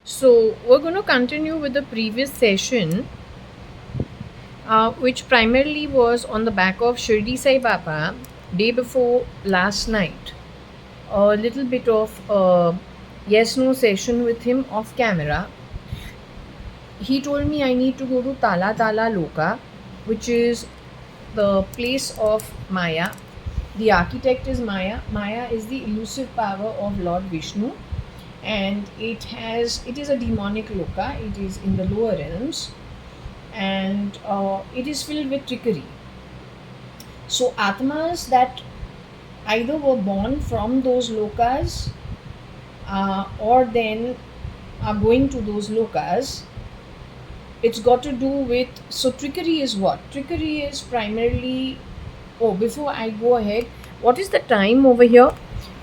So, we're going to continue with the previous session, which primarily was on the back of Shirdi Sai Baba, day before last night. A little bit of a yes no session with him off camera. He told me I need to go to Tala Tala Loka, which is the place of Maya. The architect is Maya. Maya is the elusive power of Lord Vishnu, and it is a demonic loka. It is in the lower realms, and it is filled with trickery. So atmas that either were born from those lokas, or then are going to those lokas. It's got to do with, so trickery is what? Trickery is primarily, oh, before I go ahead, what is the time over here?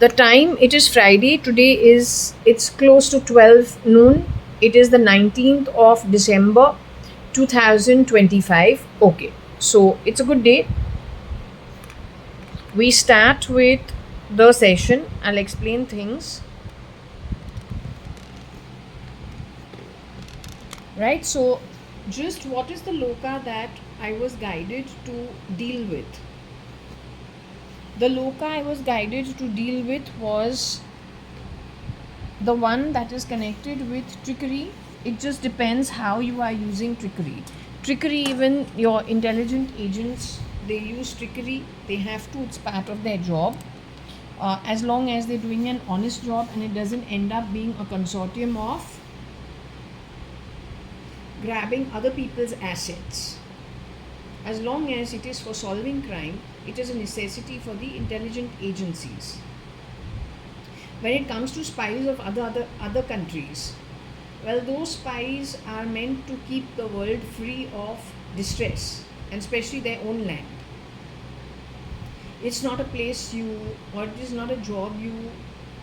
The time, it is Friday. Today it's close to 12 noon. It is the 19th of December 2025. Okay, so it's a good day. We start with the session. I'll explain things. Right, so just what is the loka that I was guided to deal with? The loka I was guided to deal with was the one that is connected with trickery. It just depends how you are using trickery. Trickery, even your intelligent agents, they use trickery. They have to, it's part of their job. As long as they're doing an honest job and it doesn't end up being a consortium of grabbing other people's assets. As long as it is for solving crime, it is a necessity for the intelligent agencies. When it comes to spies of other countries, well, those spies are meant to keep the world free of distress, and especially their own land. It's not a place or it is not a job you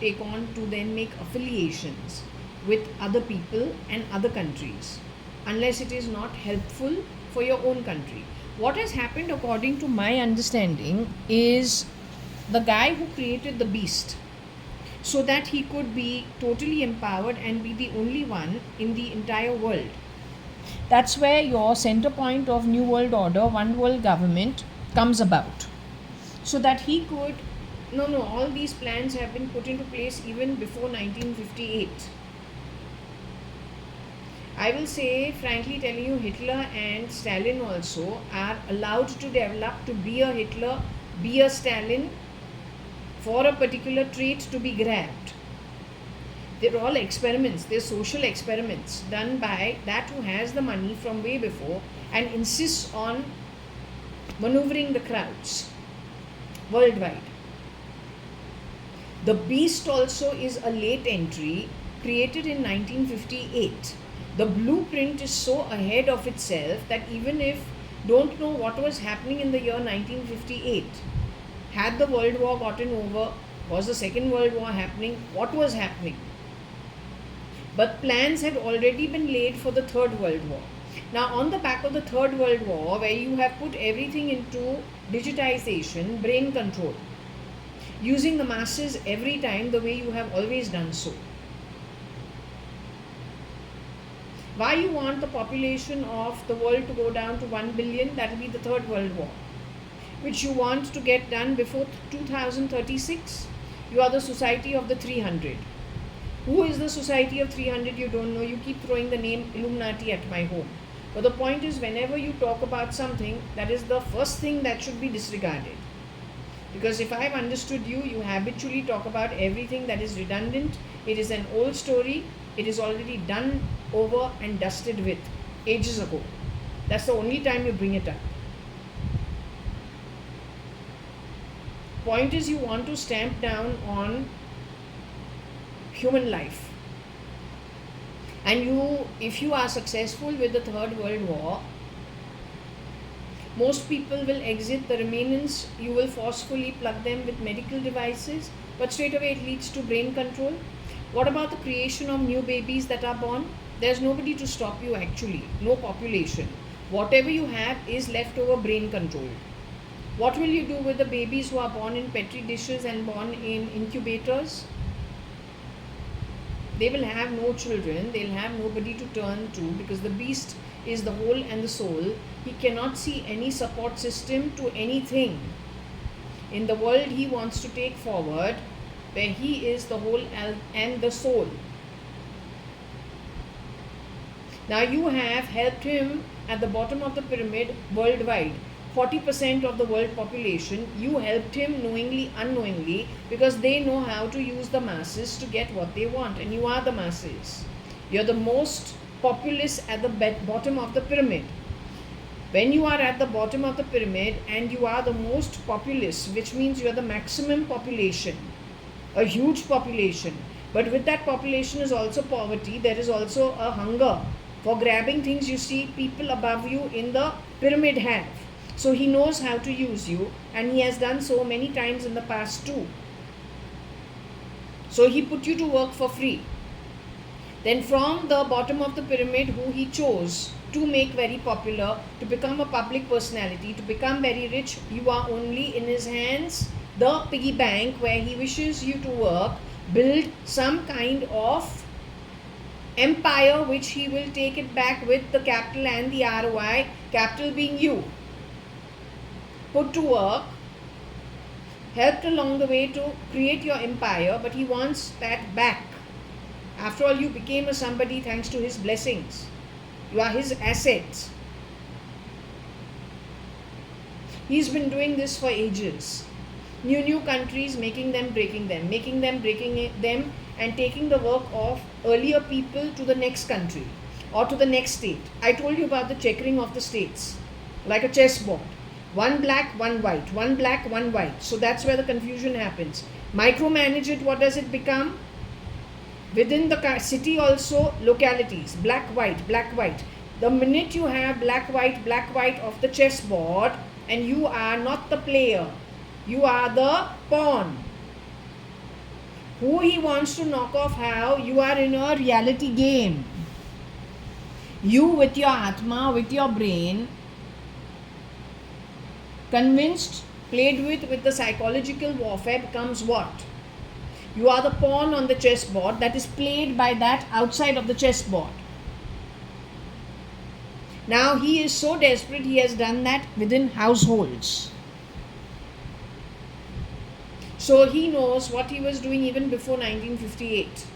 take on to then make affiliations with other people and other countries, unless it is not helpful for your own country. What has happened, according to my understanding, is the guy who created the beast, so that he could be totally empowered and be the only one in the entire world. That's where your center point of New World Order, One World Government, comes about. So that he could, no, all these plans have been put into place even before 1958. I will say, frankly telling you, Hitler and Stalin also are allowed to develop to be a Hitler, be a Stalin, for a particular trait to be grabbed. They're all experiments, they're social experiments done by that who has the money from way before and insists on maneuvering the crowds worldwide. The beast also is a late entry created in 1958. The blueprint is so ahead of itself that even if don't know what was happening in the year 1958, had the World War gotten over, was the Second World War happening, what was happening? But plans had already been laid for the Third World War. Now, on the back of the Third World War, where you have put everything into digitization, brain control, using the masses every time the way you have always done so. Why you want the population of the world to go down to 1 billion? That will be the Third World War, which you want to get done before 2036. You are the society of the 300. Who is the society of 300? You don't know. You keep throwing the name Illuminati at my home. But the point is, whenever you talk about something, that is the first thing that should be disregarded. Because if I have understood you, you habitually talk about everything that is redundant. It is an old story. It is already done over and dusted with ages ago. That's the only time you bring it up. Point is, you want to stamp down on human life. And if you are successful with the Third World War, most people will exit. The remnants, you will forcefully plug them with medical devices, but straight away it leads to brain control. What about the creation of new babies that are born? There's nobody to stop you actually, no population. Whatever you have is leftover brain control. What will you do with the babies who are born in petri dishes and born in incubators? they will have no children, they'll have nobody to turn to, because the beast is the whole and the soul. He cannot see any support system to anything in the world he wants to take forward, where he is the whole and the soul. Now you have helped him at the bottom of the pyramid worldwide. 40% of the world population, you helped him knowingly, unknowingly, because they know how to use the masses to get what they want, and you are the masses. You're the most populous at the bottom of the pyramid. When you are at the bottom of the pyramid and you are the most populous, which means you are the maximum population, a huge population, but with that population is also poverty. There is also a hunger for grabbing things you see people above you in the pyramid have. So he knows how to use you, and he has done so many times in the past too. So he put you to work for free. Then from the bottom of the pyramid, who he chose to make very popular, to become a public personality, to become very rich, you are only in his hands the piggy bank where he wishes you to work, build some kind of empire which he will take it back with the capital and the ROI, capital being you. Put to work, helped along the way to create your empire, but he wants that back. After all, you became a somebody thanks to his blessings. You are his assets. He's been doing this for ages. New countries, making them, breaking them, making them, breaking them, and taking the work of earlier people to the next country or to the next state. I told you about the checkering of the states, like a chessboard. One black, one white, one black, one white. So that's where the confusion happens. Micromanage it, what does it become? Within the city also, localities, black, white, black, white. The minute you have black, white of the chessboard, and you are not the player, you are the pawn. Who he wants to knock off how? You are in a reality game. You with your Atma, with your brain, convinced, played with the psychological warfare, becomes what? You are the pawn on the chessboard that is played by that outside of the chessboard. Now he is so desperate, he has done that within households. So he knows what he was doing even before 1958.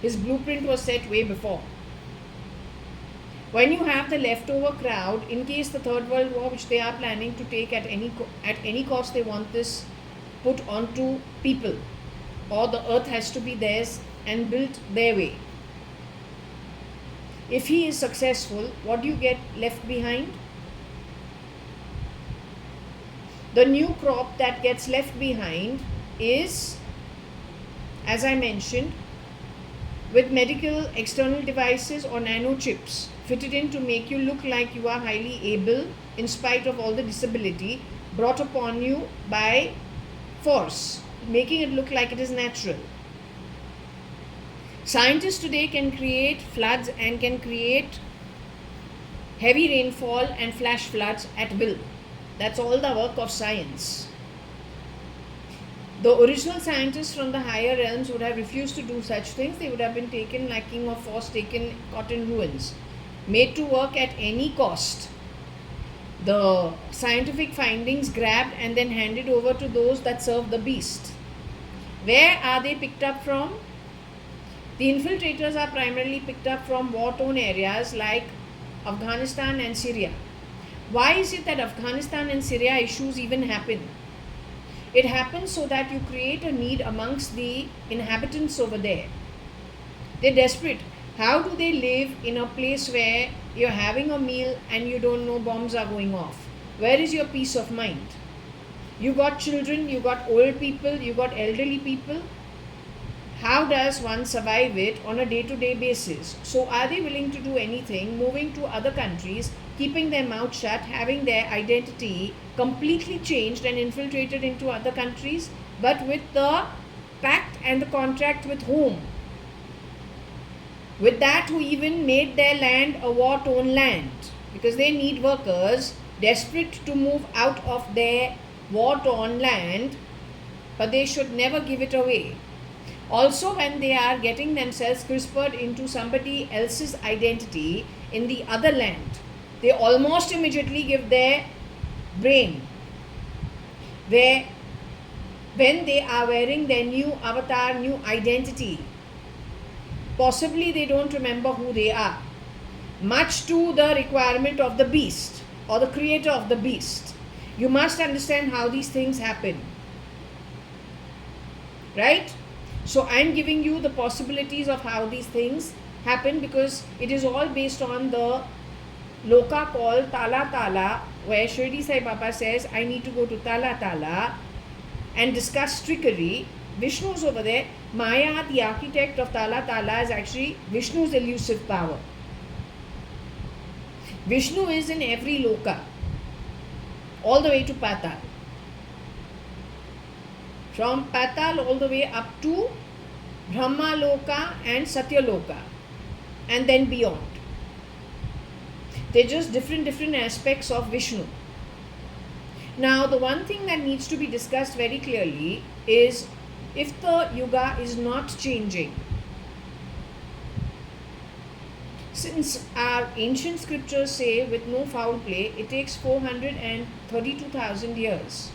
His blueprint was set way before. When you have the leftover crowd, in case the Third World War, which they are planning to take at any cost, they want this put onto people, or the earth has to be theirs and built their way. If he is successful, what do you get left behind? The new crop that gets left behind is, as I mentioned, with medical external devices or nanochips fitted in to make you look like you are highly able in spite of all the disability brought upon you by force, making it look like it is natural. Scientists today can create floods and can create heavy rainfall and flash floods at will. That's all the work of science. The original scientists from the higher realms would have refused to do such things. They would have been taken like king of force, taken caught in ruins, made to work at any cost. The scientific findings grabbed and then handed over to those that serve the beast. Where are they picked up from? The infiltrators are primarily picked up from war-torn areas like Afghanistan and Syria. Why is it that Afghanistan and Syria issues even happen? It happens so that you create a need amongst the inhabitants over there. They're desperate. How do they live in a place where you're having a meal and you don't know bombs are going off? Where is your peace of mind? You got children, you got old people, you got elderly people. How does one survive it on a day-to-day basis? So are they willing to do anything, moving to other countries, keeping their mouth shut, having their identity completely changed and infiltrated into other countries, but with the pact and the contract with whom? With that who even made their land a war-torn land, because they need workers desperate to move out of their war-torn land, but they should never give it away. Also, when they are getting themselves CRISPRed into somebody else's identity in the other land, they almost immediately give their brain, where when they are wearing their new avatar, new identity, possibly they don't remember who they are, much to the requirement of the beast or the creator of the beast. You must understand how these things happen, right? So I'm giving you the possibilities of how these things happen, because it is all based on the loka called Tala Tala, where Shirdi Sai Baba says, I need to go to Tala Tala and discuss trickery. Vishnu's over there. Maya, the architect of Tala Tala, is actually Vishnu's elusive power. Vishnu is in every loka, all the way to Patal. From Patal all the way up to Brahma Loka and Satya Loka, and then beyond. They're just different aspects of Vishnu. Now, the one thing that needs to be discussed very clearly is, if the yuga is not changing, since our ancient scriptures say with no foul play, it takes 432,000 years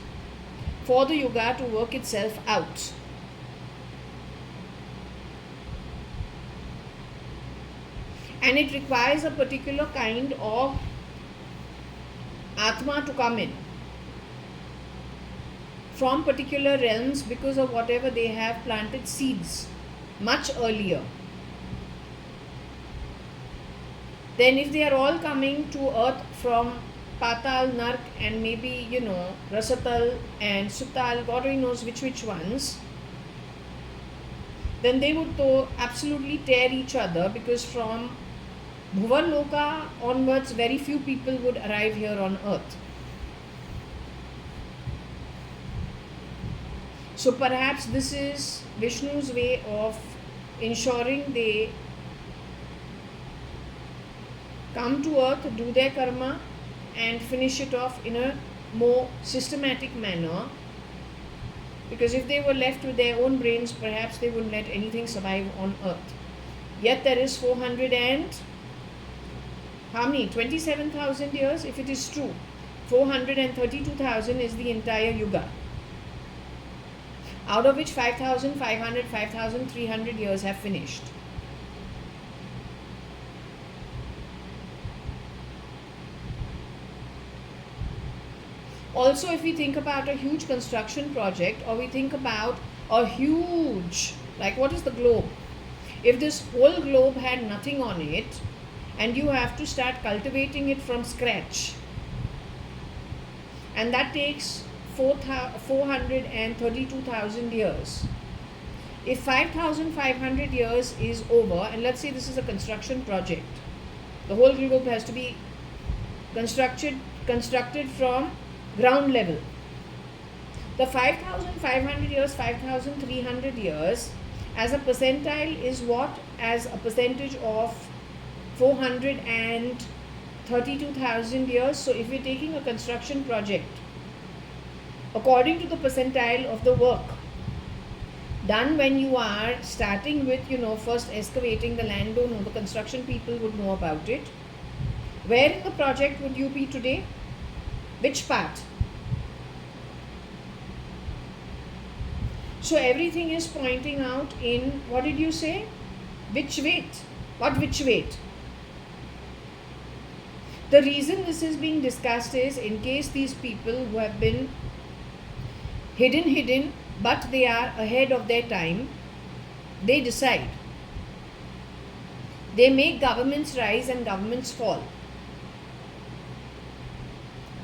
for the yuga to work itself out. And it requires a particular kind of Atma to come in from particular realms, because of whatever they have planted seeds much earlier. Then if they are all coming to earth from Patal, Nark, and maybe, Rasatal and Sutal, God only knows which ones, then they would absolutely tear each other, because from Bhuvan Loka onwards, very few people would arrive here on earth. So perhaps this is Vishnu's way of ensuring they come to earth, do their karma, and finish it off in a more systematic manner. Because if they were left with their own brains, perhaps they wouldn't let anything survive on earth. Yet there is 400 and how many? 27,000 years, if it is true. 432,000 is the entire yuga, out of which 5,500, 5,300 years have finished. Also, if we think about a huge construction project, or we think about a huge, like what is the globe? If this whole globe had nothing on it, and you have to start cultivating it from scratch, and that takes 432,000 years. If 5,500 years is over, and let's say this is a construction project, the whole globe has to be constructed from ground level. The 5,500 years, 5,300 years as a percentile is what? As a percentage of 432,000 years. So if we're taking a construction project according to the percentile of the work done when you are starting with, first excavating the land, the construction people would know about it. Where in the project would you be today? Which part? So everything is pointing out in, what did you say? Which weight? What which weight? The reason this is being discussed is, in case these people who have been hidden, but they are ahead of their time, they decide. They make governments rise and governments fall.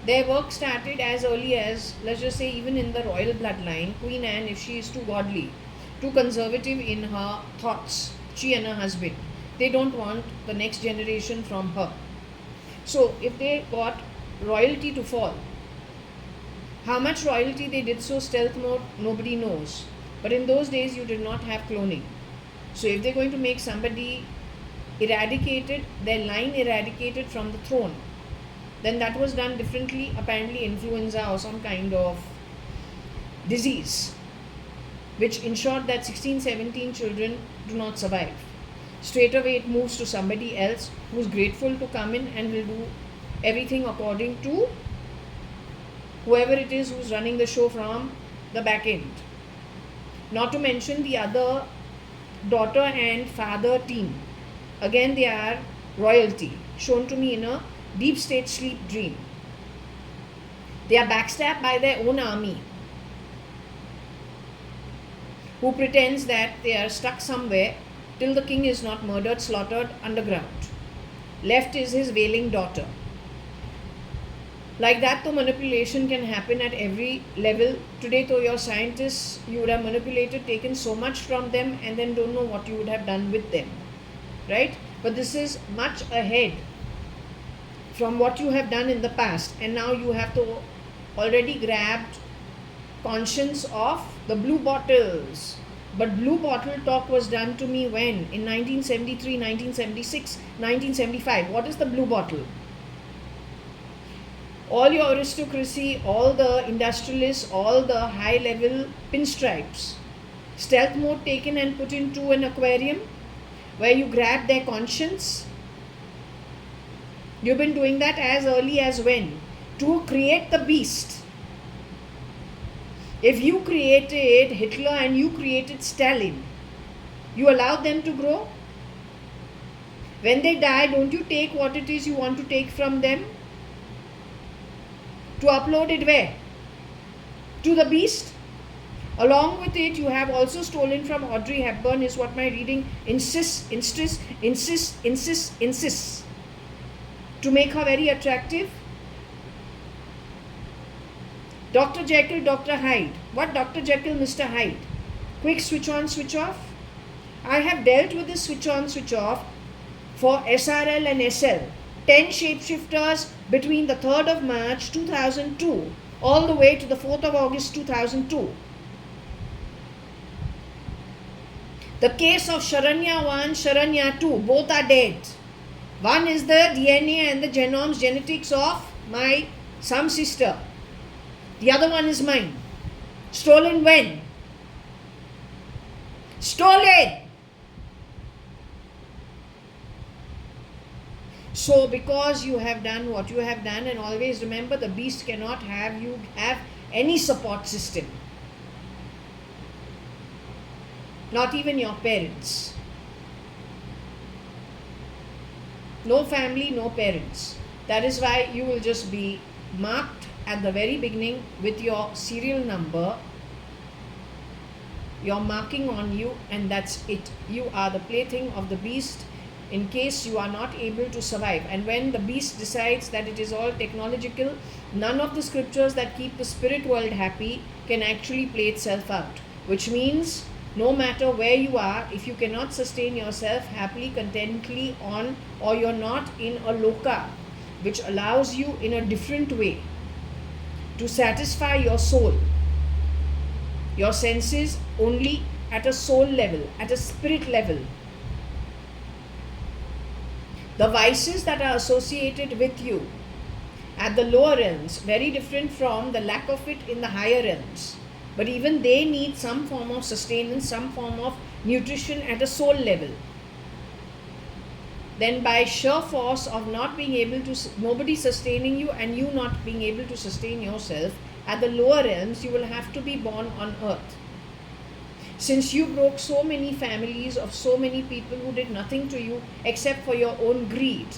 Their work started as early as, let's just say, even in the royal bloodline, Queen Anne, if she is too godly, too conservative in her thoughts, she and her husband, they don't want the next generation from her. So if they got royalty to fall, how much royalty they did so stealth mode, nobody knows. But in those days, you did not have cloning. So if they're going to make somebody eradicated, their line eradicated from the throne, then that was done differently, apparently influenza or some kind of disease, which ensured that 16, 17 children do not survive. Straight away it moves to somebody else who's grateful to come in and will do everything according to whoever it is who's running the show from the back end. Not to mention the other daughter and father team. Again, they are royalty, shown to me in a deep state sleep dream. They are backstabbed by their own army, who pretends that they are stuck somewhere till the king is not murdered, slaughtered underground. Left is his wailing daughter. Like that, though manipulation can happen at every level. Today, though your scientists, you would have manipulated, taken so much from them and then don't know what you would have done with them. Right? But this is much ahead from what you have done in the past, and now you have to already grabbed conscience of the blue bottles. But blue bottle talk was done to me when? In 1973, 1976, 1975. What is the blue bottle? All your aristocracy, all the industrialists, all the high level pinstripes, stealth mode taken and put into an aquarium where you grab their conscience. You've been doing that as early as when? To create the beast. If you created Hitler and you created Stalin, you allowed them to grow? When they die, don't you take what it is you want to take from them? To upload it where? To the beast? Along with it, you have also stolen from Audrey Hepburn, is what my reading insists, to make her very attractive. Dr. Jekyll, Dr. Hyde. What Dr. Jekyll, Mr. Hyde? Quick switch on, switch off. I have dealt with this switch on, switch off for SRL and SL. 10 shapeshifters between the 3rd of March 2002 all the way to the 4th of August 2002. The case of Sharanya 1, Sharanya 2, both are dead. One is the DNA and the genomes, genetics of some sister. The other one is mine. Stolen when? Stolen! So because you have done what you have done, and always remember, the beast cannot have you have any support system. Not even your parents. No family, no parents. That is why you will just be marked at the very beginning with your serial number, your marking on you, and that's it. You are the plaything of the beast in case you are not able to survive. And when the beast decides that it is all technological, none of the scriptures that keep the spirit world happy can actually play itself out. Which means no matter where you are, if you cannot sustain yourself happily, contently on, or you're not in a loka which allows you in a different way to satisfy your soul, your senses only at a soul level, at a spirit level. The vices that are associated with you at the lower realms, very different from the lack of it in the higher realms. But even they need some form of sustenance, some form of nutrition at a soul level. Then by sheer force of not being able to, nobody sustaining you and you not being able to sustain yourself, at the lower realms, you will have to be born on earth. Since you broke so many families of so many people who did nothing to you except for your own greed,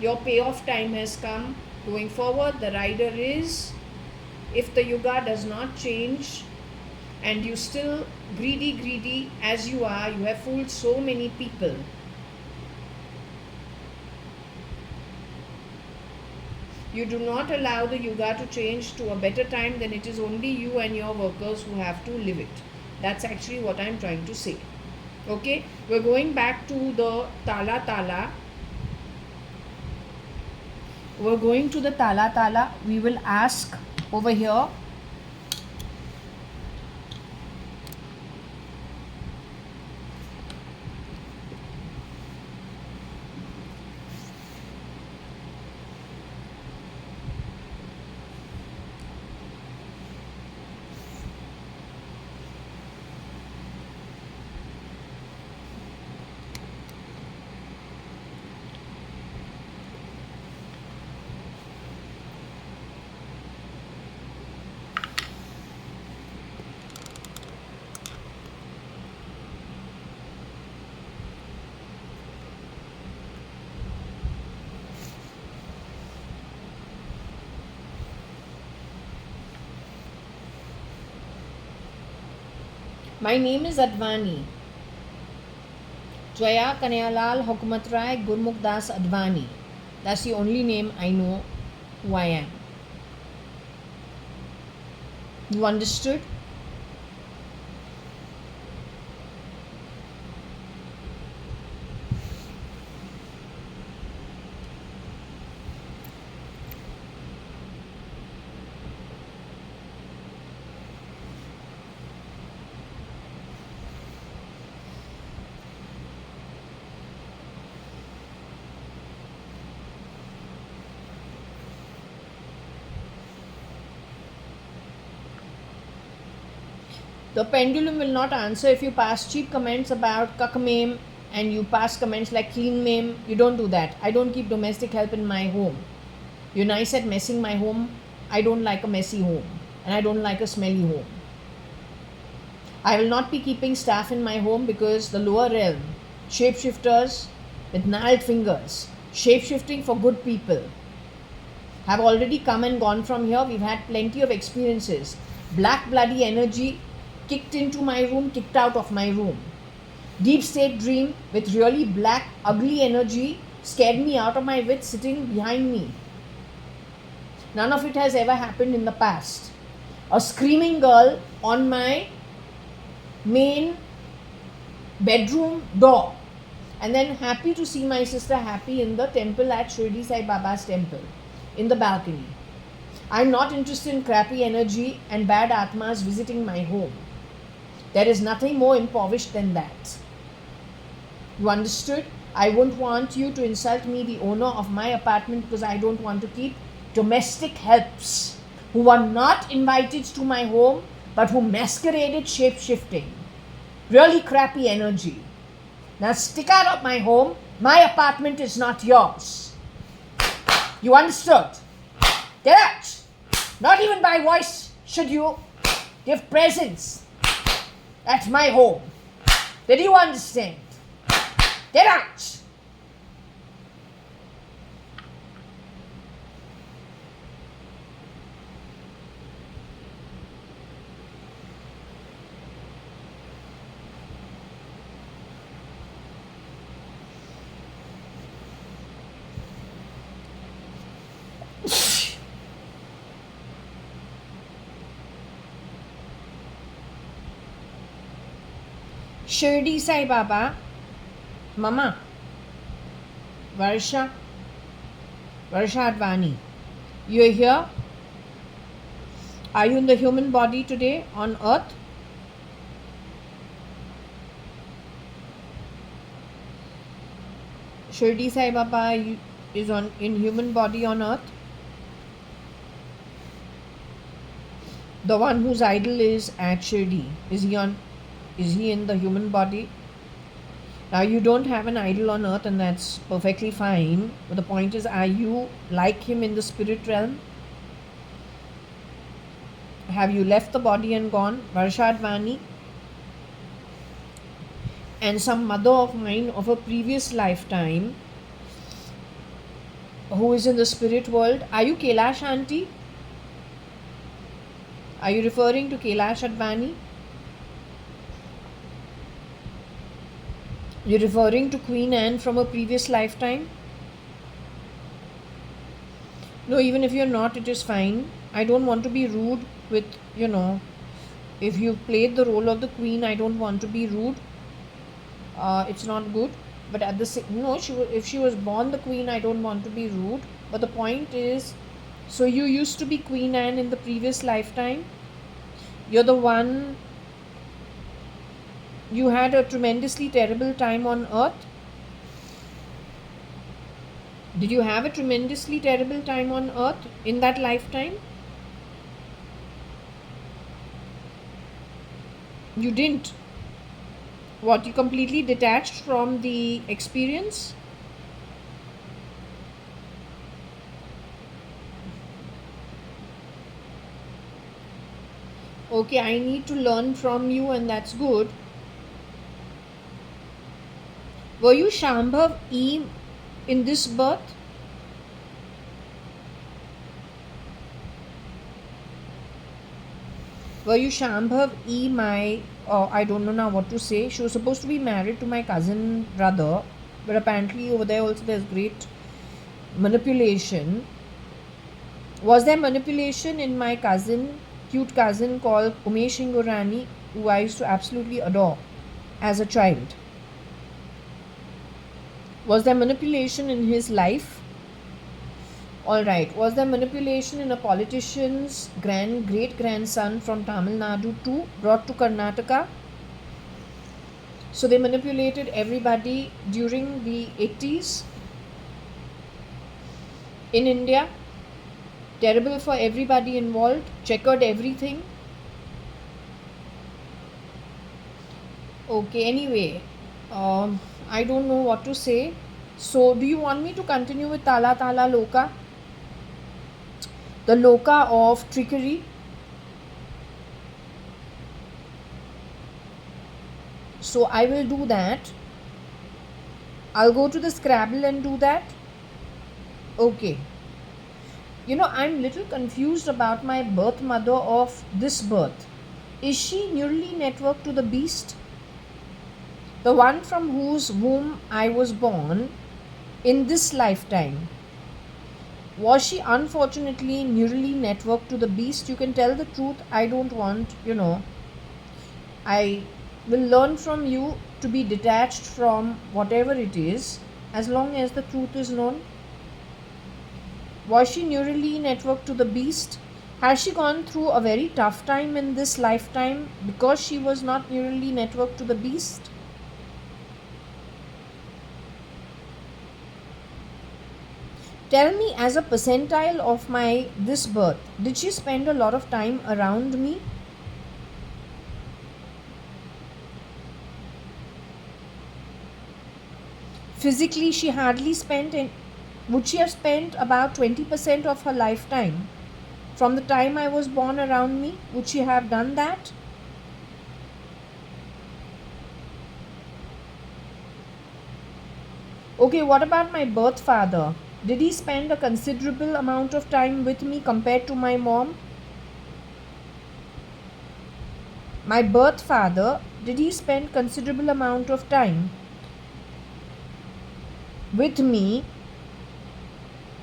your payoff time has come. Going forward, the rider is, if the yuga does not change and you still greedy as you are, you have fooled so many people. You do not allow the yuga to change to a better time, then it is only you and your workers who have to live it. That's actually what I'm trying to say. Okay, we're going back to the Tala. We're going to the Tala. We will ask over here. My name is Advani. Jaya, Kanayalal, Hakumatrai, Gurmukh Das Advani. That's the only name I know who I am. You understood? The pendulum will not answer if you pass cheap comments about cuck meme and you pass comments like clean meme. You don't do that. I don't keep domestic help in my home. You're nice at messing my home. I don't like a messy home and I don't like a smelly home. I will not be keeping staff in my home because the lower realm, shapeshifters with gnarled fingers, shapeshifting for good people, have already come and gone from here. We've had plenty of experiences. Black bloody energy kicked into my room, kicked out of my room. Deep state dream with really black, ugly energy scared me out of my wits sitting behind me. None of it has ever happened in the past. A screaming girl on my main bedroom door. And then happy to see my sister happy in the temple at Shirdi Sai Baba's temple, in the balcony. I'm not interested in crappy energy and bad atmas visiting my home. There is nothing more impoverished than that. You understood? I wouldn't want you to insult me, the owner of my apartment, because I don't want to keep domestic helps who are not invited to my home but who masqueraded shape-shifting. Really crappy energy. Now stick out of my home. My apartment is not yours. You understood? Get out! Not even by voice should you give presents at my home. Did you understand? Get out! Shirdi Sai Baba, Mama, JAYA.ADVANI. You are here? Are you in the human body today on earth? Shirdi Sai Baba is in human body on earth. The one whose idol is at Shirdi, is he in the human body? Now you don't have an idol on earth and that's perfectly fine. But the point is, are you like him in the spirit realm? Have you left the body and gone? JAYA.ADVANI. And some mother of mine of a previous lifetime who is in the spirit world. Are you Kailash Auntie? Are you referring to Kailash.ADVANI? You're referring to Queen Anne from a previous lifetime? No, even if you're not, it is fine. I don't want to be rude with, if you played the role of the Queen, I don't want to be rude. It's not good. But at the no, if she was born the Queen, I don't want to be rude. But the point is, so you used to be Queen Anne in the previous lifetime. You're the one. You had a tremendously terrible time on earth. Did you have a tremendously terrible time on earth in that lifetime? You didn't. What, you completely detached from the experience? Okay, I need to learn from you and that's good. Were you Shambhav E in this birth? Were you Shambhav E, my I don't know now what to say. She was supposed to be married to my cousin brother, but apparently over there also there's great manipulation. Was there manipulation in my cousin, cute cousin called Umesh Ingorani, who I used to absolutely adore as a child? Was there manipulation in his life? Alright, was there manipulation in a politician's great grandson from Tamil Nadu too, brought to Karnataka? So they manipulated everybody during the 80s in India. Terrible for everybody involved, checkered everything. Okay, anyway, I don't know what to say. So, do you want me to continue with Tala Tala Loka? The Loka of trickery? So, I will do that. I'll go to the Scrabble and do that. Okay. I'm little confused about my birth mother of this birth. Is she neurally networked to the beast? The one from whose womb I was born in this lifetime. Was she unfortunately neurally networked to the beast? You can tell the truth. I don't want, I will learn from you to be detached from whatever it is as long as the truth is known. Was she neurally networked to the beast? Has she gone through a very tough time in this lifetime because she was not neurally networked to the beast? Tell me, as a percentile of my this birth, did she spend a lot of time around me? Physically, she hardly spent would she have spent about 20% of her lifetime from the time I was born around me? Would she have done that? Okay, what about my birth father? Did he spend a considerable amount of time with me compared to my mom? My birth father, did he spend considerable amount of time with me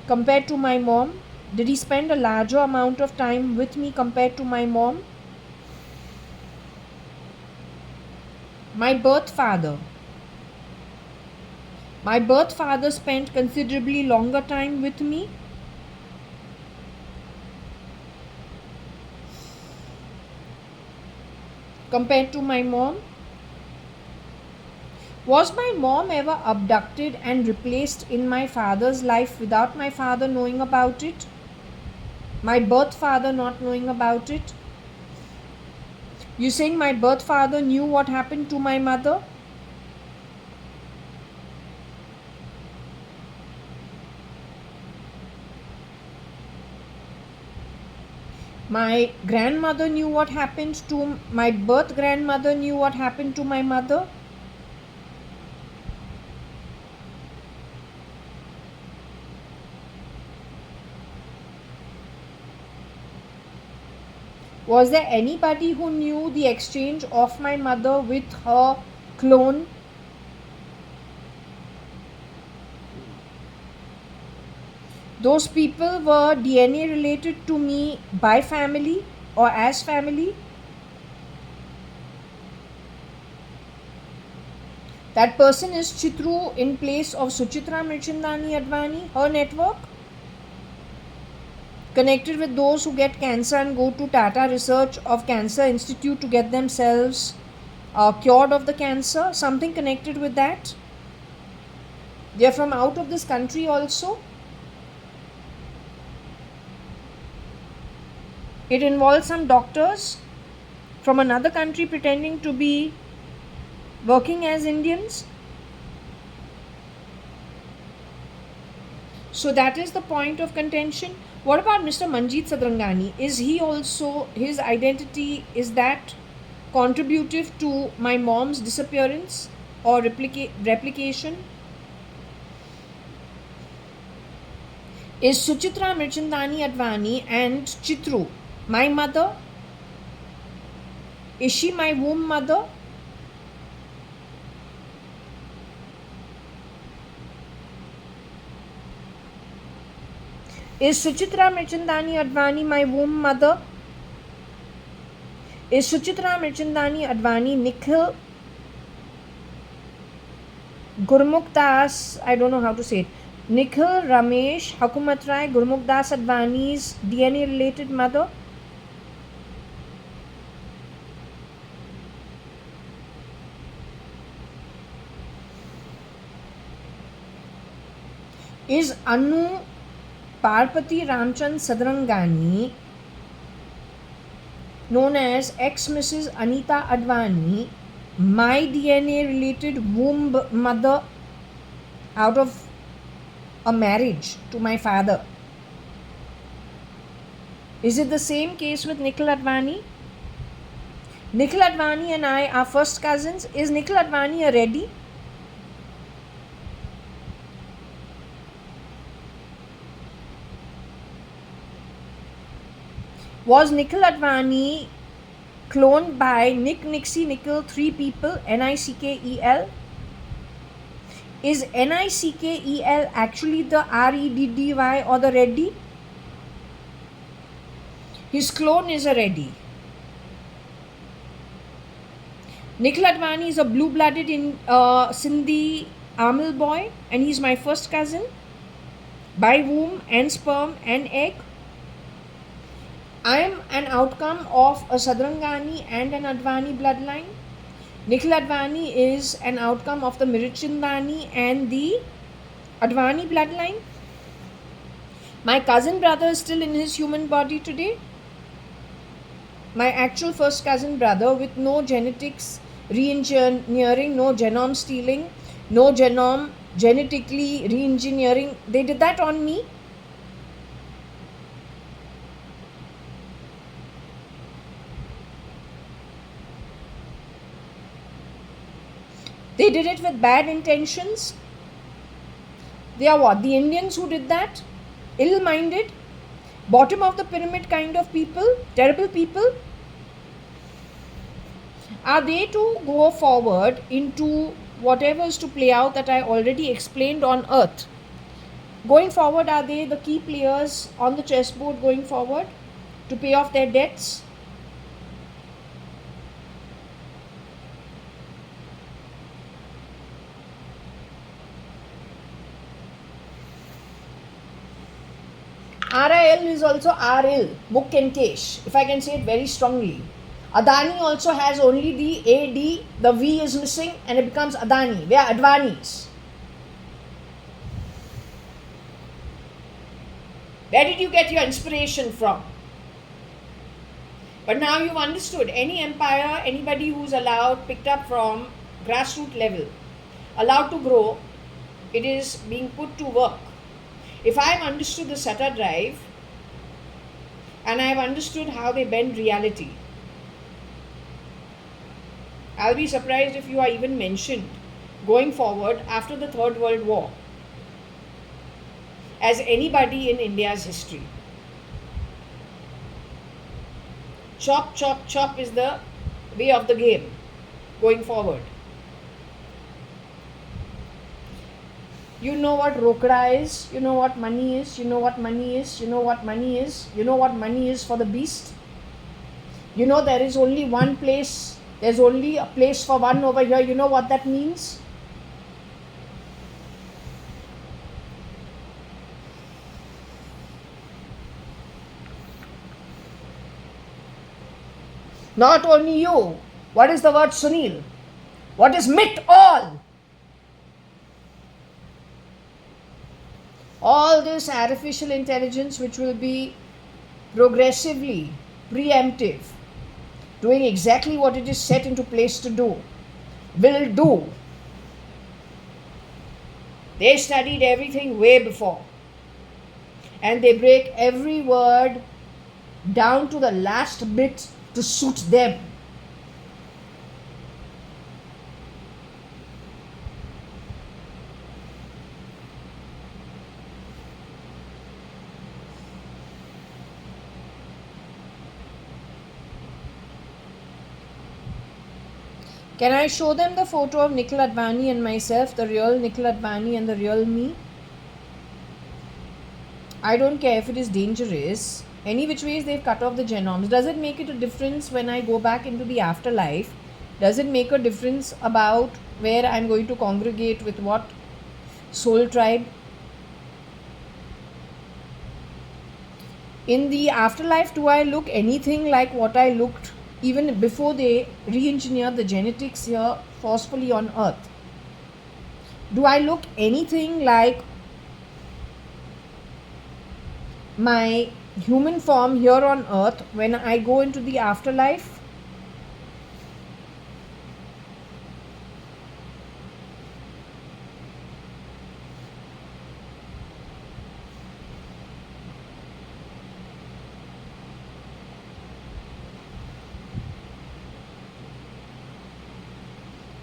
compared to my mom? Did he spend a larger amount of time with me compared to my mom? My birth father. My birth father spent considerably longer time with me. Compared to my mom. Was my mom ever abducted and replaced in my father's life without my father knowing about it? My birth father not knowing about it? You saying my birth father knew what happened to my mother? My grandmother knew what happened to my birth grandmother knew what happened to my mother? Was there anybody who knew the exchange of my mother with her clone? Those people were DNA related to me by family or as family? That person is Chitru in place of Suchitra Mirchandani-Advani, her network? Connected with those who get cancer and go to Tata Research of Cancer Institute to get themselves cured of the cancer? Something connected with that? They are from out of this country also? It involves some doctors from another country pretending to be working as Indians. So that is the point of contention. What about Mr. Manjeet Sadrangani? Is he also, his identity, is that contributive to my mom's disappearance or replication? Is Suchitra Mirchandani-Advani and Chitru my mother? Is she my womb mother? Is Suchitra Mirchandani Advani my womb mother? Is Suchitra Mirchandani Advani Nikhil Gurmukh Das, I don't know how to say it, Nikhil, Ramesh, Hakumatrai, Gurmukh Das Advani's DNA related mother? Is Anu Parpati Ramchand Sadrangani, known as ex Mrs. Anita Advani, my DNA related womb mother out of a marriage to my father? Is it the same case with Nikhil Advani? Nikhil Advani and I are first cousins. Is Nikhil Advani a Reddy? Was Nikhil Advani cloned by Nick, Nixie, Nikhil, 3 people, Nickel? Is Nickel actually the Reddy or the Reddy? His clone is a Reddy. Nikhil Advani is a blue-blooded Sindhi Amil boy, and he's my first cousin by womb and sperm and egg. I am an outcome of a Sadrangani and an Advani bloodline. Nikhil Advani is an outcome of the Mirchandani and the Advani bloodline. My cousin brother is still in his human body today. My actual first cousin brother, with no genetics re-engineering, no genome stealing, no genome genetically re-engineering. They did that on me. They did it with bad intentions. They are what? The Indians who did that? Ill-minded, bottom of the pyramid kind of people, terrible people. Are they to go forward into whatever is to play out that I already explained on Earth? Going forward, are they the key players on the chessboard going forward to pay off their debts? RIL is also RIL, Mukh and Kesh, if I can say it very strongly. Adani also has only the AD, the V is missing, and it becomes Adani. They are Advanis. Where did you get your inspiration from? But now you've understood, any empire, anybody who's allowed, picked up from grassroots level, allowed to grow, it is being put to work. If I've understood the SATA drive and I've understood how they bend reality, I'll be surprised if you are even mentioned going forward after the Third World War as anybody in India's history. Chop, chop, chop is the way of the game going forward. You know what Rokda is, you know what money is, you know what money is, you know what money is, you know what money is for the beast. You know there is only one place, there's only a place for one over here. You know what that means? Not only you. What is the word Sunil? What is mit all? All this artificial intelligence, which will be progressively preemptive, doing exactly what it is set into place to do, will do. They studied everything way before, and they break every word down to the last bit to suit them. Can I show them the photo of Nikhil Advani and myself, the real Nikhil Advani and the real me? I don't care if it is dangerous. Any which ways they've cut off the genomes. Does it make it a difference when I go back into the afterlife? Does it make a difference about where I'm going to congregate with what soul tribe? In the afterlife, do I look anything like what I looked even before they re-engineered the genetics here forcefully on earth? Do I look anything like my human form here on earth when I go into the afterlife?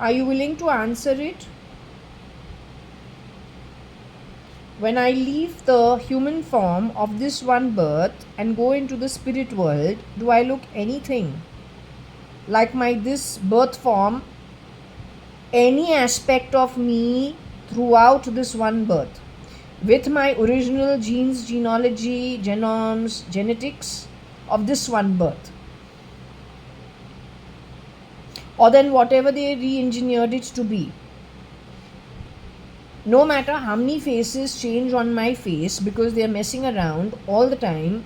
Are you willing to answer it? When I leave the human form of this one birth and go into the spirit world, do I look anything like my this birth form, any aspect of me throughout this one birth, with my original genes, genealogy, genomes, genetics of this one birth? Or then whatever they re-engineered it to be. No matter how many faces change on my face because they are messing around all the time,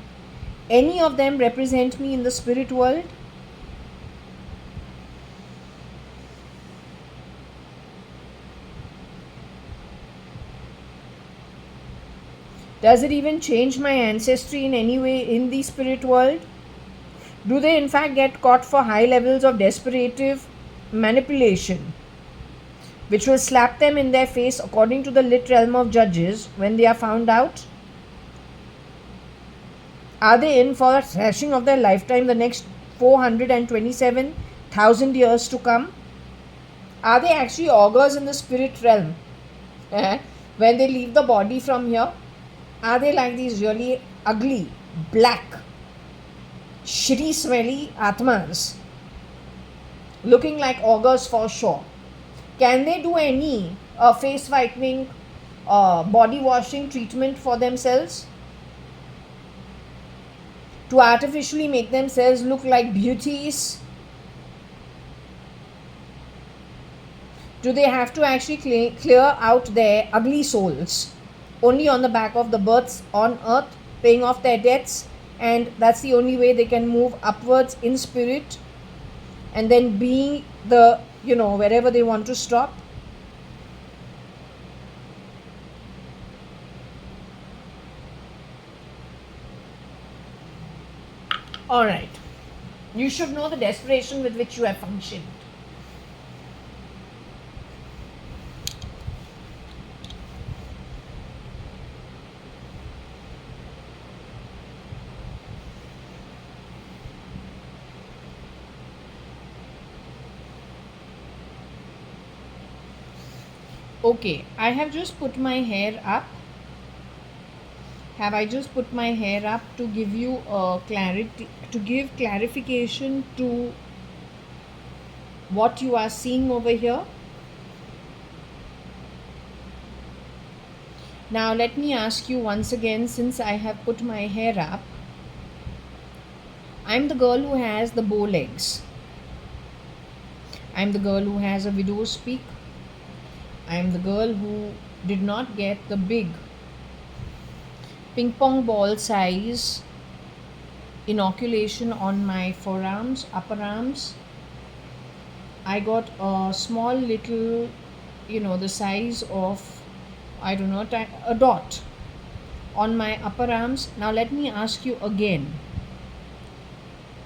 any of them represent me in the spirit world? Does it even change my ancestry in any way in the spirit world? Do they in fact get caught for high levels of desperative manipulation, which will slap them in their face according to the lit realm of judges when they are found out? Are they in for a thrashing of their lifetime the next 427,000 years to come? Are they actually augurs in the spirit realm? When they leave the body from here, are they like these really ugly, black, shitty, smelly atmas, looking like augurs for sure? Can they do any face whitening, body washing treatment for themselves to artificially make themselves look like beauties? Do they have to actually clear out their ugly souls only on the back of the births on earth, paying off their debts, and that's the only way they can move upwards in spirit and then be the, wherever they want to stop? All right. You should know the desperation with which you have functioned. Okay, I have just put my hair up. Have I just put my hair up to give you clarity, to give clarification to what you are seeing over here? Now let me ask you once again, since I have put my hair up. I'm the girl who has the bow legs. I'm the girl who has a widow's peak. I'm the girl who did not get the big ping pong ball size inoculation on my forearms, upper arms. I got a small little, the size of, I don't know, a dot on my upper arms. Now let me ask you again.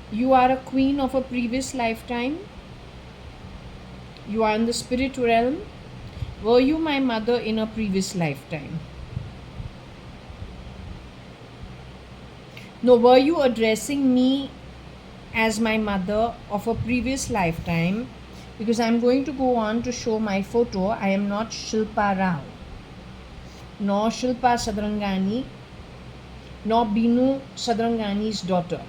You are a queen of a previous lifetime. You are in the spirit realm. Were you my mother in a previous lifetime? No, were you addressing me as my mother of a previous lifetime? Because I'm going to go on to show my photo. I am not Shilpa Rao, nor Shilpa Sadrangani, nor Binu Sadrangani's daughter.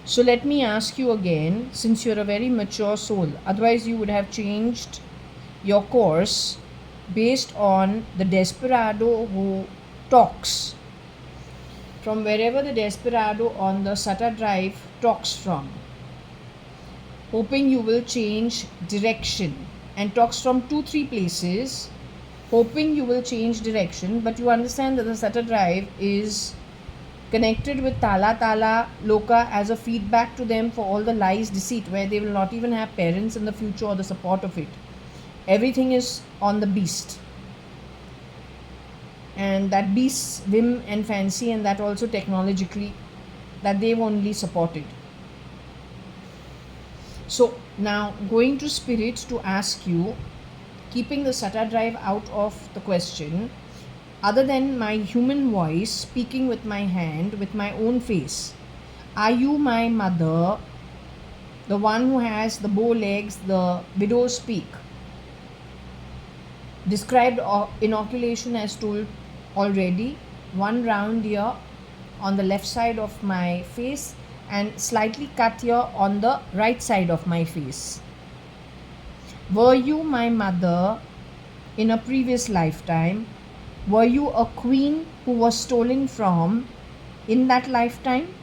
So let me ask you again, since you're a very mature soul, otherwise you would have changed your course based on the desperado who talks from wherever the desperado on the Sata drive talks from, hoping you will change direction, and talks from 2-3 places, hoping you will change direction. But you understand that the Sata drive is connected with Tala Tala Loka as a feedback to them for all the lies, deceit, where they will not even have parents in the future or the support of it. Everything is on the beast. And that beast's whim and fancy, and that also technologically, that they've only supported. So now going to spirit to ask you, keeping the Sata drive out of the question, other than my human voice speaking with my hand, with my own face, are you my mother, the one who has the bow legs, the widow's peak? Described inoculation as told already, one round ear on the left side of my face and slightly cut ear on the right side of my face. Were you my mother in a previous lifetime? Were you a queen who was stolen from in that lifetime?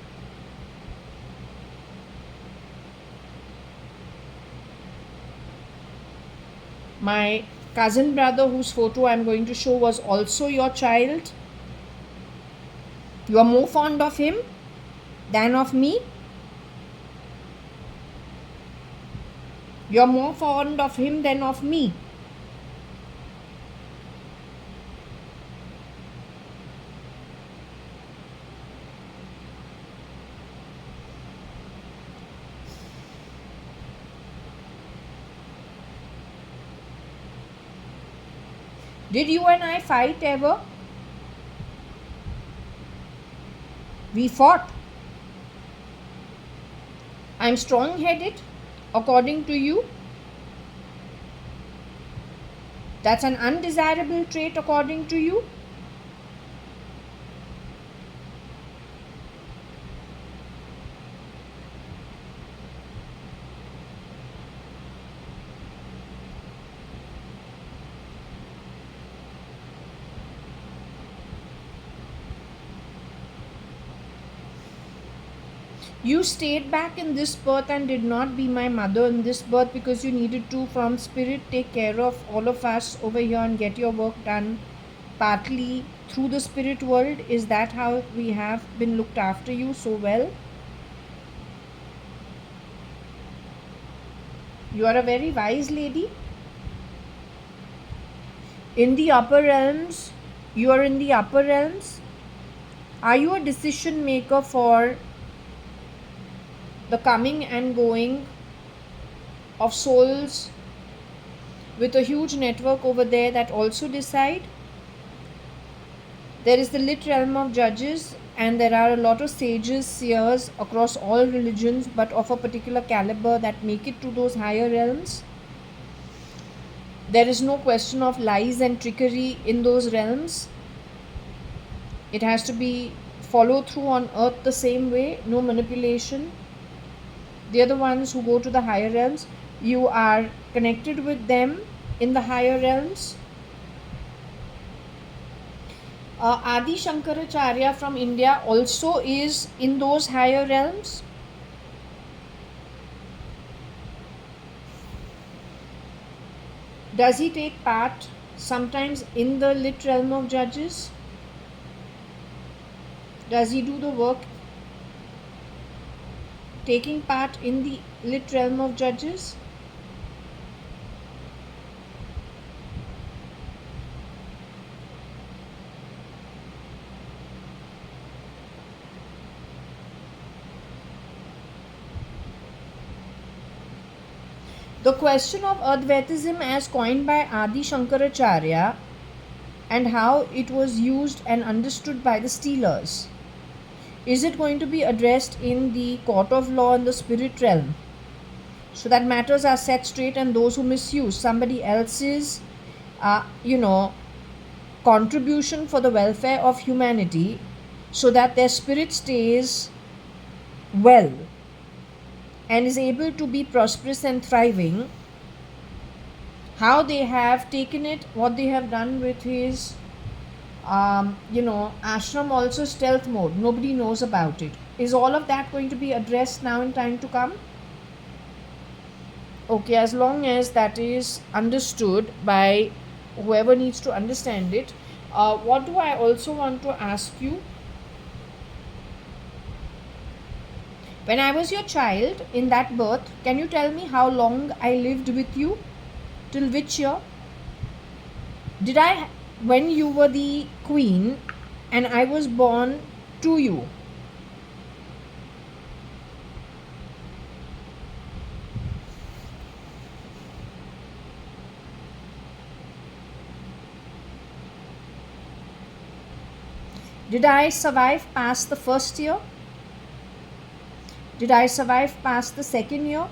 My cousin brother, whose photo I am going to show, was also your child. You are more fond of him than of me. You are more fond of him than of me. Did you and I fight ever? We fought. I'm strong-headed, according to you. That's an undesirable trait, according to you. You stayed back in this birth and did not be my mother in this birth because you needed to, from spirit, take care of all of us over here and get your work done partly through the spirit world. Is that how we have been looked after you so well? You are a very wise lady. In the upper realms, you are in the upper realms. Are you a decision maker for the coming and going of souls with a huge network over there that also decide? There is the lit realm of judges, and there are a lot of sages, seers across all religions, but of a particular caliber that make it to those higher realms. There is no question of lies and trickery in those realms. It has to be followed through on earth the same way, no manipulation. They are the ones who go to the higher realms. You are connected with them in the higher realms. Adi Shankaracharya from India also is in those higher realms. Does he take part sometimes in the lit realm of judges? Does he do the work taking part in the lit realm of judges? The question of Advaitism as coined by Adi Shankaracharya and how it was used and understood by the stealers. Is it going to be addressed in the court of law in the spirit realm, so that matters are set straight and those who misuse somebody else's, contribution for the welfare of humanity, so that their spirit stays well, and is able to be prosperous and thriving, how they have taken it, what they have done with his ashram also stealth mode. Nobody knows about it. Is all of that going to be addressed now in time to come? Okay, as long as that is understood by whoever needs to understand it. What do I also want to ask you? When I was your child in that birth, can you tell me how long I lived with you? Till which year? Did I, when you were the queen and I was born to you, did I survive past the first year? Did I survive past the second year?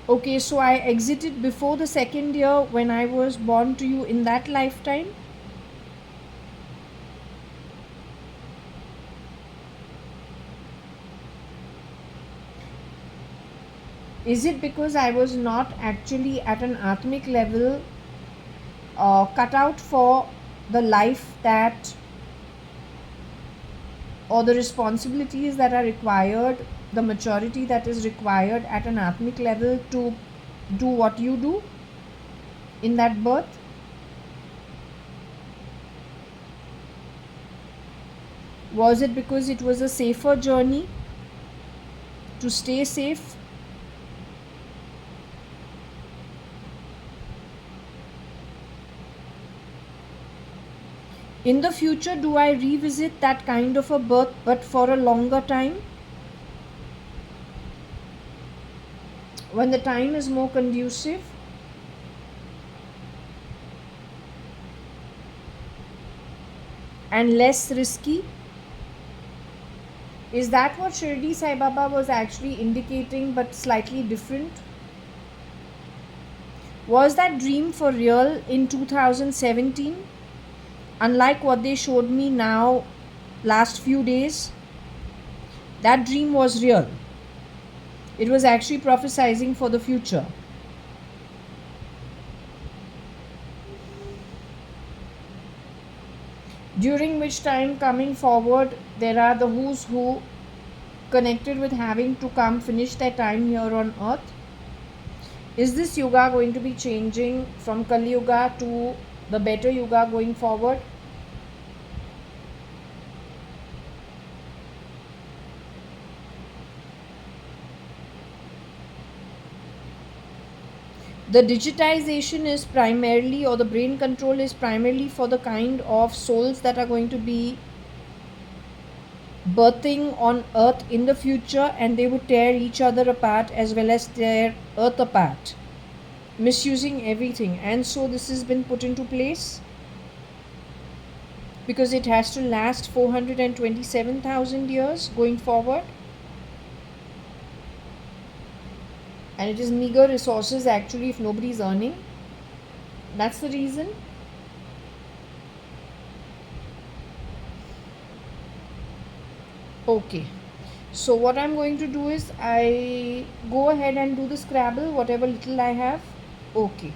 Okay, so I exited before the second year when I was born to you in that lifetime? Is it because I was not actually at an atmic level cut out for the life that, or the responsibilities that are required, the maturity that is required at an atmic level to do what you do in that birth? Was it because it was a safer journey to stay safe? In the future, do I revisit that kind of a birth but for a longer time? When the time is more conducive? And less risky? Is that what Shirdi Sai Baba was actually indicating but slightly different? Was that dream for real in 2017? Unlike what they showed me now last few days, that dream was real. It was actually prophesizing for the future. During which time, coming forward, there are the who's who connected with having to come finish their time here on earth. Is this yuga going to be changing from Kali Yuga to the better yuga going forward? The digitization is primarily, or the brain control is primarily for the kind of souls that are going to be birthing on earth in the future, and they would tear each other apart as well as tear earth apart, misusing everything. And so this has been put into place because it has to last 427,000 years going forward, and it is meager resources actually if nobody is earning. That's the reason. Okay, so what I'm going to do is I go ahead and do the Scrabble, whatever little I have. Okay,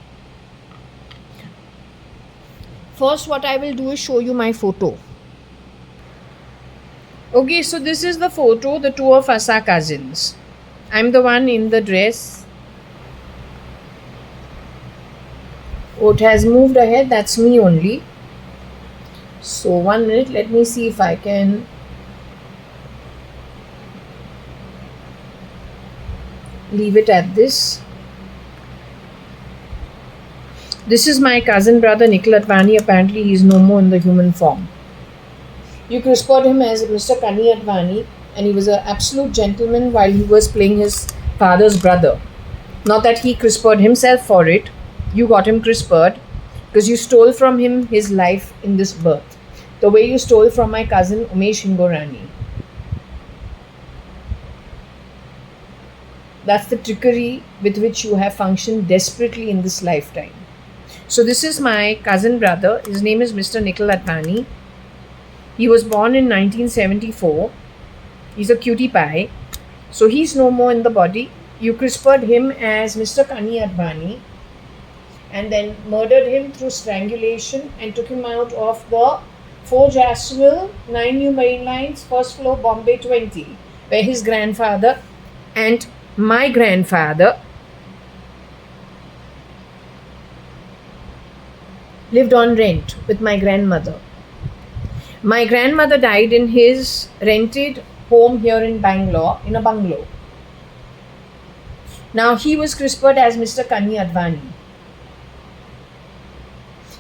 first what I will do is show you my photo. Okay, so this is the photo. The two of us are cousins. I'm the one in the dress. Oh, it has moved ahead. That's me only. So 1 minute. Let me see if I can leave it at this. This is my cousin brother Nikhil Advani. Apparently he is no more in the human form. You CRISPR'd him as Mr. Kanayalal, and he was an absolute gentleman while he was playing his father's brother. Not that he CRISPR'd himself for it. You got him CRISPR'd because you stole from him his life in this birth. The way you stole from my cousin Umesh Hingorani. That's the trickery with which you have functioned desperately in this lifetime. So this is my cousin brother. His name is Mr. Nikhil Advani. He was born in 1974. He's a cutie pie. So he's no more in the body. You CRISPR'd him as Mr. Kanayalal and then murdered him through strangulation and took him out of the 4 Jaswell, 9 New Marine Lines, first floor, Bombay 20, where his grandfather and my grandfather lived on rent with my grandmother. My grandmother died in his rented home here in Bangalore, in a bungalow. Now he was CRISPR'd as Mr. Kani.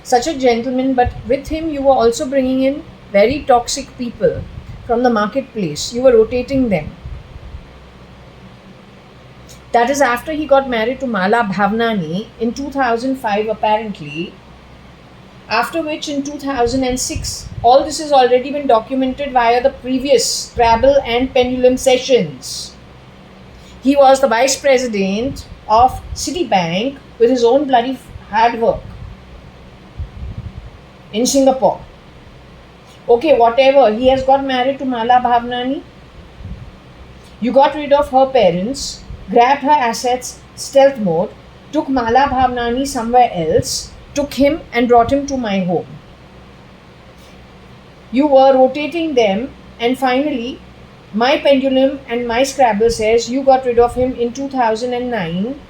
Such a gentleman, but with him you were also bringing in very toxic people from the marketplace. You were rotating them. That is after he got married to Mala Bhavnani in 2005 apparently. After which in 2006, all this has already been documented via the previous Scrabble and Pendulum sessions. He was the vice president of Citibank with his own bloody hard work in Singapore. Okay, whatever. He has got married to Mala Bhavnani. You got rid of her parents, grabbed her assets, stealth mode, took Mala Bhavnani somewhere else, took him and brought him to my home. You were rotating them, and finally, my pendulum and my Scrabble says you got rid of him in 2009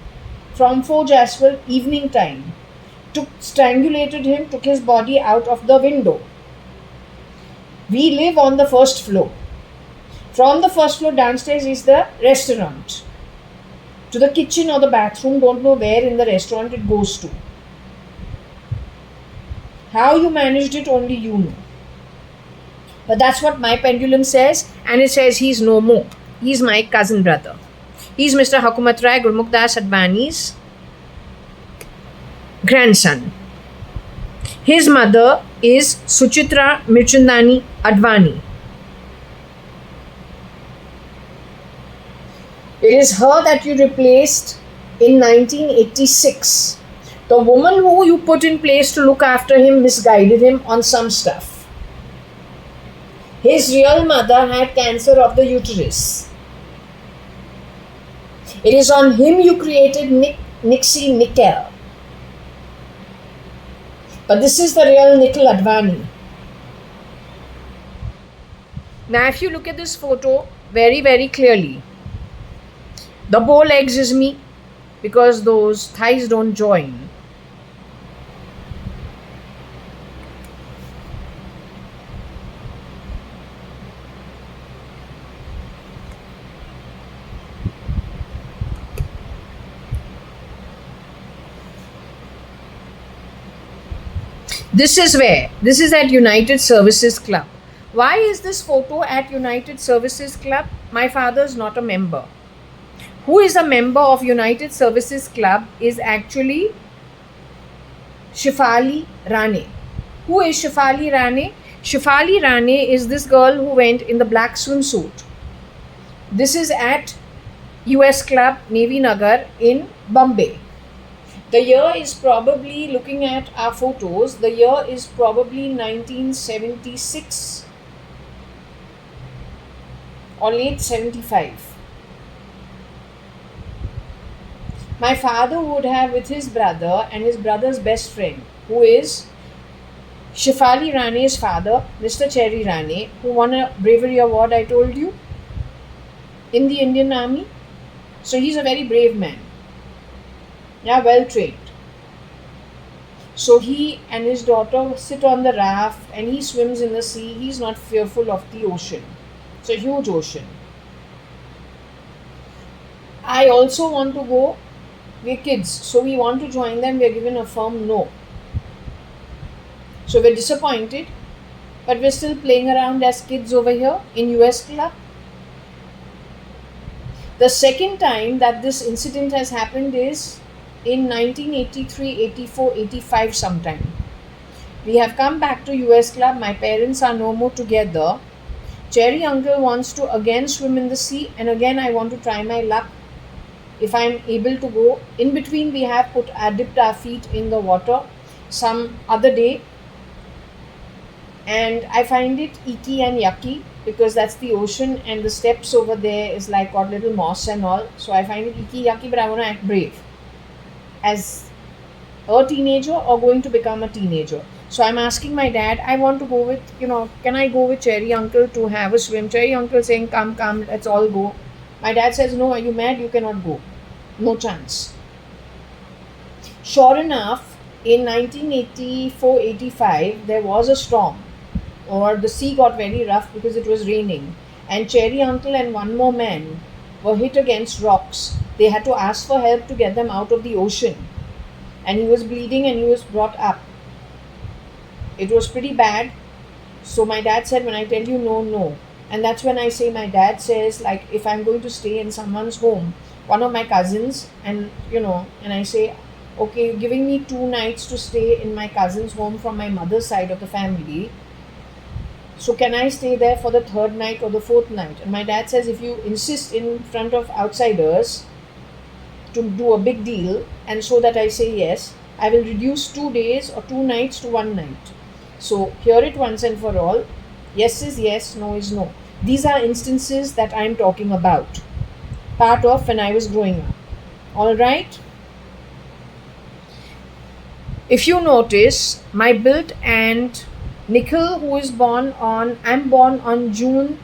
from 4 Jaswell evening time. Strangulated him, took his body out of the window. We live on the first floor. From the first floor downstairs is the restaurant. To the kitchen or the bathroom, don't know where in the restaurant it goes to. How you managed it, only you know. But that's what my pendulum says, and it says he's no more. He's my cousin brother. He's Mr. Hakumatrai Gurmukdas Advani's grandson. His mother is Suchitra Mirchandani Advani. It is her that you replaced in 1986. The woman who you put in place to look after him misguided him on some stuff. His real mother had cancer of the uterus. It is on him you created Nikhil. But this is the real Nikhil Advani. Now if you look at this photo very, very clearly, the bow legs is me because those thighs don't join. This is where? This is at United Services Club. Why is this photo at United Services Club? My father is not a member. Who is a member of United Services Club is actually Shefali Rane. Who is Shefali Rane? Shefali Rane is this girl who went in the black swimsuit. This is at US Club Navy Nagar in Bombay. The year is probably, looking at our photos, the year is probably 1976 or late 75. My father would have with his brother and his brother's best friend, who is Shefali Rane's father, Mr. Cherry Rane, who won a bravery award, I told you, in the Indian Army. So he's a very brave man. Yeah, well trained. So he and his daughter sit on the raft and he swims in the sea. He's not fearful of the ocean. It's a huge ocean. I also want to go. We're kids, so we want to join them. We're given a firm no. So we're disappointed, but we're still playing around as kids over here in US Club. The second time that this incident has happened is in 1983, 84, 85 sometime. We have come back to US Club. My parents are no more together. Cherry uncle wants to again swim in the sea, and again I want to try my luck if I am able to go. In between we have dipped our feet in the water. some other day, and I find it icky and yucky because that's the ocean and the steps over there is like got little moss and all. So I find it icky, yucky, but I want to act brave as a teenager or going to become a teenager. So I'm asking my dad, I want to go with, can I go with Cherry Uncle to have a swim? Cherry Uncle saying, come, come, let's all go. My dad says, no, are you mad? You cannot go. No chance. Sure enough, in 1984-85, there was a storm, or the sea got very rough because it was raining, and Cherry Uncle and one more man were hit against rocks. They had to ask for help to get them out of the ocean, and he was bleeding and he was brought up. It was pretty bad. So my dad said, when I tell you no, no. And that's when I say, my dad says, like, if I'm going to stay in someone's home, one of my cousins, and and I say, okay, you're giving me 2 nights to stay in my cousin's home from my mother's side of the family. So can I stay there for the third night or the fourth night? And my dad says, if you insist in front of outsiders to do a big deal, and so that I say yes, I will reduce 2 days or 2 nights to 1 night. So hear it once and for all. Yes is yes, no is no. These are instances that I am talking about. Part of when I was growing up. Alright? If you notice, my build and Nikhil, who is I'm born on June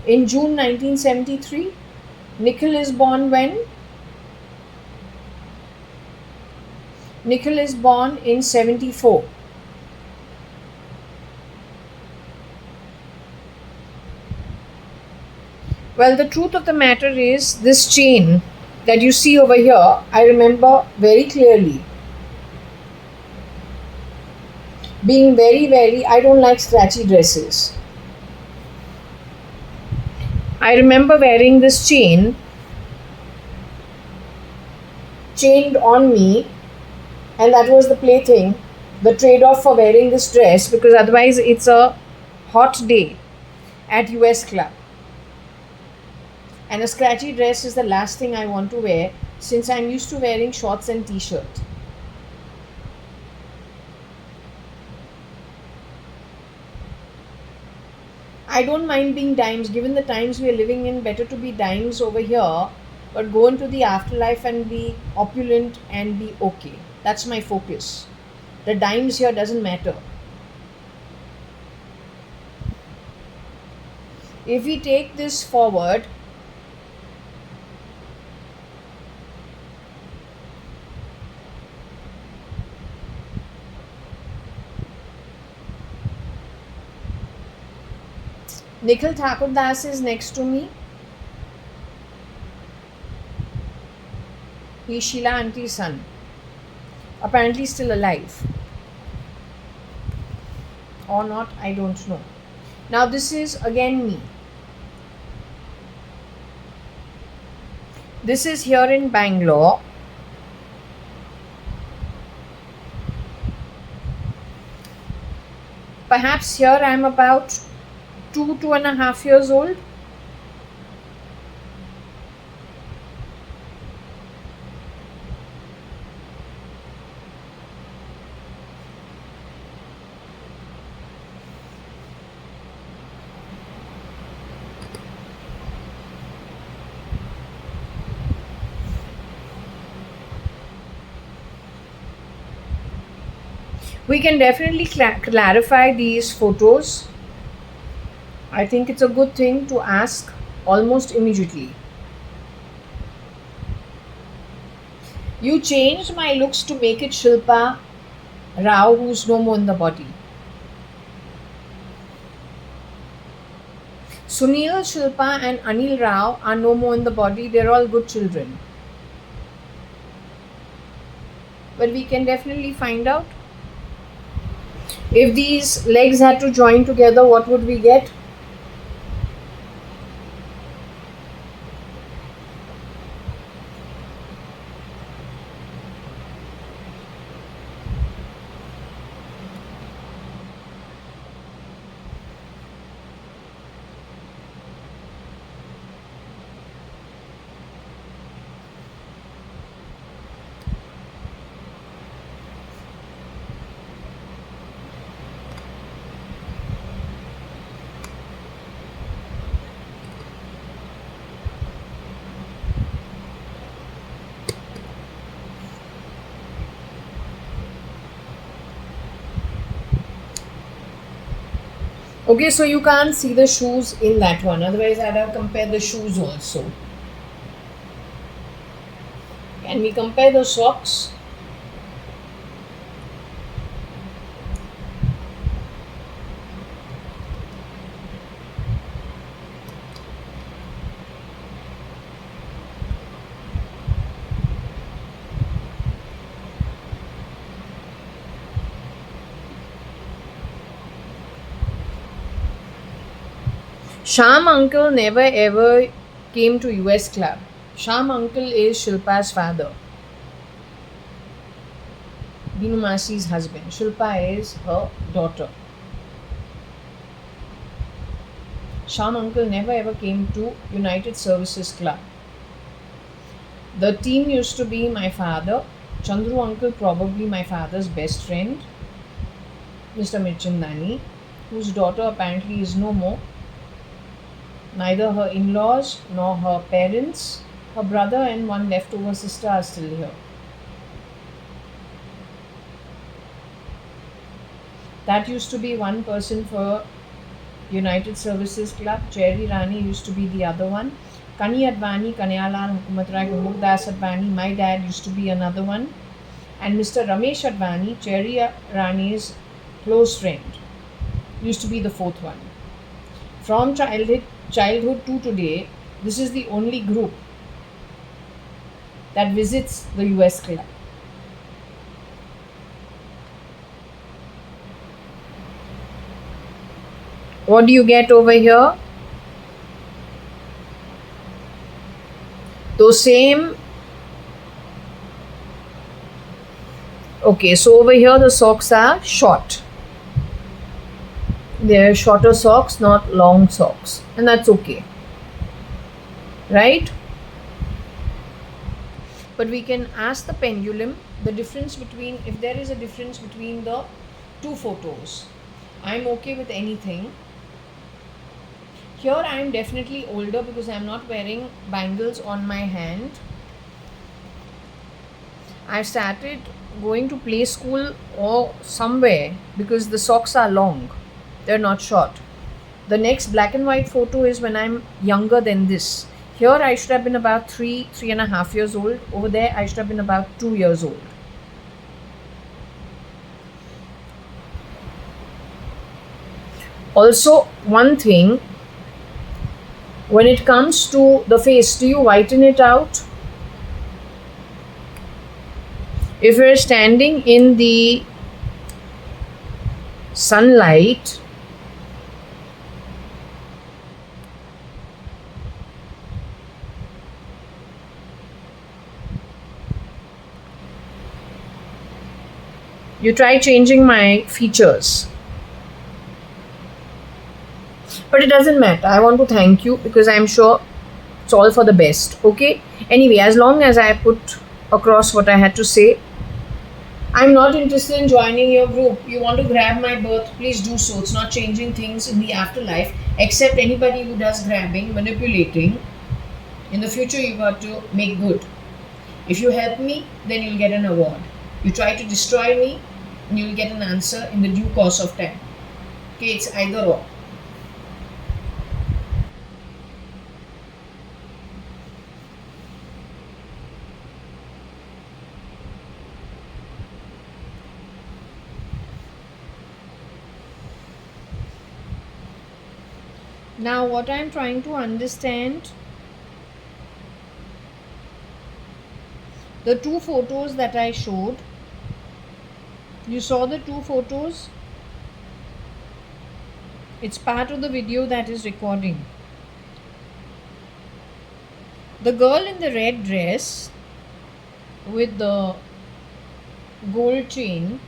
1973. Nikhil is born when? Nikhil is born in 74. Well, the truth of the matter is, this chain that you see over here, I remember very clearly. Being very, very, I don't like scratchy dresses. I remember wearing this chained on me, and that was the plaything, the trade-off for wearing this dress, because otherwise it's a hot day at US Club. And a scratchy dress is the last thing I want to wear, since I'm used to wearing shorts and t-shirt. I don't mind being dimes. Given the times we are living in, better to be dimes over here, but go into the afterlife and be opulent and be okay. That's my focus. The dimes here doesn't matter. If we take this forward, Nikhil Thakurdas is next to me. He's Sheila Auntie's son. Apparently still alive. Or not, I don't know. Now this is again me. This is here in Bangalore. Perhaps here I am about 2.5 years old. We can definitely clarify these photos. I think it's a good thing to ask almost immediately. You changed my looks to make it Shilpa Rao, who's no more in the body. Sunil, Shilpa and Anil Rao are no more in the body. They're all good children. But we can definitely find out. If these legs had to join together, what would we get? Okay, so you can't see the shoes in that one. Otherwise, I'd have compared the shoes also. Can we compare the socks? Sham uncle never ever came to US club. Sham uncle is Shilpa's father. Binu Masi's husband. Shilpa is her daughter. Sham uncle never ever came to United Services Club. The team used to be my father, Chandru uncle probably my father's best friend, Mr. Mirchandani, whose daughter apparently is no more, neither her in-laws nor her parents, her brother and one leftover sister are still here. That used to be one person for United Services Club. Cherry Rani used to be the other one. Kani-ADVANI, Kanayalal, Hakumatrai, Gurmukh-Das-ADVANI, my dad used to be another one. And Mr. Ramesh Advani, Cherry Rani's close friend, used to be the fourth one. From childhood to today, this is the only group that visits the US club. What do you get over here? Those same. Okay, so over here the socks are short. They're shorter socks, not long socks. And that's okay. Right? But we can ask the pendulum the difference between, if there is a difference between the two photos. I'm okay with anything. Here I am definitely older because I'm not wearing bangles on my hand. I started going to play school or somewhere because the socks are long. They're not short. The next black and white photo is when I'm younger than this. Here I should have been about 3.5 years old. Over there I should have been about 2 years old. Also, one thing, when it comes to the face, do you whiten it out? If you're standing in the sunlight, you try changing my features. But it doesn't matter. I want to thank you because I'm sure it's all for the best. Okay? Anyway, as long as I put across what I had to say, I'm not interested in joining your group. You want to grab my birth, please do so. It's not changing things in the afterlife, except anybody who does grabbing, manipulating. In the future, you got to make good. If you help me, then you'll get an award. You try to destroy me, and you'll get an answer in the due course of time. Okay, it's either or. Now, what I'm trying to understand, the two photos that I showed, you saw the two photos? It's part of the video that is recording. The girl in the red dress with the gold chain,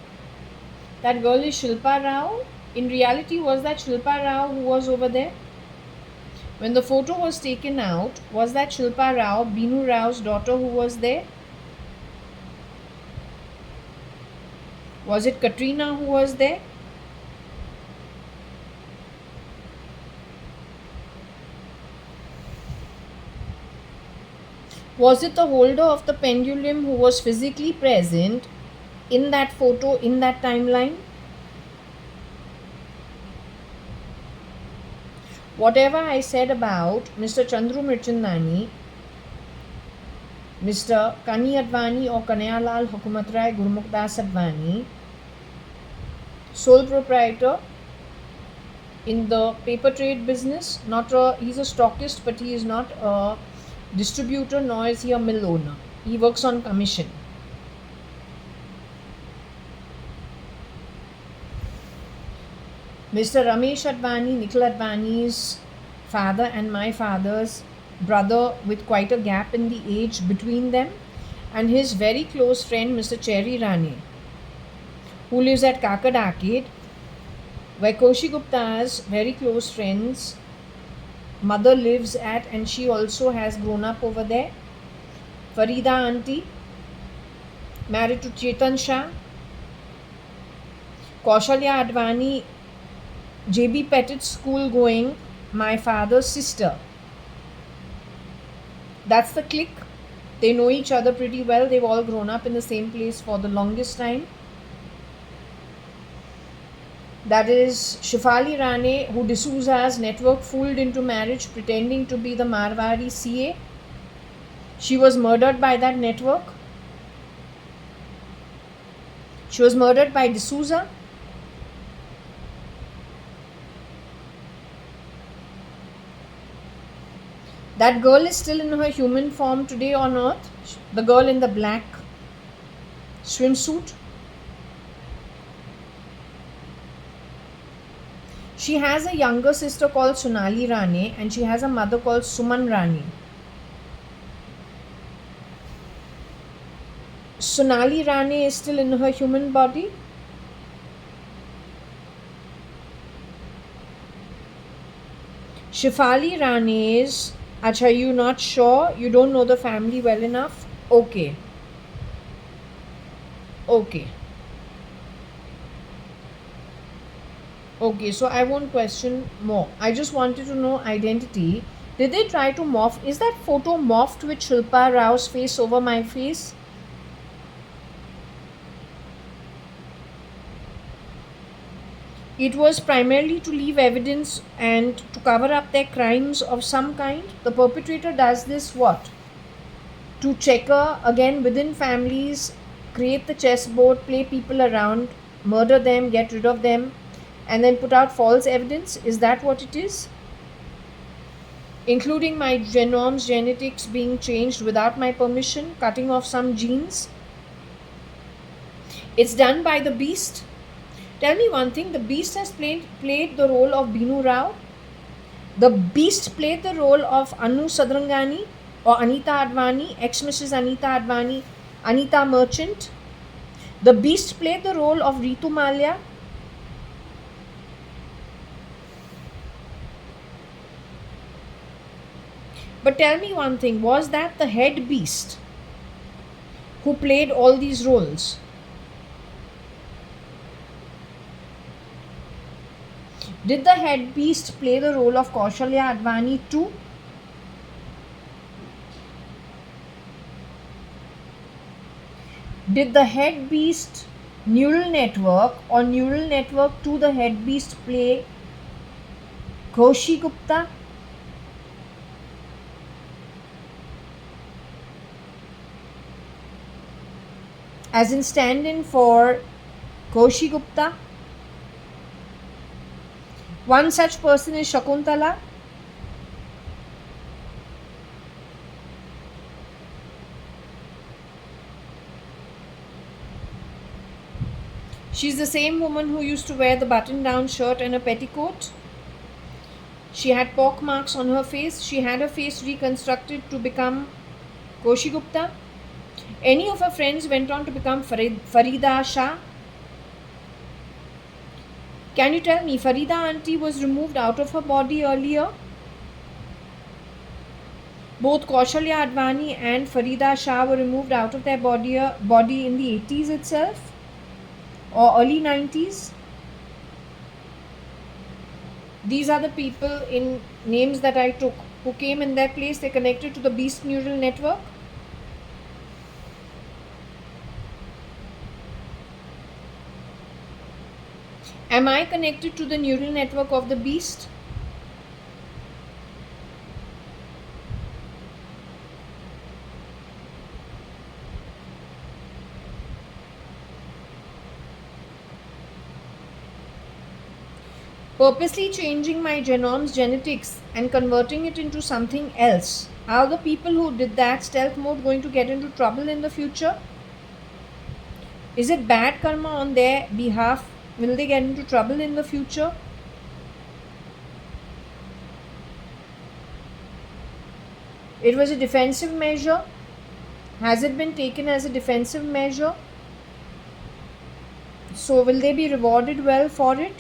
that girl is Shilpa Rao. In reality, was that Shilpa Rao who was over there? When the photo was taken out, was that Shilpa Rao, Binu Rao's daughter, who was there? Was it Katrina who was there? Was it the holder of the pendulum who was physically present in that photo, in that timeline? Whatever I said about Mr. Chandru Mirchandani, Mr. Kani Advani or Kanayalal Hakumatrai Gurmukdas Advani, sole proprietor in the paper trade business. He's a stockist, but he is not a distributor, nor is he a mill owner. He works on commission. Mr. Ramesh Advani, Nikhil Advani's father and my father's brother, with quite a gap in the age between them, and his very close friend Mr. Cherry Rane, who lives at Kakad Arcade, where Koshi Gupta's very close friend's mother lives at, and she also has grown up over there. Farida auntie, married to Chetan Shah. Kaushalya Advani, JB Pettit school going, my father's sister. That's the clique. They know each other pretty well. They've all grown up in the same place for the longest time. That is Shefali Rane, who D'Souza's network fooled into marriage pretending to be the Marwari CA. She was murdered by that network. She was murdered by D'Souza. That girl is still in her human form today on earth. The girl in the black swimsuit. She has a younger sister called Sonali Rane, and she has a mother called Suman Rane. Sonali Rane is still in her human body. Shefali Rane's, Acha, you not sure? You don't know the family well enough? Okay. Okay, so I won't question more. I just wanted to know identity. Did they try to morph? Is that photo morphed with Shilpa Rao's face over my face? It was primarily to leave evidence and to cover up their crimes of some kind. The perpetrator does this what? To checker again within families, create the chessboard, play people around, murder them, get rid of them, and then put out false evidence. Is that what it is? Including my genome's genetics being changed without my permission, cutting off some genes. It's done by the beast. Tell me one thing, the beast has played the role of Binu Rao. The beast played the role of Anu Sadrangani or Anita Advani, ex-Mrs. Anita Advani, Anita Merchant. The beast played the role of Ritu Malia. But tell me one thing, was that the head beast who played all these roles? Did the head beast play the role of Kaushalya Advani too? Did the head beast neural network or neural network to the head beast play Koshi Gupta? As in stand in for Koshi Gupta? One such person is Shakuntala. She's the same woman who used to wear the button-down shirt and a petticoat. She had pock marks on her face. She had her face reconstructed to become Koshi Gupta. Any of her friends went on to become Farida Shah. Can you tell me, Farida auntie was removed out of her body earlier? Both Kaushalya Advani and Farida Shah were removed out of their body in the 80s itself or early 90s. These are the people in names that I took who came in their place. They connected to the beast neural network. Am I connected to the neural network of the beast? Purposely changing my genome's genetics and converting it into something else. Are the people who did that stealth mode going to get into trouble in the future? Is it bad karma on their behalf? Will they get into trouble in the future? It was a defensive measure. Has it been taken as a defensive measure? So, will they be rewarded well for it?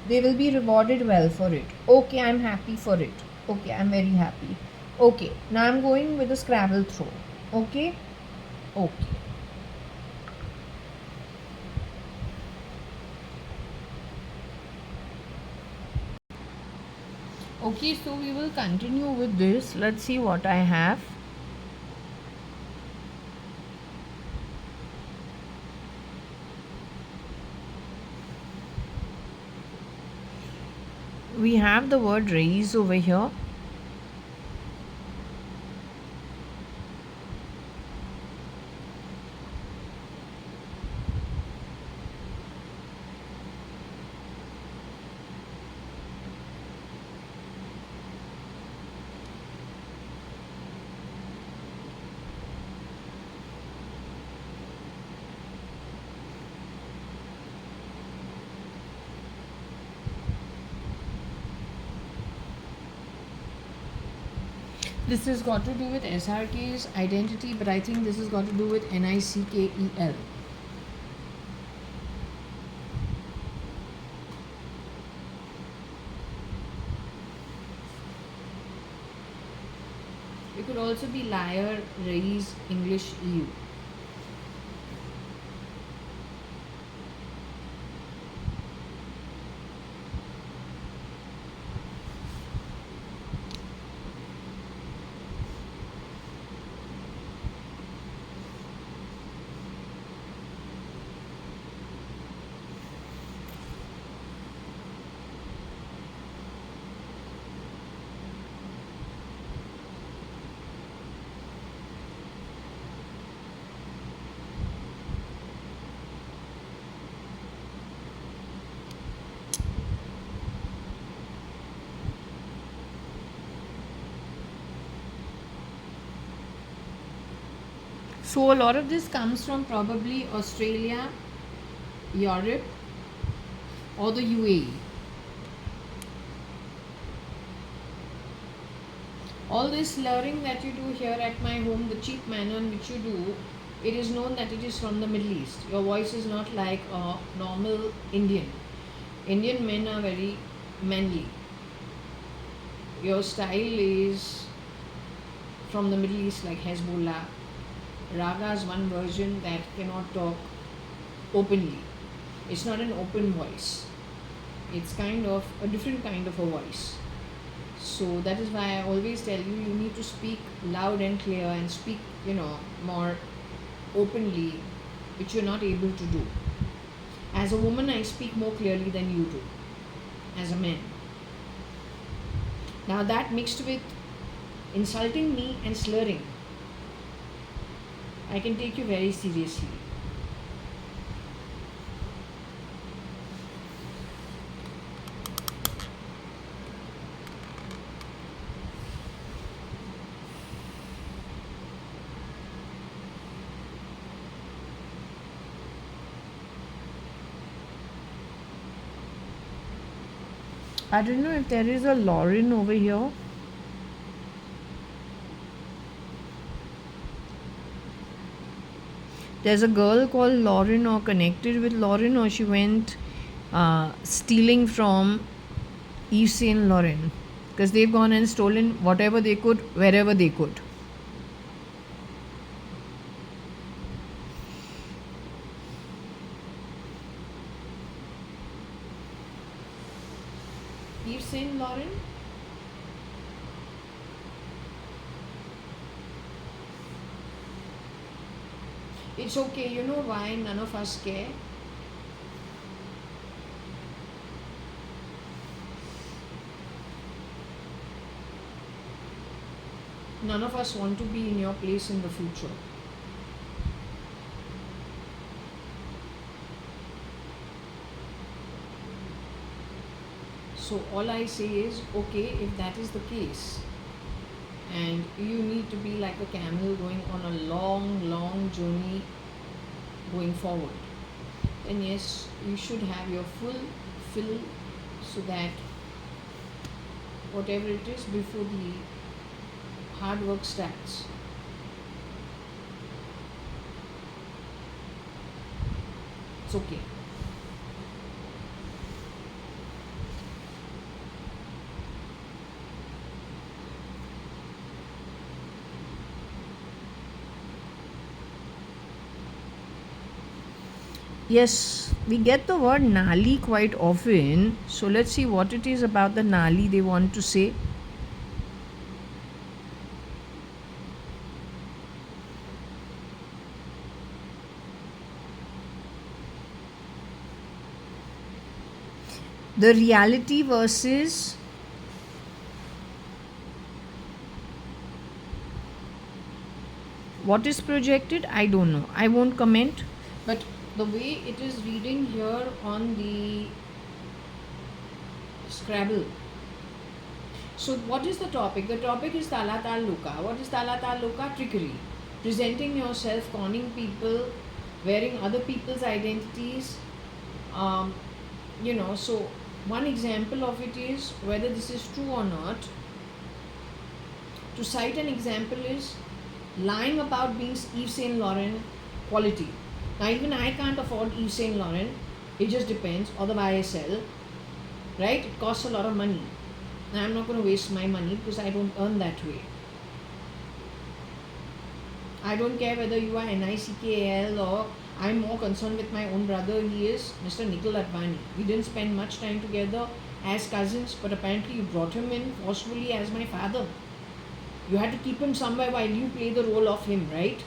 They will be rewarded well for it. Okay, I'm happy for it. Okay, I'm very happy. Okay, now I'm going with a Scrabble throw. Okay, okay. Okay, so we will continue with this. Let's see what I have. We have the word raise over here. This has got to do with SRK's identity, but I think this has got to do with Nikel. It could also be liar, raise, English, EU. So a lot of this comes from probably Australia, Europe, or the UAE. All this slurring that you do here at my home, the cheap manner in which you do, it is known that it is from the Middle East. Your voice is not like a normal Indian. Indian men are very manly. Your style is from the Middle East, like Hezbollah. Raga is one version that cannot talk openly. It's not an open voice. It's kind of a different kind of a voice. So that is why I always tell you, you need to speak loud and clear and speak, more openly, which you're not able to do. As a woman, I speak more clearly than you do, as a man. Now that mixed with insulting me and slurring, I can take you very seriously. I don't know if there is a Lauren over here. There's a girl called Lauren or connected with Lauren, or she went stealing from Yves Saint Laurent, because they've gone and stolen whatever they could wherever they could. Yves Saint Laurent? It's okay. You know why none of us care? None of us want to be in your place in the future. So all I say is, okay, if that is the case, and you need to be like a camel going on a long, long journey going forward, then yes, you should have your full fill, so that whatever it is before the hard work starts. It's okay. Yes, we get the word Nali quite often. So let's see what it is about the Nali they want to say. The reality versus what is projected, I don't know. I won't comment. But the way it is reading here on the Scrabble. So what is the topic? The topic is Tala Tal Luka. What is Tala Tal Luka? Trickery. Presenting yourself, conning people, wearing other people's identities. Um, so one example of it is, whether this is true or not, to cite an example is lying about being Yves Saint Laurent quality. Now even I can't afford Yves Saint Laurent. It just depends, or the YSL, right? It costs a lot of money. Now I'm not going to waste my money because I don't earn that way. I don't care whether you are Nickal, or I'm more concerned with my own brother. He is Mr. Nikhil Advani. We didn't spend much time together as cousins, but apparently you brought him in forcefully as my father. You had to keep him somewhere while you play the role of him, right?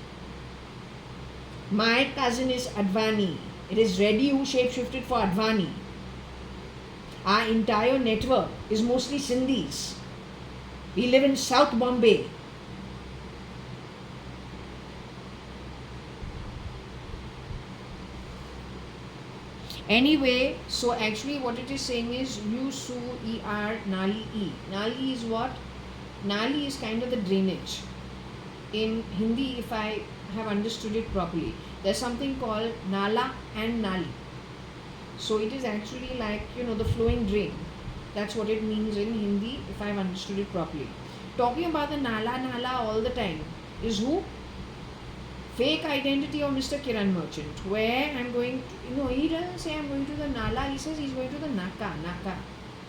My cousin is Advani. It is Reddy who shapeshifted for Advani. Our entire network is mostly Sindhis. We live in South Bombay. Anyway, so actually what it is saying is Su Er Nali E. Nali is what? Nali is kind of the drainage. In Hindi, if I have understood it properly, there's something called Nala and Nali. So it is actually like, the flowing drain. That's what it means in Hindi, if I've understood it properly. Talking about the Nala all the time is who? Fake identity of Mr. Kiran Merchant, where I'm going to, he doesn't say I'm going to the Nala, he says he's going to the Naka.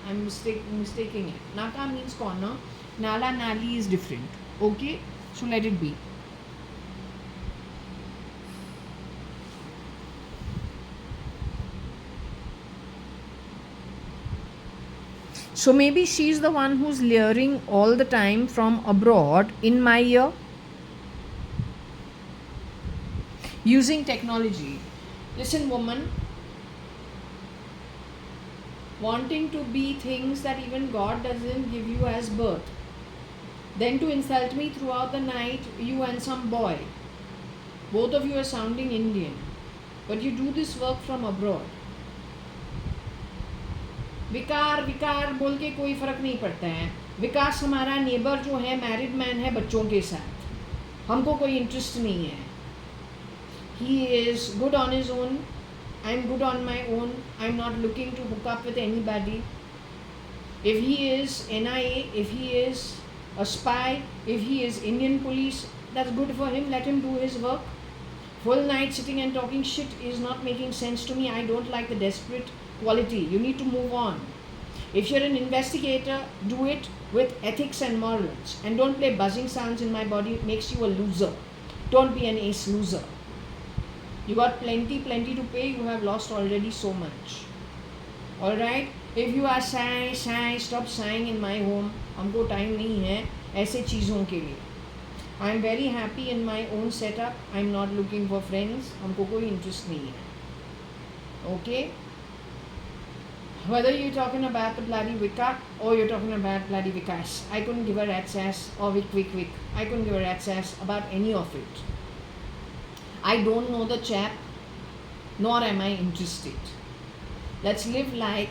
I'm mistaking it. Naka means corner, Nala, Nali is different. Okay, so let it be. So maybe she's the one who's leering all the time from abroad in my ear. Using technology. Listen, woman, wanting to be things that even God doesn't give you as birth, then to insult me throughout the night, you and some boy. Both of you are sounding Indian, but you do this work from abroad. विकार बोल के कोई फर्क नहीं पड़ता है. विकास हमारा neighbour जो है मैरिड मैन है बच्चों के साथ, हमको कोई इंटरेस्ट नहीं है. He is good on his own. I'm good on my own. I'm not looking to hook up with anybody. If he is NIA, if he is a spy, if he is Indian police, that's good for him. Let him do his work. Full night sitting and talking shit is not making sense to me. I don't like the desperate quality. You need to move on. If you're an investigator, do it with ethics and morals. And don't play buzzing sounds in my body. It makes you a loser. Don't be an ace loser. You got plenty to pay. You have lost already so much. Alright? If you are shy, stop sighing in my home. हमको time नहीं है ऐसे चीज़ों के लिए. I am very happy in my own setup. I am not looking for friends. हमको कोई interest नहीं है. Okay? Whether you're talking about the bloody Wicca or you're talking about bloody Vikas, I couldn't give a rat's ass, or Vic. I couldn't give a rat's ass about any of it. I don't know the chap, nor am I interested. Let's live like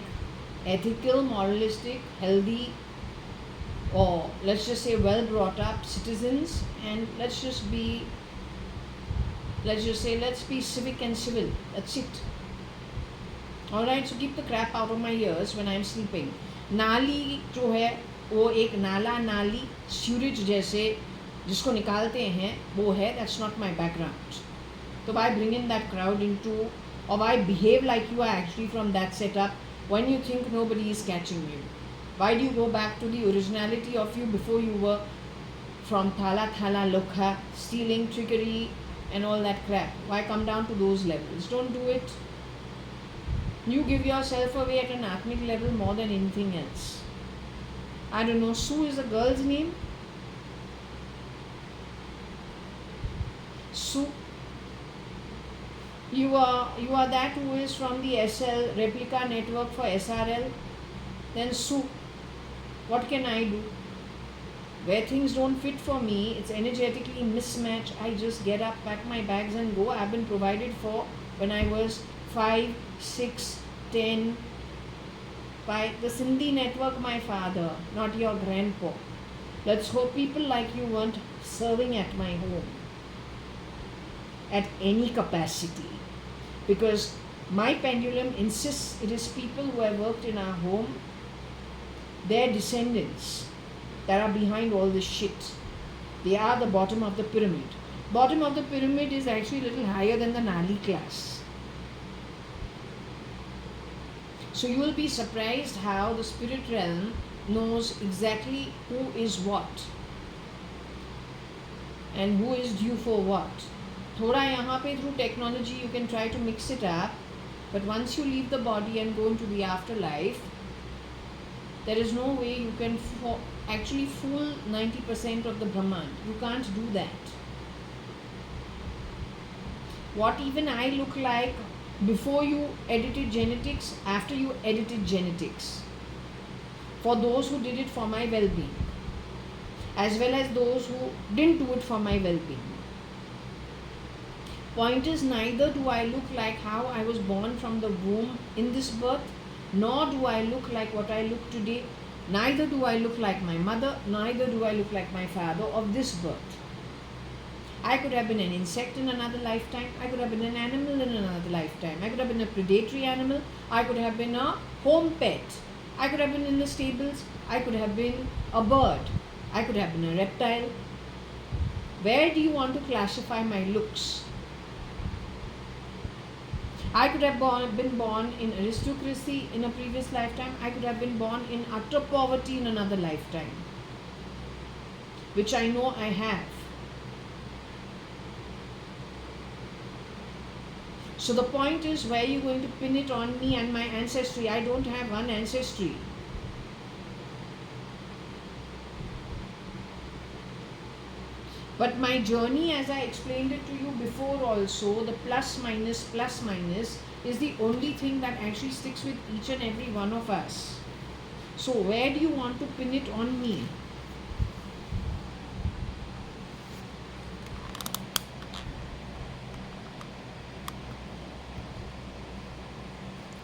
ethical, moralistic, healthy, or let's just say well brought up citizens, and let's be civic and civil. That's it. Alright, so keep the crap out of my ears when I'm sleeping. नाली जो है वो एक नाला नाली sewerage जैसे जिसको निकालते हैं वो है. That's not my background. So why bring in that crowd into, or why behave like you are actually from that setup when you think nobody is catching you? Why do you go back to the originality of you before you were from Thala Thala Lokha, stealing, trickery and all that crap? Why come down to those levels? Don't do it. You give yourself away at an atmic level more than anything else. I don't know, Sue is a girl's name? Sue. You are that who is from the SL replica network for SRL? Then Sue. What can I do? Where things don't fit for me, it's energetically mismatched, I just get up, pack my bags and go. I've been provided for when I was 5, 6, 10 by the Sindhi network, my father, not your grandpa. Let's hope people like you weren't serving at my home at any capacity, because my pendulum insists it is people who have worked in our home, their descendants, that are behind all this shit. They are the bottom of the pyramid. Bottom of the pyramid is actually a little higher than the Nali class. So you will be surprised how the spirit realm knows exactly who is what and who is due for what. Thoda yahan pe through technology you can try to mix it up, but once you leave the body and go into the afterlife, there is no way you can actually fool 90% of the Brahman. You can't do that. What even I look like before you edited genetics, after you edited genetics, for those who did it for my well-being, as well as those who didn't do it for my well-being. Point is, neither do I look like how I was born from the womb in this birth, nor do I look like what I look today. Neither do I look like my mother, neither do I look like my father of this birth. I could have been an insect in another lifetime. I could have been an animal in another lifetime. I could have been a predatory animal. I could have been a home pet. I could have been in the stables. I could have been a bird. I could have been a reptile. Where do you want to classify my looks? I could have been born in aristocracy in a previous lifetime. I could have been born in utter poverty in another lifetime, which I know I have. So the point is, where are you going to pin it on me and my ancestry? I don't have one ancestry. But my journey, as I explained it to you before also, the plus minus is the only thing that actually sticks with each and every one of us. So where do you want to pin it on me?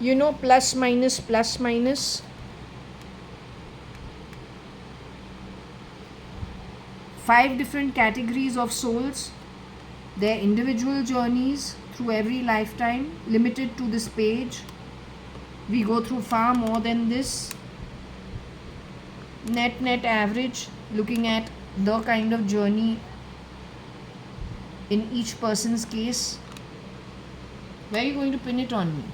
You know, plus minus. 5 different categories of souls, their individual journeys through every lifetime, limited to this page. We go through far more than this. Net average, looking at the kind of journey in each person's case. Where are you going to pin it on me?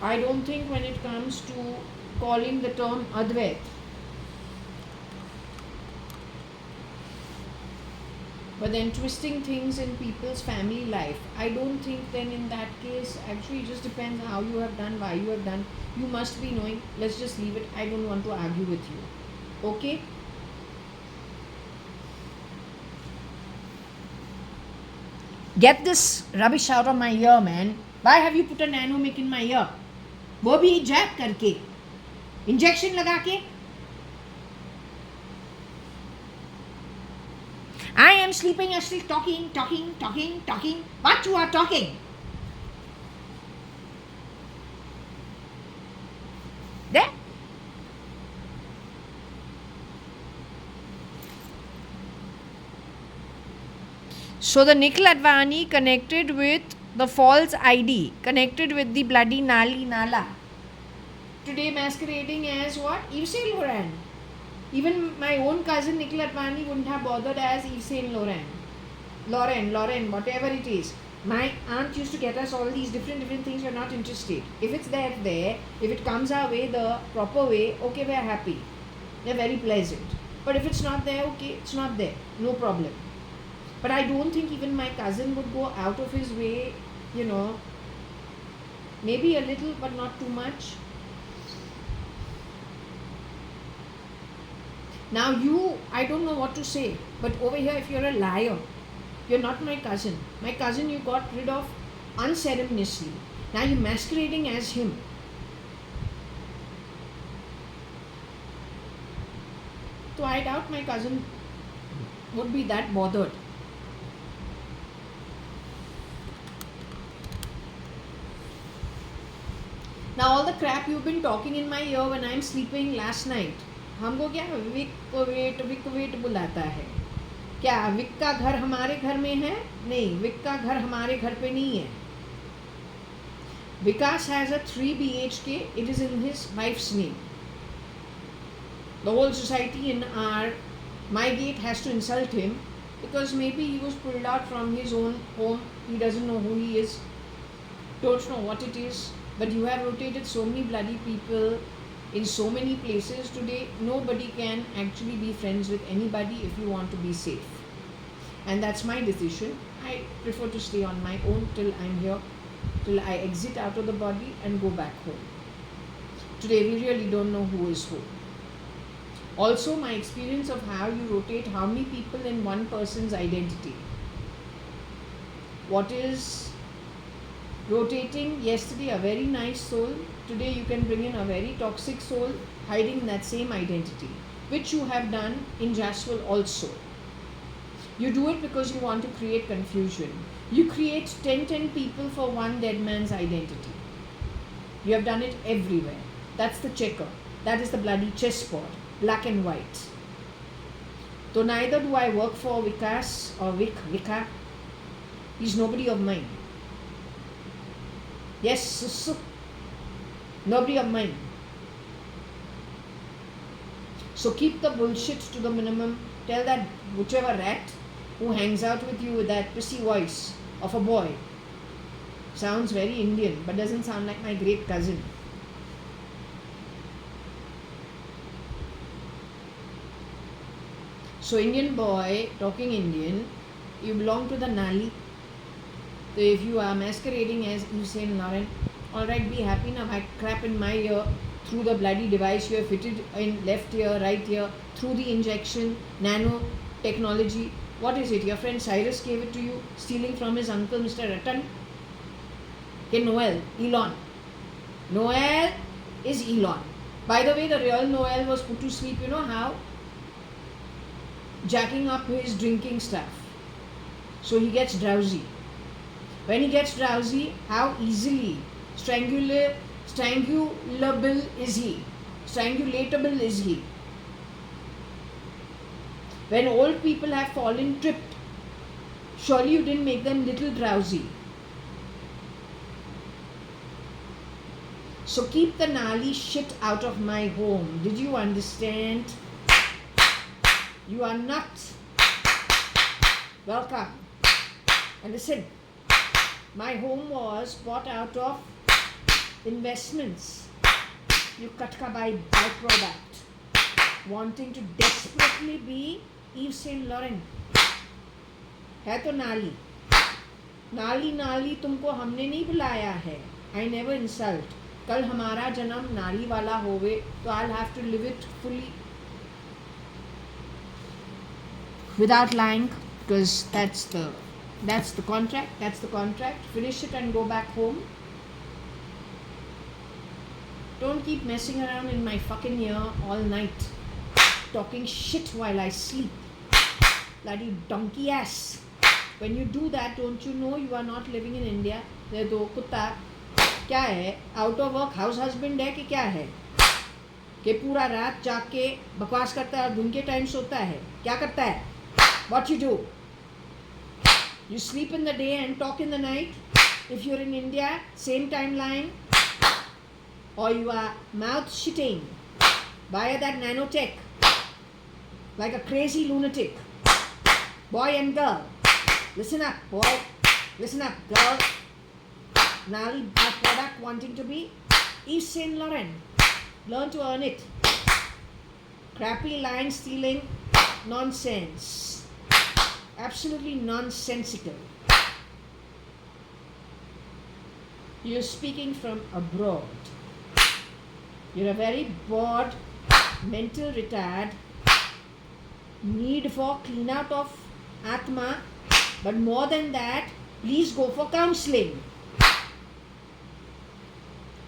I don't think when it comes to calling the term Advait, but then twisting things in people's family life, I don't think then in that case, actually it just depends how you have done, why you have done. You must be knowing. Let's just leave it. I don't want to argue with you. Okay? Get this rubbish out of my ear, man. Why have you put a nanomic in my ear? वो भी जैब करके, injection लगा के. I am sleeping, you're still talking. What you are talking? There. So the Nikhil Advani connected with the false ID, connected with the bloody Nali Nala. Today masquerading as what? Yves Saint Laurent. Even my own cousin Nikhil Advani wouldn't have bothered as Yves Saint Laurent. Lauren, whatever it is. My aunt used to get us all these different things. We're not interested. If it's there, if it comes our way the proper way, okay, we're happy. They're very pleasant. But if it's not there, okay, it's not there. No problem. But I don't think even my cousin would go out of his way, maybe a little, but not too much. Now I don't know what to say, but over here, if you're a liar, you're not my cousin. My cousin you got rid of unceremoniously. Now you're masquerading as him. So I doubt my cousin would be that bothered. Now all the crap you've been talking in my ear when I'm sleeping last night, हमको क्या Wick wait बुलाता है? क्या Wick का घर हमारे घर में है? नहीं, विक का घर हमारे घर पे नहीं है. Vikas has a 3 BHK. It is in his wife's name. The whole society in my gate has to insult him because maybe he was pulled out from his own home. He doesn't know who he is. Don't know what it is. But you have rotated so many bloody people in so many places today. Nobody can actually be friends with anybody if you want to be safe. And that's my decision. I prefer to stay on my own till I'm here, till I exit out of the body and go back home. Today we really don't know who is who. Also, my experience of how you rotate how many people in one person's identity. What is rotating? Yesterday a very nice soul, today you can bring in a very toxic soul hiding in that same identity, which you have done in Jaswal also. You do it because you want to create confusion. You create 10 people for one dead man's identity. You have done it everywhere. That's the checker. That is the bloody chessboard, black and white. So neither do I work for Vikas or Vika. He's nobody of mine. Yes, nobody of mine. So keep the bullshit to the minimum. Tell that whichever rat who hangs out with you with that pissy voice of a boy, sounds very Indian but doesn't sound like my great cousin. So Indian boy talking Indian, you belong to the Nali. So if you are masquerading as Yves Saint Laurent, alright, be happy now. I crap in my ear through the bloody device you have fitted in left ear, right ear, through the injection, nano technology. What is it? Your friend Cyrus gave it to you, stealing from his uncle Mr. Ratan? Okay, Noel, Elon. Noel is Elon. By the way, the real Noel was put to sleep, you know how? Jacking up his drinking stuff. So he gets drowsy. When he gets drowsy, how easily strangulatable is he? Strangulatable is he? When old people have fallen tripped, surely you didn't make them little drowsy. So keep the Nali shit out of my home. Did you understand? You are not welcome. And listen, my home was bought out of investments. You katka by byproduct, wanting to desperately be Yves Saint Laurent. है तो नाली नाली नाली तुमको हमने नहीं बुलाया है. I never insult. कल हमारा जन्म नाली वाला होवे तो I'll have to live it fully without lying, because that's the That's the contract. That's the contract. Finish it and go back home. Don't keep messing around in my fucking ear all night. Talking shit while I sleep. Bloody donkey ass. When you do that, don't you know you are not living in India? ये दो कुत्ता क्या है? Out of work house husband है कि क्या है? कि पूरा रात जाग के बकवास करता है और दिन के टाइम सोता है? क्या करता है? What you do? You sleep in the day and talk in the night. If you're in India, same timeline. Or you are mouth shitting via that nanotech like a crazy lunatic. Boy and girl, listen up, boy. Listen up, girl. Now our product wanting to be Yves Saint Laurent. Learn to earn it. Crappy line stealing nonsense. Absolutely nonsensical. You're speaking from abroad. You're a very bored, mental retard, need for clean out of Atma, but more than that, please go for counseling.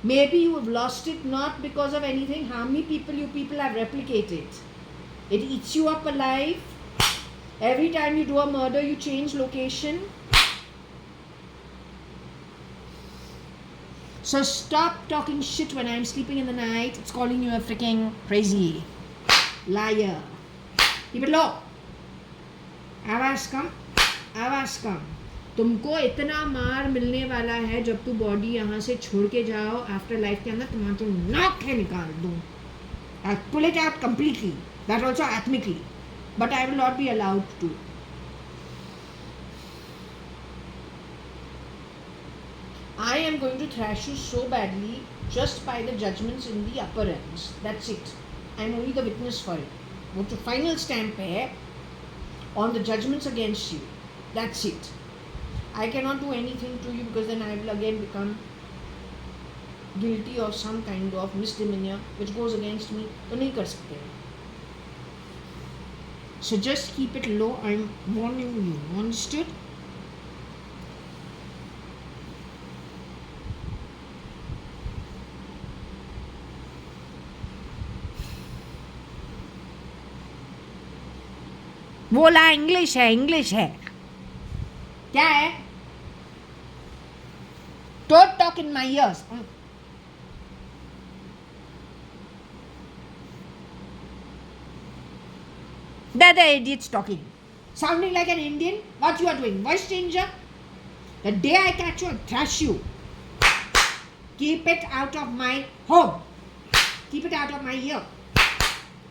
Maybe you have lost it not because of anything. How many people you people have replicated? It eats you up alive. Every time you do a murder, you change location. So stop talking shit when I'm sleeping in the night. It's calling you a freaking crazy liar. Keep it low. आवाज़ कम, आवाज़ कम. तुमको इतना मार मिलने वाला है जब तू बॉडी यहाँ से छोड़ के जाओ आफ्टर लाइफ के अंदर तुम्हारा तो नाक है निकाल दूँ. I'll pull it out completely. That also atomically. But I will not be allowed to. I am going to thrash you so badly just by the judgments in the upper ends. That's it. I am only the witness for it. वो जो final stamp है on the judgments against you. That's it. I cannot do anything to you because then I will again become guilty of some kind of misdemeanor which goes against me. तो नहीं कर सकते. So just keep it low. I'm warning you. Understood? बोला English है क्या है? Don't talk in my ears. They're the idiots talking. Sounding like an Indian. What you are doing? Voice changer? The day I catch you, I'll thrash you. Keep it out of my home. Keep it out of my ear.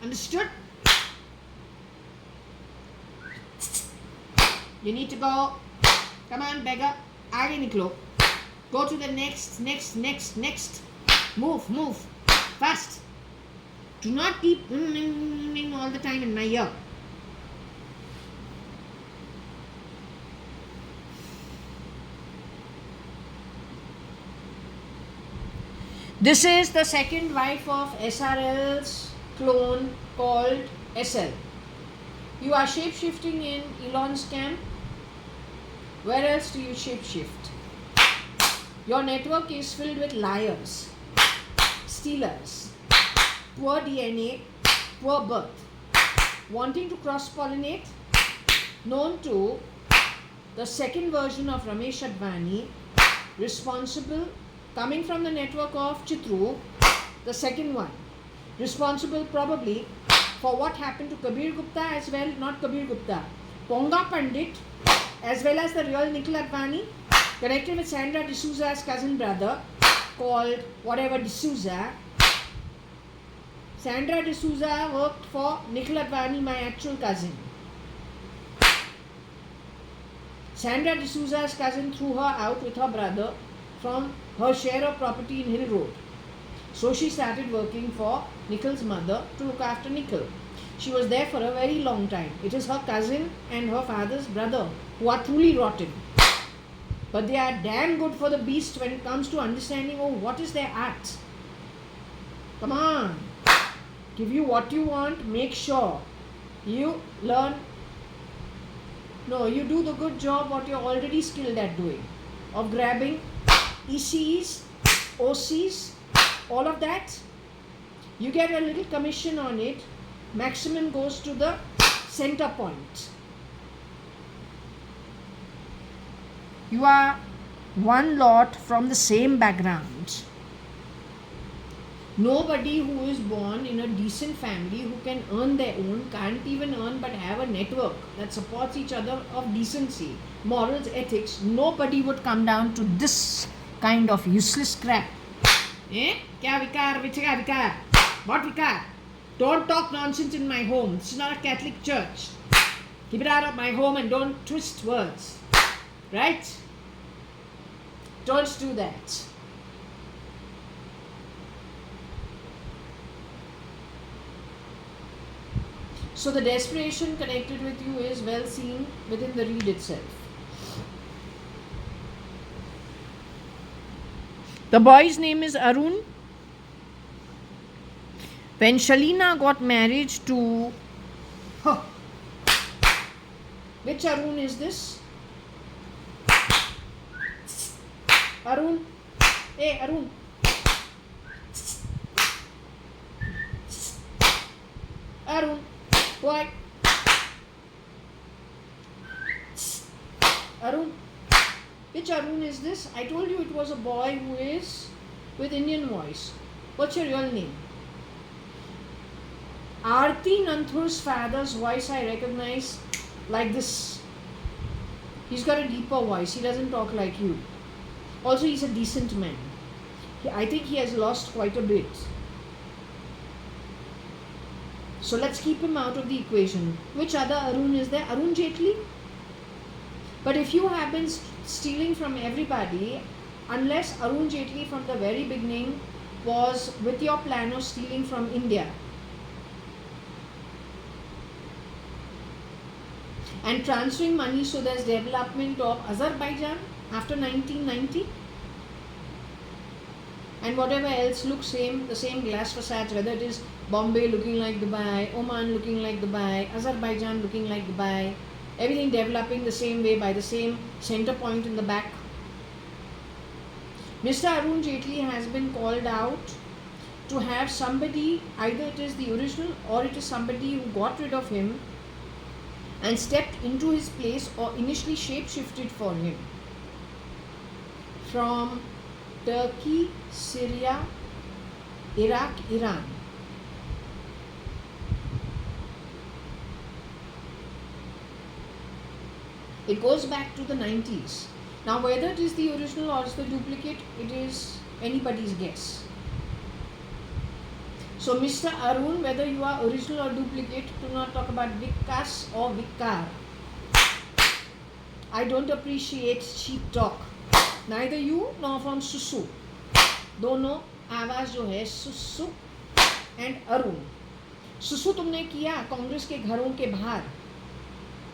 Understood? You need to go. Come on, beggar. आगे निकलो. Go to the next. Move. Fast. Do not keep all the time in my ear. This is the second wife of SRL's clone called SL. You are shape-shifting in Elon's camp. Where else do you shape-shift? Your network is filled with liars, stealers, poor DNA, poor birth, wanting to cross-pollinate, known to the second version of Ramesh Advani, responsible, coming from the network of Chitru, the second one, responsible probably for what happened to Kabir Gupta as well, not Kabir Gupta, Ponga Pandit, as well as the real Nikhil Advani, connected with Sandra D'Souza's cousin brother, called whatever D'Souza. Sandra D'Souza worked for Nikhil Advani, my actual cousin. Sandra D'Souza's cousin threw her out with her brother from her share of property in Hill Road. So she started working for Nikhil's mother to look after Nikhil. She was there for a very long time. It is her cousin and her father's brother who are truly rotten. But they are damn good for the beast when it comes to understanding, what is their act. Come on. Give you what you want. Make sure you learn No, you do the good job what you're already skilled at doing, of grabbing ECs, OCs, all of that. You get a little commission on it. Maximum goes to the center point. You are one lot from the same background. Nobody who is born in a decent family who can earn their own can't even earn but have a network that supports each other of decency, morals, ethics. Nobody would come down to this kind of useless crap. Eh? Kya vikar? Vichika vikar? What vikar? Don't talk nonsense in my home. This is not a Catholic church. Keep it out of my home and don't twist words. Right? Don't do that. So the desperation connected with you is well seen within the reed itself. The boy's name is Arun. When Shalina got married to... Huh. Which Arun is this? Arun? Hey, Arun. Arun. Boy. Arun. Which Arun is this? I told you it was a boy who is with Indian voice. What's your real name? Aarti Nanthur's father's voice I recognize like this. He's got a deeper voice. He doesn't talk like you. Also, he's a decent man. I think he has lost quite a bit. So let's keep him out of the equation. Which other Arun is there? Arun Jaitley? But if you have been stealing from everybody, unless Arun Jaitley from the very beginning was with your plan of stealing from India and transferring money so there's development of Azerbaijan after 1990 and whatever else looks same, the same glass facades, whether it is Bombay looking like Dubai, Oman looking like Dubai, Azerbaijan looking like Dubai, everything developing the same way by the same center point in the back. Mr. Arun Jaitley has been called out to have somebody, either it is the original or it is somebody who got rid of him and stepped into his place or initially shape-shifted for him from Turkey, Syria, Iraq, Iran. It goes back to the 90s. Now whether it is the original or it's the duplicate, it is anybody's guess. So Mr. Arun, whether you are original or duplicate, do not talk about Vikas or Vikar. I don't appreciate cheap talk. Neither you nor from Susu. दोनों आवाज जो है सुसु and Arun. सुसु तुमने किया कांग्रेस के घरों के बाहर.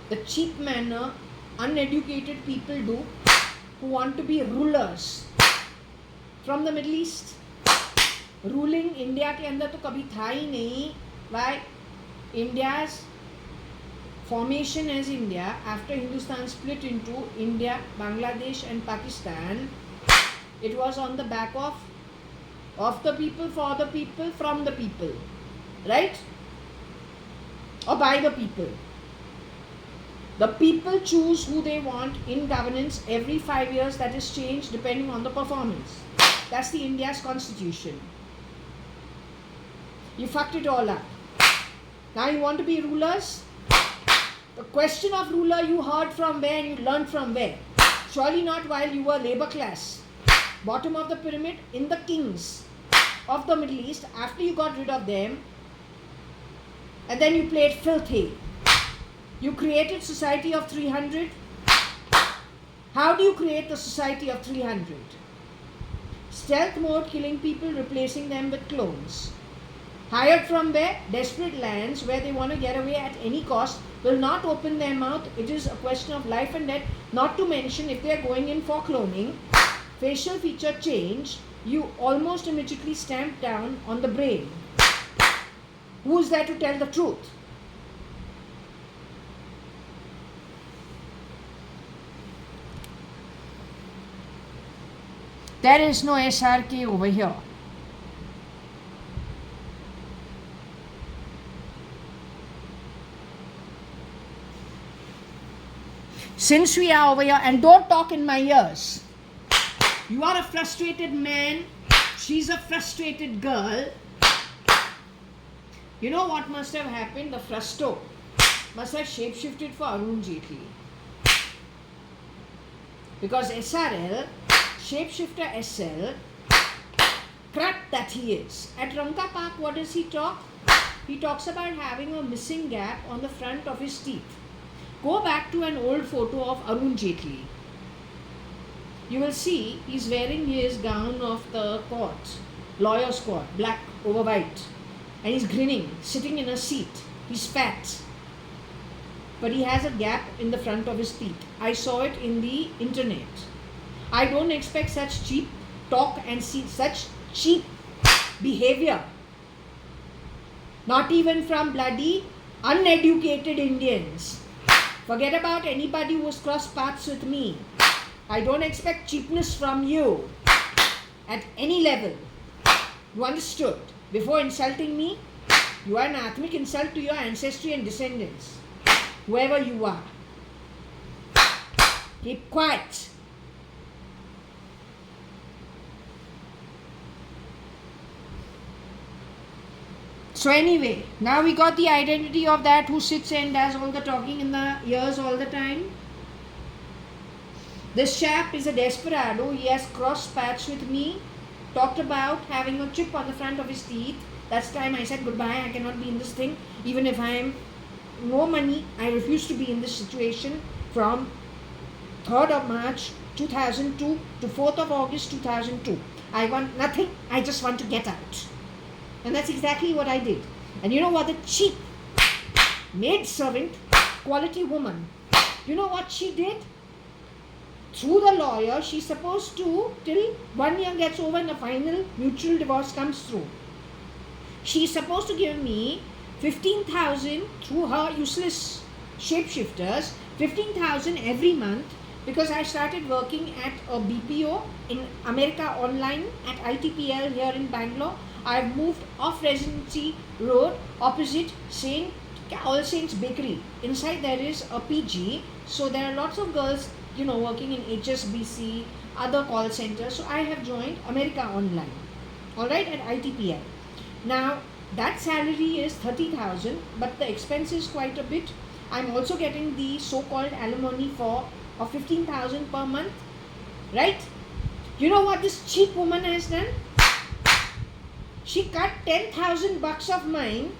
The cheap manner uneducated people do who want to be rulers from the Middle East. Ruling India के अंदर तो कभी था ही नहीं. Why? India's formation as India after Hindustan split into India, Bangladesh and Pakistan, it was on the back of the people, for the people, from the people, right? Or by the people. The people choose who they want in governance every 5 years. That is changed depending on the performance. That's the India's constitution. You fucked it all up. Now you want to be rulers? The question of ruler you heard from where and you learned from where? Surely not while you were labor class. Bottom of the pyramid in the kings of the Middle East after you got rid of them. And then you played filthy. You created society of 300. How do you create the society of 300? Stealth mode, killing people, replacing them with clones. Hired from where? Desperate lands where they want to get away at any cost, will not open their mouth. It is a question of life and death. Not to mention, if they are going in for cloning, facial feature change, you almost immediately stamp down on the brain. Who is there to tell the truth? There is no SRK over here. Since we are over here, and don't talk in my ears. You are a frustrated man. She's a frustrated girl. You know what must have happened? The frusto must have shapeshifted for Arun Jaitley. Because SRL, shapeshifter SL, crap that he is. At Ranka Park, what does he talk? He talks about having a missing gap on the front of his teeth. Go back to an old photo of Arun Jaitley. You will see he's wearing his gown of the court, lawyer's court, black over white. And he's grinning, sitting in a seat. He's fat. But he has a gap in the front of his teeth. I saw it in the internet. I don't expect such cheap talk and see such cheap behavior. Not even from bloody uneducated Indians. Forget about anybody who's crossed paths with me. I don't expect cheapness from you at any level. You understood? Before insulting me, you are an atmic insult to your ancestry and descendants. Whoever you are. Keep quiet. So anyway, now we got the identity of that who sits and does all the talking in the ears all the time. This chap is a desperado. He has crossed paths with me. Talked about having a chip on the front of his teeth. That's the time I said goodbye. I cannot be in this thing. Even if I am no money, I refuse to be in this situation from 3rd of March 2002 to 4th of August 2002. I want nothing. I just want to get out. And that's exactly what I did. And you know what? The cheap maid servant, quality woman, you know what she did? Through the lawyer, she's supposed to, till 1 year gets over and the final mutual divorce comes through, she's supposed to give me 15,000 through her useless shapeshifters, 15,000 every month, because I started working at a BPO in America Online at ITPL here in Bangalore. I've moved off Residency Road opposite All Saints Bakery. Inside there is a PG, so there are lots of girls, working in HSBC, other call centers. So I have joined America Online, alright, at ITPL. Now that salary is 30,000, but the expense is quite a bit. I'm also getting the so-called alimony of 15,000 per month, right? You know what this cheap woman has done? She cut 10,000 bucks of mine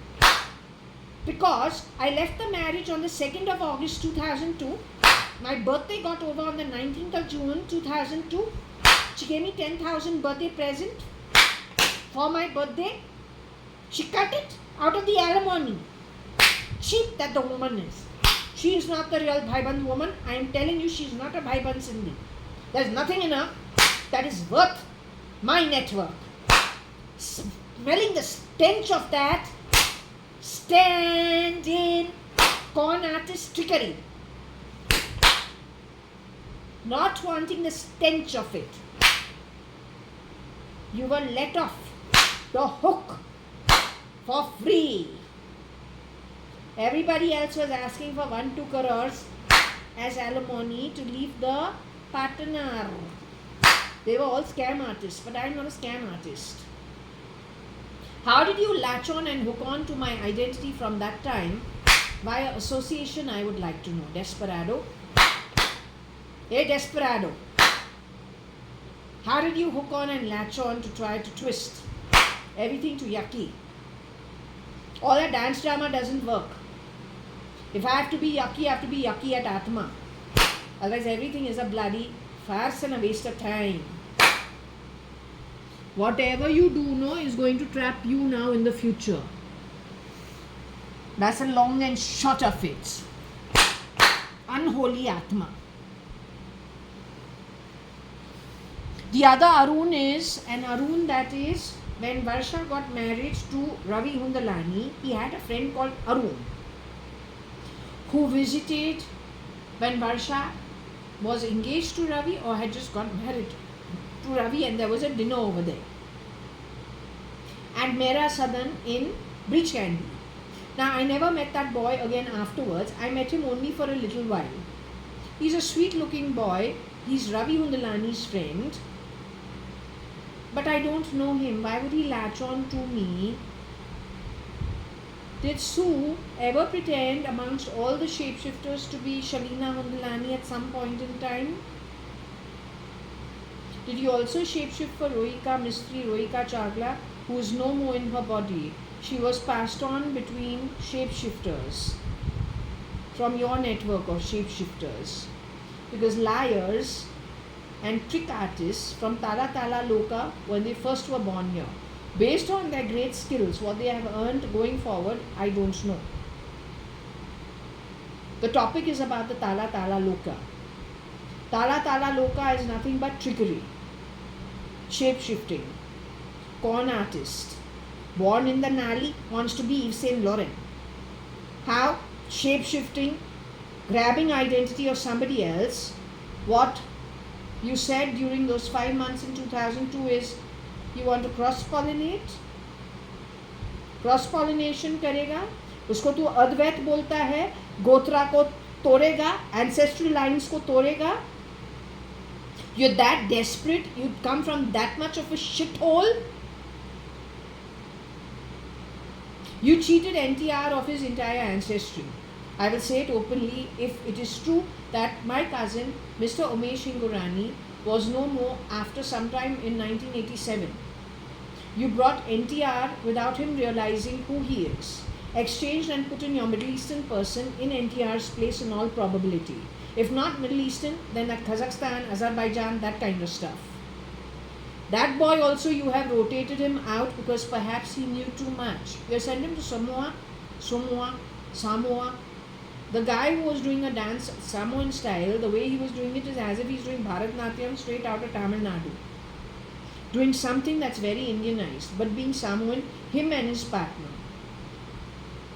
because I left the marriage on the 2nd of August 2002. My birthday got over on the 19th of June 2002. She gave me 10,000 birthday present for my birthday. She cut it out of the alimony. Cheap that the woman is. She is not the real Bhaiband woman. I am telling you, she is not a Bhaiband Sindhi. There is nothing in her that is worth my network. Smelling the stench of that, stand in con artist trickery. Not wanting the stench of it. You were let off the hook for free. Everybody else was asking for 1-2 crores as alimony to leave the partner. They were all scam artists, but I am not a scam artist. How did you latch on and hook on to my identity from that time? By association, I would like to know. Desperado. Hey, Desperado. How did you hook on and latch on to try to twist everything to yucky? All that dance drama doesn't work. If I have to be yucky, I have to be yucky at Atma. Otherwise, everything is a bloody farce and a waste of time. Whatever you do is going to trap you now in the future. That's the long and short of it. Unholy Atma. The other Arun is an Arun that is when Varsha got married to Ravi Hundalani, he had a friend called Arun who visited when Varsha was engaged to Ravi or had just got married to Ravi and there was a dinner over there. And Mera Sadan in Bridge Candy. Now, I never met that boy again afterwards. I met him only for a little while. He's a sweet looking boy. He's Ravi Hundalani's friend. But I don't know him. Why would he latch on to me? Did Sue ever pretend amongst all the shapeshifters to be Shalina Hundalani at some point in time? Did he also shapeshift for Rohika Mistry, Rohika Chagla, who is no more in her body? She was passed on between shapeshifters from your network of shapeshifters. Because liars and trick artists from Tala Tala Loka, when they first were born here, based on their great skills, what they have earned going forward, I don't know. The topic is about the Tala Tala Loka. Tala Tala Loka is nothing but trickery, shape-shifting, con artist, born in the Nali, wants to be Yves Saint Laurent. How? Shape-shifting, grabbing identity of somebody else. What you said during those 5 months in 2002 is you want to cross-pollinate. Cross-pollination करेगा, उसको तू अद्वैत बोलता है, गोत्रा को तोड़ेगा, ancestral lines को तोड़ेगा. You're that desperate, you come from that much of a shithole. You cheated NTR of his entire ancestry. I will say it openly if it is true that my cousin, Mr. Umesh Hingorani, was no more after some time in 1987. You brought NTR without him realizing who he is. Exchanged and put in your Middle Eastern person in NTR's place in all probability. If not Middle Eastern, then at Kazakhstan, Azerbaijan, that kind of stuff. That boy also, you have rotated him out because perhaps he knew too much. You sent him to Samoa. The guy who was doing a dance Samoan style, the way he was doing it is as if he's doing Bharatnatyam straight out of Tamil Nadu. Doing something that's very Indianized, but being Samoan, him and his partner.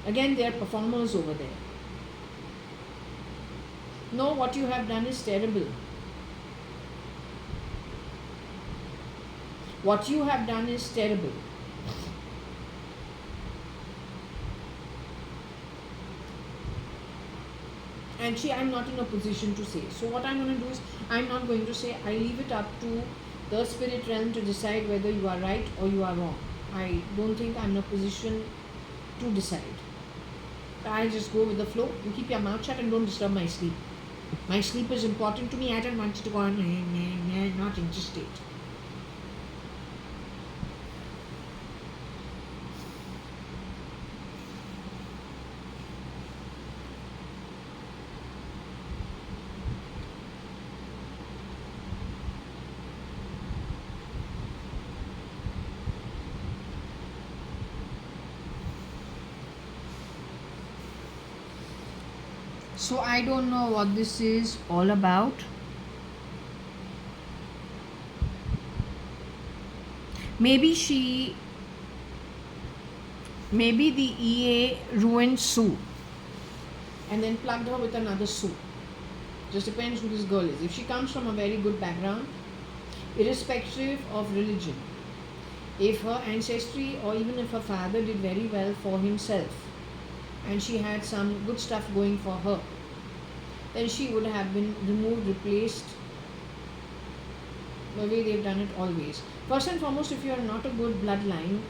Again, they are performers over there. No, what you have done is terrible. What you have done is terrible. And I'm not in a position to say. So what I'm going to do is, I'm not going to say. I leave it up to the spirit realm to decide whether you are right or you are wrong. I don't think I'm in a position to decide. I just go with the flow. You keep your mouth shut and don't disturb my sleep. My sleep is important to me. I don't want you to go on, not interested. So I don't know what this is all about. Maybe the EA ruined Sue and then plugged her with another Sue. Just depends who this girl is. If she comes from a very good background, irrespective of religion, if her ancestry or even if her father did very well for himself and she had some good stuff going for her, then she would have been removed, replaced the way they've done it always. First and foremost, if you are not a good bloodline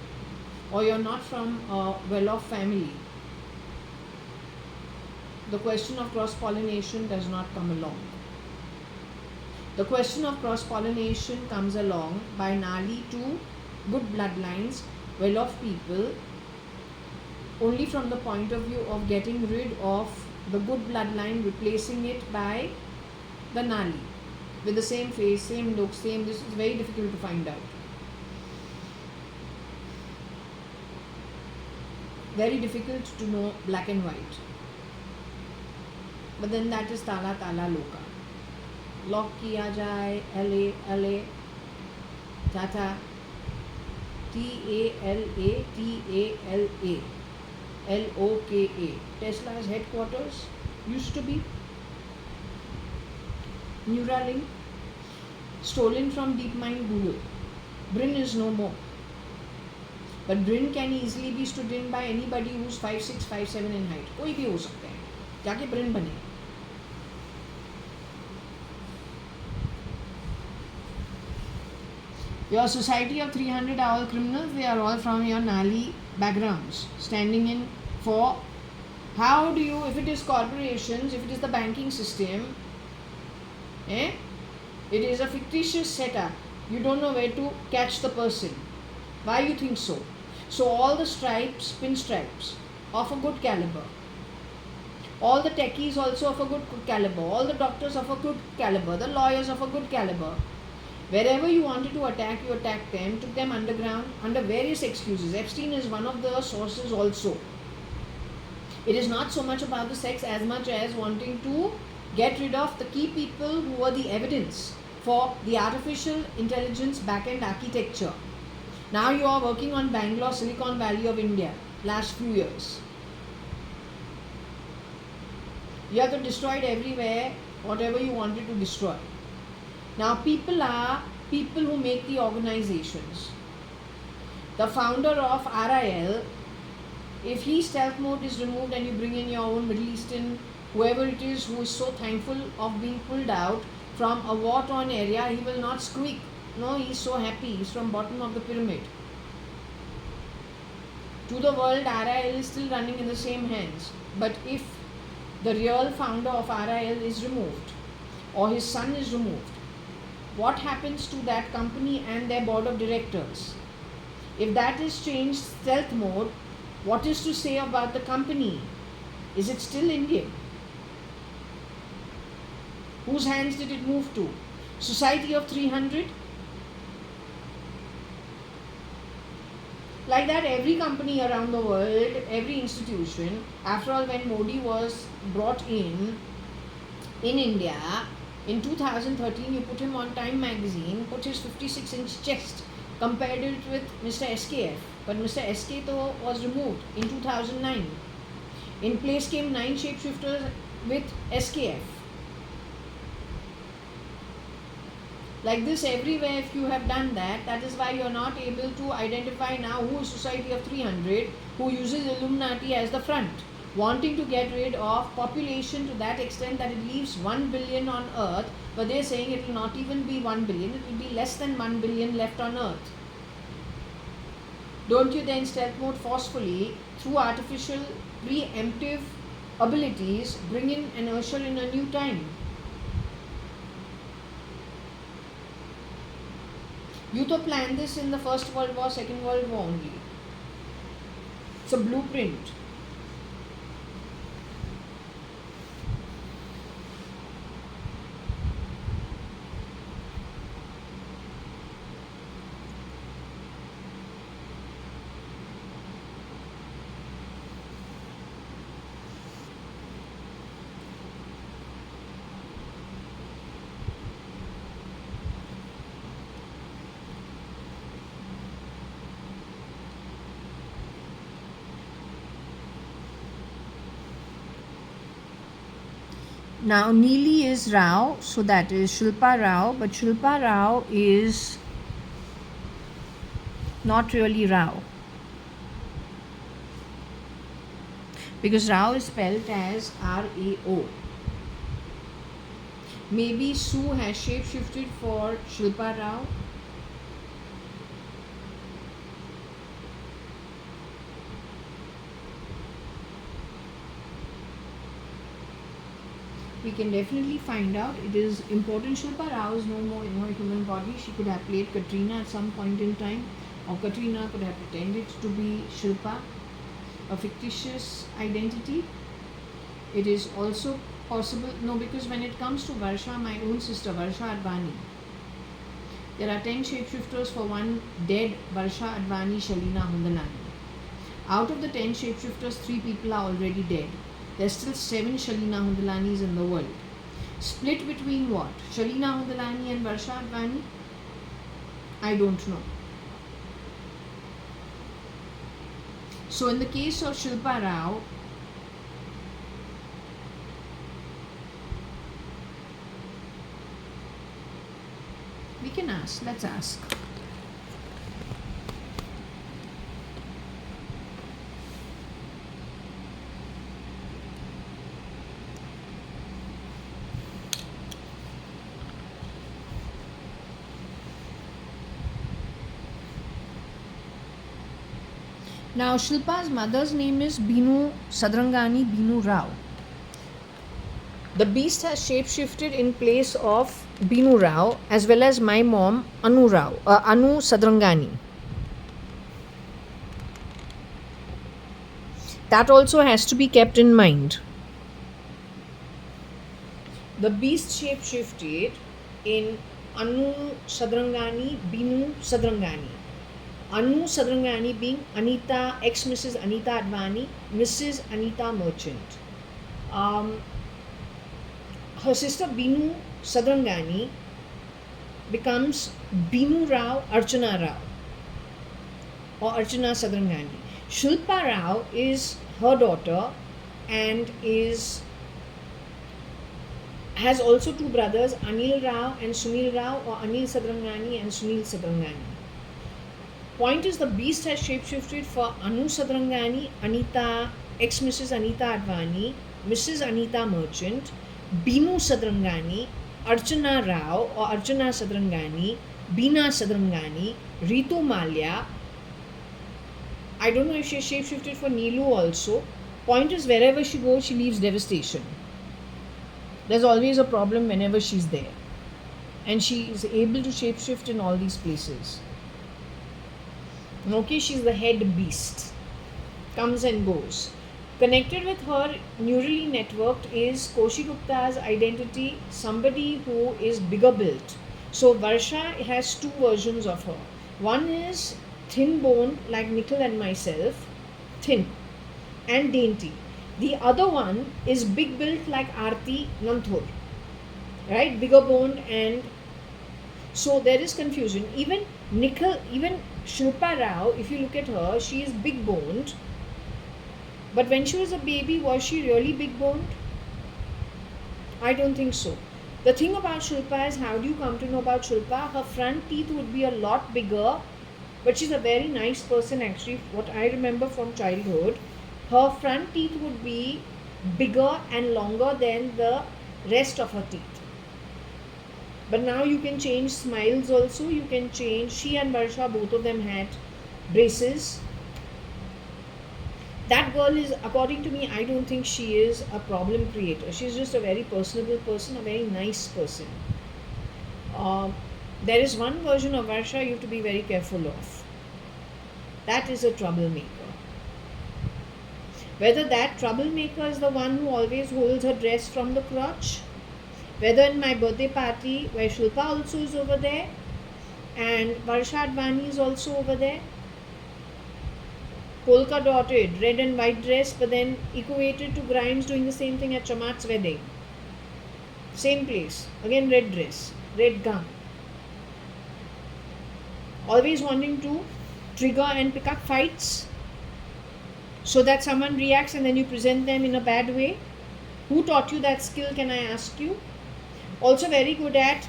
or you're not from a well-off family, the question of cross-pollination does not come along. The question of cross-pollination comes along by Nali to good bloodlines, well-off people, only from the point of view of getting rid of the good bloodline, replacing it by the Nali with the same face, same look, same. This is very difficult to find out. Very difficult to know black and white. But then that is Tala Tala Loka. Lock kiya jaye, LA, Tata, TALA. LOKA. Tesla's headquarters used to be Neuralink. stolen from DeepMind Google. Brin is no more. But Brin can easily be stood in by anybody who's 5'6", 5'7" in height. कोई भी हो सकता है, जाके Brin बने. Your society of 300 are all criminals. They are all from your Nali backgrounds, standing in for. How do you, if it is corporations, if it is the banking system, it is a fictitious setup. You don't know where to catch the person. Why you think so? So all the stripes, pinstripes of a good caliber, all the techies also of a good caliber, all the doctors of a good caliber, the lawyers of a good caliber. Wherever you wanted to attack, you attacked them, took them underground under various excuses. Epstein is one of the sources also. It is not so much about the sex as much as wanting to get rid of the key people who were the evidence for the artificial intelligence back-end architecture. Now you are working on Bangalore, Silicon Valley of India, last few years. You have to destroy it everywhere, whatever you wanted to destroy. Now people are people who make the organizations. The founder of RIL, if his stealth mode is removed and you bring in your own Middle Eastern, whoever it is who is so thankful of being pulled out from a war-torn area, he will not squeak. No, he is so happy. He is from bottom of the pyramid. To the world, RIL is still running in the same hands. But if the real founder of RIL is removed or his son is removed, what happens to that company and their board of directors? If that is changed stealth mode, what is to say about the company? Is it still Indian? Whose hands did it move to? Society of 300? Like that, every company around the world, every institution, after all, when Modi was brought in India, in 2013, you put him on Time magazine, put his 56-inch chest, compared it with Mr. SKF. But Mr. SK was removed in 2009. In place came 9 shapeshifters with SKF. Like this everywhere, if you have done that, that is why you are not able to identify now who is Society of 300, who uses Illuminati as the front, wanting to get rid of population to that extent that it leaves 1 billion on earth, but they are saying it will not even be 1 billion, it will be less than 1 billion left on earth. Don't you then stealth mode forcefully through artificial preemptive abilities bring in and usher in a new time? You to plan this in the First World War, Second World War only. It's a blueprint. Now Neeli is Rao, so that is Shilpa Rao, but Shilpa Rao is not really Rao, because Rao is spelled as R-A-O. Maybe Sue has shape-shifted for Shilpa Rao. We can definitely find out. It is important. Shilpa Rao is no more in her human body. She could have played Katrina at some point in time, or Katrina could have pretended to be Shilpa, a fictitious identity. It is also possible, no, because when it comes to Varsha, my own sister, JAYA.ADVANI, there are 10 shapeshifters for one dead JAYA.ADVANI Shalina Hundalani. Out of the 10 shapeshifters, 3 people are already dead. There's still 7 Shalina Hundalanis in the world. Split between what? Shalina Hundalani and JAYA.ADVANI? I don't know. So in the case of Shilpa Rao, can ask. Let's ask. Now, Shilpa's mother's name is Binu Sadrangani Binu Rao. The beast has shapeshifted in place of Binu Rao as well as my mom, Anu Sadrangani. That also has to be kept in mind. The beast shapeshifted in Anu Sadrangani Binu Sadrangani. Anu Sadrangani being Anita, ex-Mrs. Anita Advani, Mrs. Anita Merchant. Her sister Binu Sadrangani becomes Binu Rao Archana Rao or Archana Sadrangani. Shilpa Rao is her daughter and has also two brothers, Anil Rao and Sunil Rao, or Anil Sadrangani and Sunil Sadrangani. Point is, the beast has shapeshifted for Anu Sadrangani, Anita, ex-Mrs. Anita Advani, Mrs. Anita Merchant, Binu Sadrangani, Archana Rao or Archana Sadrangani, Beena Sadrangani, Ritu Malia. I don't know if she has shapeshifted for Neelu also. Point is, wherever she goes, she leaves devastation. There's always a problem whenever she's there. And she is able to shapeshift in all these places. Okay, she's the head beast. Comes and goes. Connected with her, neurally networked, is Koshi Gupta's identity, somebody who is bigger built. So Varsha has two versions of her. One is thin boned like Nikhil and myself, thin and dainty. The other one is big built like Aarti Nanthur, right? Bigger boned, and so there is confusion. Even Nikhil, even Shilpa Rao, if you look at her, she is big boned. But when she was a baby, was she really big boned? I don't think so. The thing about Shilpa is, how do you come to know about Shilpa? Her front teeth would be a lot bigger, but she's a very nice person actually. What I remember from childhood, her front teeth would be bigger and longer than the rest of her teeth. But now you can change smiles also. You can change. She and Varsha, both of them had braces. That girl is, according to me, I don't think she is a problem creator. She's just a very personable person, a very nice person. There is one version of Varsha you have to be very careful of. That is a troublemaker. Whether that troublemaker is the one who always holds her dress from the crotch, whether in my birthday party where Shilpa also is over there and Varsha Advani is also over there, polka dotted red and white dress, but then equated to Grimes doing the same thing at Chamat's wedding. Same place, again red dress, red gown. Always wanting to trigger and pick up fights so that someone reacts and then you present them in a bad way. Who taught you that skill, can I ask you? Also very good at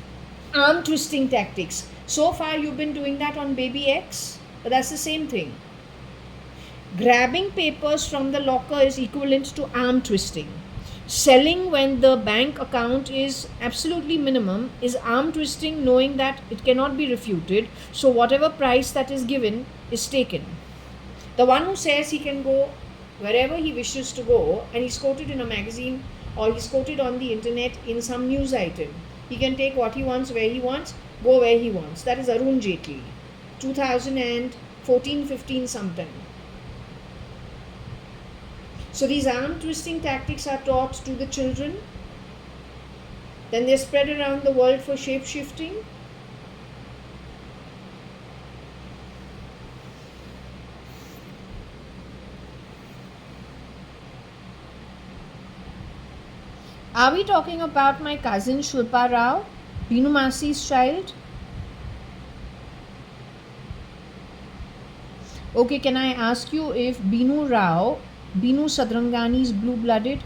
arm twisting tactics. So far you've been doing that on baby X, but that's the same thing. Grabbing papers from the locker is equivalent to arm twisting. Selling when the bank account is absolutely minimum is arm twisting, knowing that it cannot be refuted. So whatever price that is given is taken. The one who says he can go wherever he wishes to go, and he's quoted in a magazine or he's quoted on the internet in some news item. He can take what he wants, where he wants, go where he wants. That is Arun Jaitley, 2014-15 sometime. So these arm twisting tactics are taught to the children. Then they're spread around the world for shape shifting. Are we talking about my cousin Shilpa Rao, Binu Masi's child? Okay, can I ask you if Binu Rao, Binu Sadrangani is blue-blooded?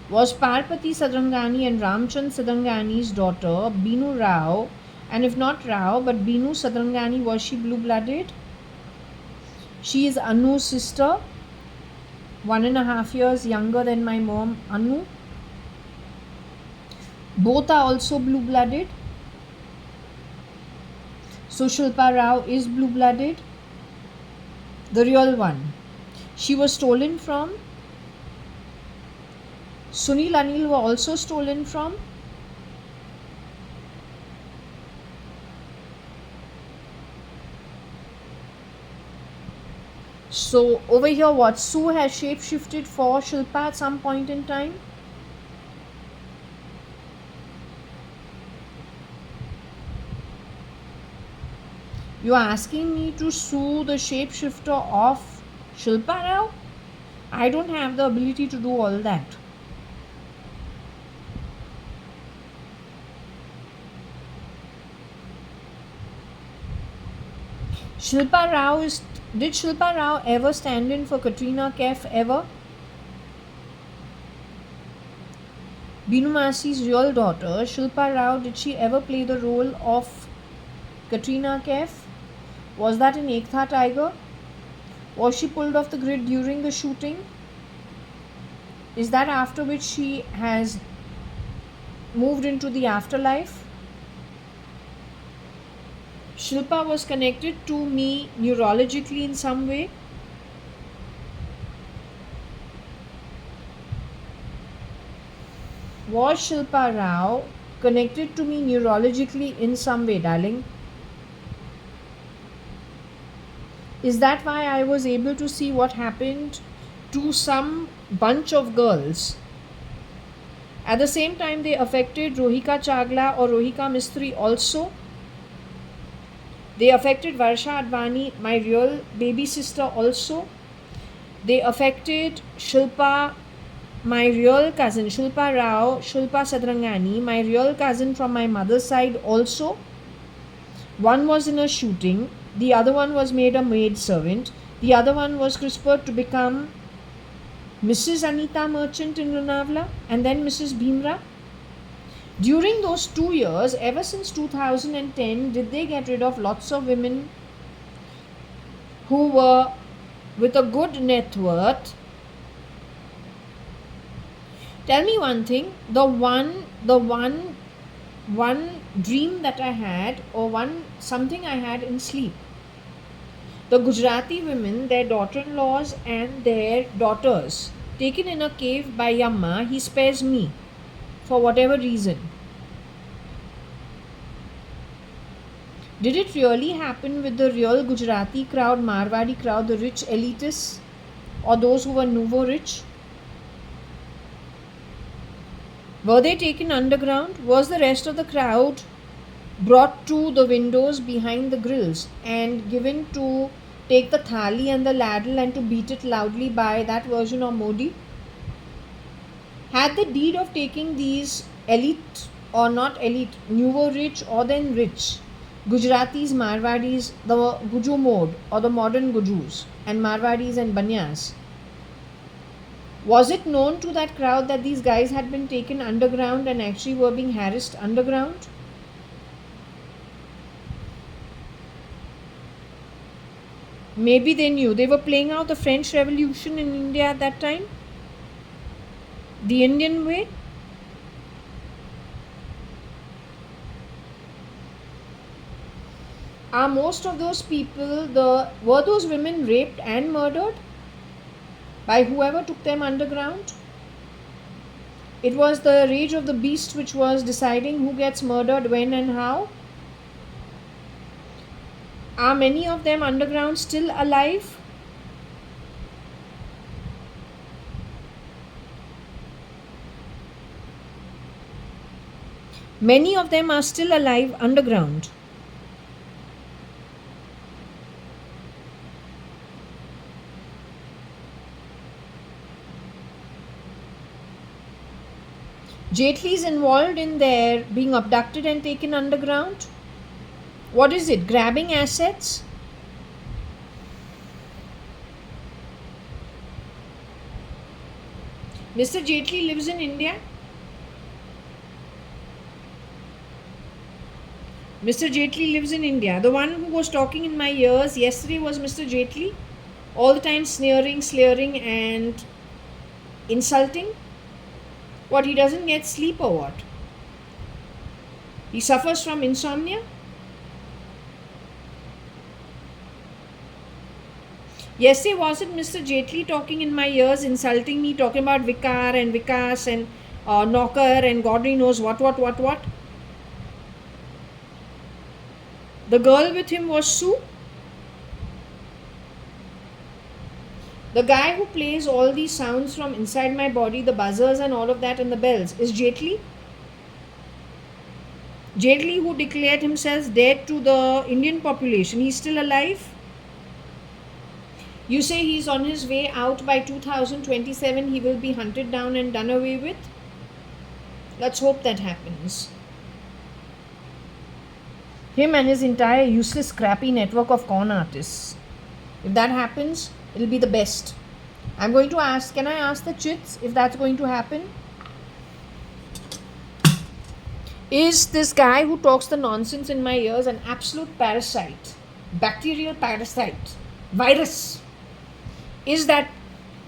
Was Parvati Sadrangani and Ramchand Sadrangani's daughter, Binu Rao, and if not Rao, but Binu Sadrangani, was she blue-blooded? She is Anu's sister, 1.5 years younger than my mom, Anu. Both are also blue-blooded. So Shilpa Rao is blue-blooded. The real one. She was stolen from. Sunil Anil were also stolen from. So over here, what? Sue has shapeshifted for Shilpa at some point in time. You are asking me to sue the shapeshifter of Shilpa Rao? I don't have the ability to do all that. Shilpa Rao is. Did Shilpa Rao ever stand in for Katrina Kaif ever? Binu Masi's real daughter, Shilpa Rao, did she ever play the role of Katrina Kaif? Was that in Ek Tha Tiger? Was she pulled off the grid during the shooting? Is that after which she has moved into the afterlife? Shilpa was connected to me neurologically in some way. Was Shilpa Rao connected to me neurologically in some way, darling? Is that why I was able to see what happened to some bunch of girls? At the same time, they affected Rohika Chagla or Rohika Mistry also. They affected Varsha Advani, my real baby sister also. They affected Shilpa, my real cousin, Shilpa Rao, Shilpa Sadrangani, my real cousin from my mother's side also. One was in a shooting. The other one was made a maid servant. The other one was CRISPR'd to become Mrs. Anita Merchant in Lonavala and then Mrs. Bhimra. During those 2 years, ever since 2010, did they get rid of lots of women who were with a good net worth? Tell me one thing, the one dream that I had, or something I had in sleep. The Gujarati women, their daughter-in-laws and their daughters, taken in a cave by Yamma, he spares me for whatever reason. Did it really happen with the real Gujarati crowd, Marwadi crowd, the rich elitists, or those who were nouveau rich? Were they taken underground? Was the rest of the crowd brought to the windows behind the grills and given to take the thali and the ladle and to beat it loudly by that version of Modi? Had the deed of taking these elite or not elite, nouveau rich or then rich, Gujaratis, Marwadis, the Guju mode or the modern Gujus and Marwadis and Banyas, was it known to that crowd that these guys had been taken underground and actually were being harassed underground? Maybe they knew. They were playing out the French Revolution in India at that time. The Indian way. Are most of those people, were those women raped and murdered by whoever took them underground? It was the rage of the beast which was deciding who gets murdered, when and how. Are many of them underground still alive? Many of them are still alive underground. Jaitley is involved in their being abducted and taken underground. What is it? Grabbing assets? Mr. Jaitley lives in India. Mr. Jaitley lives in India. The one who was talking in my ears yesterday was Mr. Jaitley, all the time sneering, slurring, and insulting. What, he doesn't get sleep or what? He suffers from insomnia? Yesterday, was it Mr. Jaitley talking in my ears, insulting me, talking about Vikar and Vikas and Knocker and God only knows what? The girl with him was Sue. The guy who plays all these sounds from inside my body, the buzzers and all of that and the bells, is Jaitley. Jaitley, who declared himself dead to the Indian population, he's still alive. You say he's on his way out by 2027, he will be hunted down and done away with? Let's hope that happens. Him and his entire useless, scrappy network of con artists. If that happens, it'll be the best. I'm going to ask, can I ask the chits if that's going to happen? Is this guy who talks the nonsense in my ears an absolute parasite? Bacterial parasite? Virus? Is that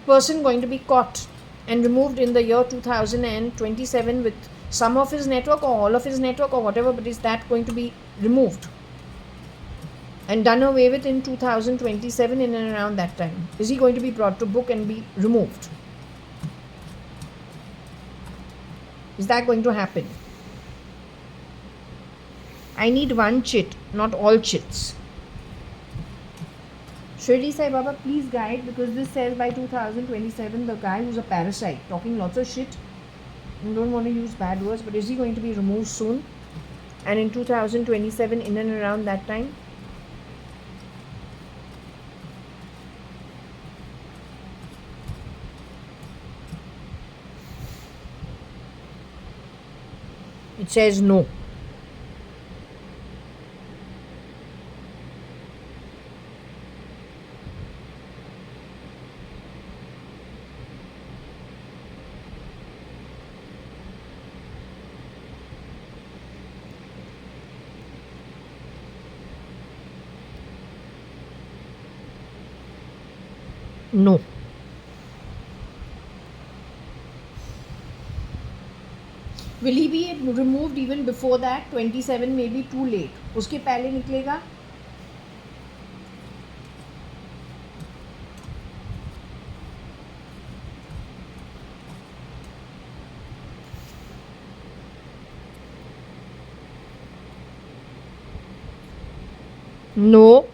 person going to be caught and removed in the year 2027 with some of his network or all of his network or whatever, but is that going to be removed and done away with in 2027 in and around that time? Is he going to be brought to book and be removed? Is that going to happen? I need one chit, not all chits. Shirdi Sai Baba, please guide, because this says by 2027 the guy who's a parasite, talking lots of shit, I don't want to use bad words, but is he going to be removed soon? And in 2027 in and around that time? It says no. No. Will he be removed even before that? 27 may be too late. उसके पहले निकलेगा? No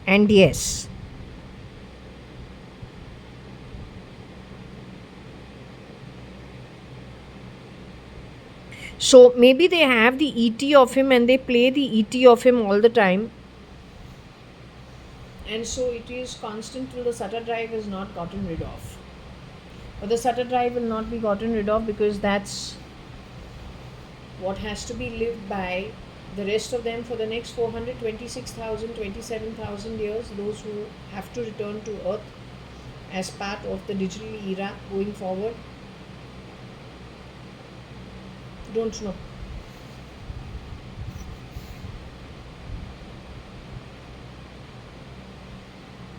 and yes. So maybe they have the ET of him and they play the ET of him all the time. And so it is constant till the SATA drive is not gotten rid of. But the SATA drive will not be gotten rid of because that's what has to be lived by the rest of them for the next 426,000, 27,000 years, those who have to return to Earth as part of the digital era going forward. Don't know.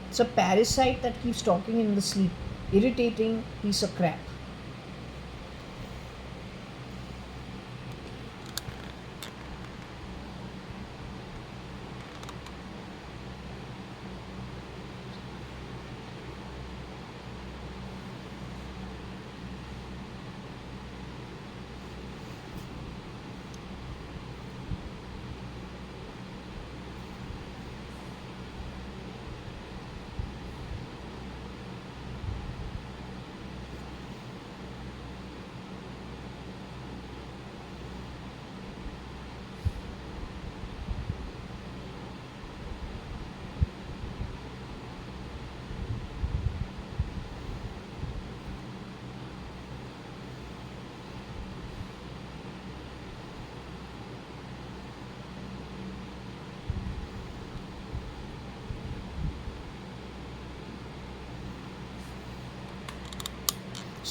It's a parasite that keeps talking in the sleep. Irritating piece of crap.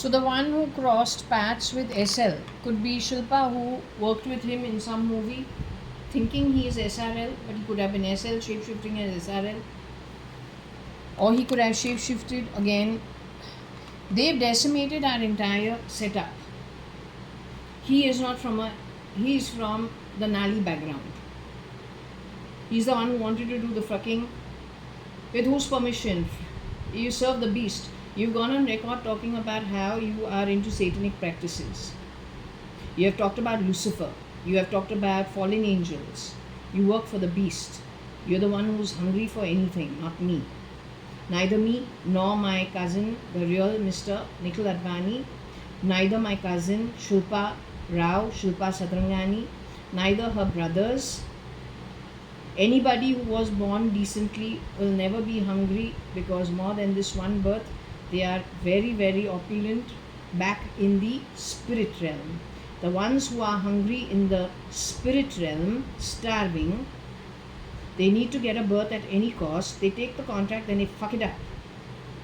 So the one who crossed paths with SL could be Shilpa, who worked with him in some movie, thinking he is SRL, but he could have been SL, shape-shifting as SRL. Or he could have shape-shifted again. They've decimated our entire setup. He is from the Nali background. He's the one who wanted to do the fucking, with whose permission? You serve the beast. You've gone on record talking about how you are into satanic practices. You have talked about Lucifer. You have talked about fallen angels. You work for the beast. You're the one who's hungry for anything, not me. Neither me nor my cousin, the real Mr. Nikhil Advani, neither my cousin Shilpa Rao, Shilpa Satrangani, neither her brothers. Anybody who was born decently will never be hungry, because more than this one birth, they are very, very opulent back in the spirit realm. The ones who are hungry in the spirit realm, starving, they need to get a birth at any cost. They take the contract, then they fuck it up.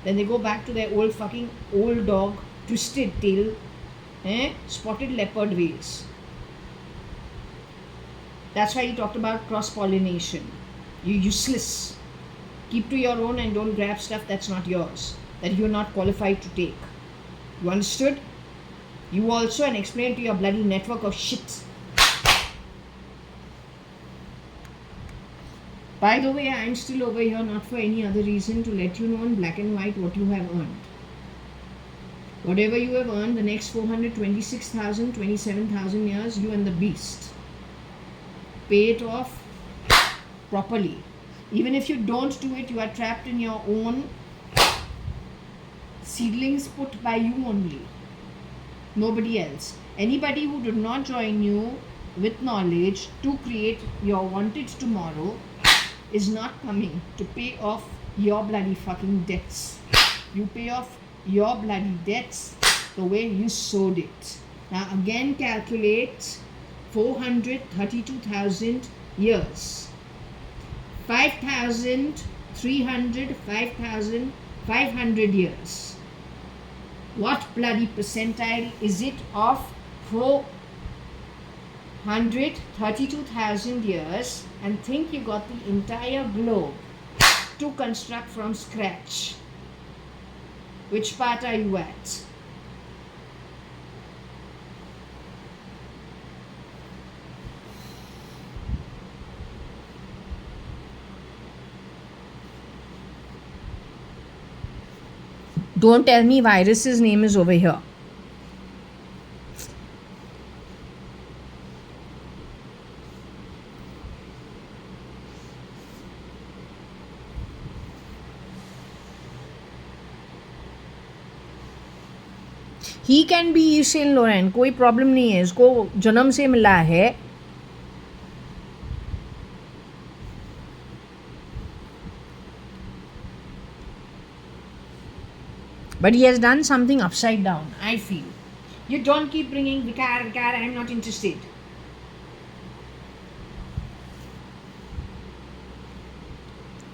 Then they go back to their old dog, twisted tail, spotted leopard ways. That's why he talked about cross-pollination. You're useless. Keep to your own and don't grab stuff that's not yours, that you're not qualified to take. You understood? You also, and explain to your bloody network of shit. By the way, I'm still over here not for any other reason, to let you know in black and white what you have earned. Whatever you have earned, the next 426,000, 27,000 years, you and the beast. Pay it off properly. Even if you don't do it, you are trapped in your own seedlings put by you only. Nobody else. Anybody who did not join you with knowledge to create your wanted tomorrow is not coming to pay off your bloody fucking debts. You pay off your bloody debts the way you sowed it. Now again calculate 432,000 years. 5,300, 5,500 years. What bloody percentile is it of 432,000 years? And think you got the entire globe to construct from scratch. Which part are you at? Don't tell me virus's name is over here. He can be ई सेन लोरेन, कोई problem नहीं है, इसको जन्म से मिला है. But he has done something upside down, I feel. You don't keep bringing Vikar, I'm not interested.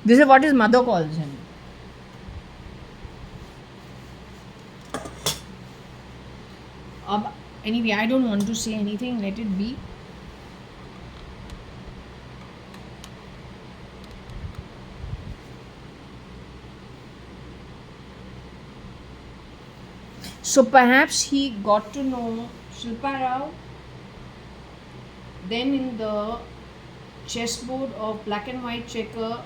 This is what his mother calls him. Anyway, I don't want to say anything, let it be. So perhaps he got to know Shilpa Rao. Then in the chessboard of black and white checker,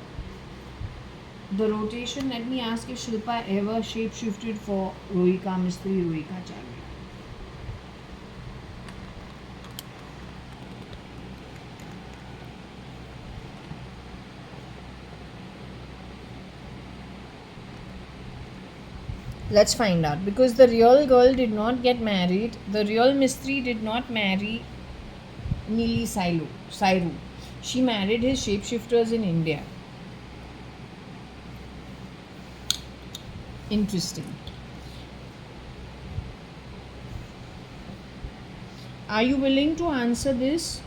the rotation, let me ask if Shilpa ever shape-shifted for Rohika Mistri, Rohika Charya. Let's find out, because the real girl did not get married. The real Mistri did not marry Neeli Sairu. She married his shapeshifters in India. Interesting. Are you willing to answer this?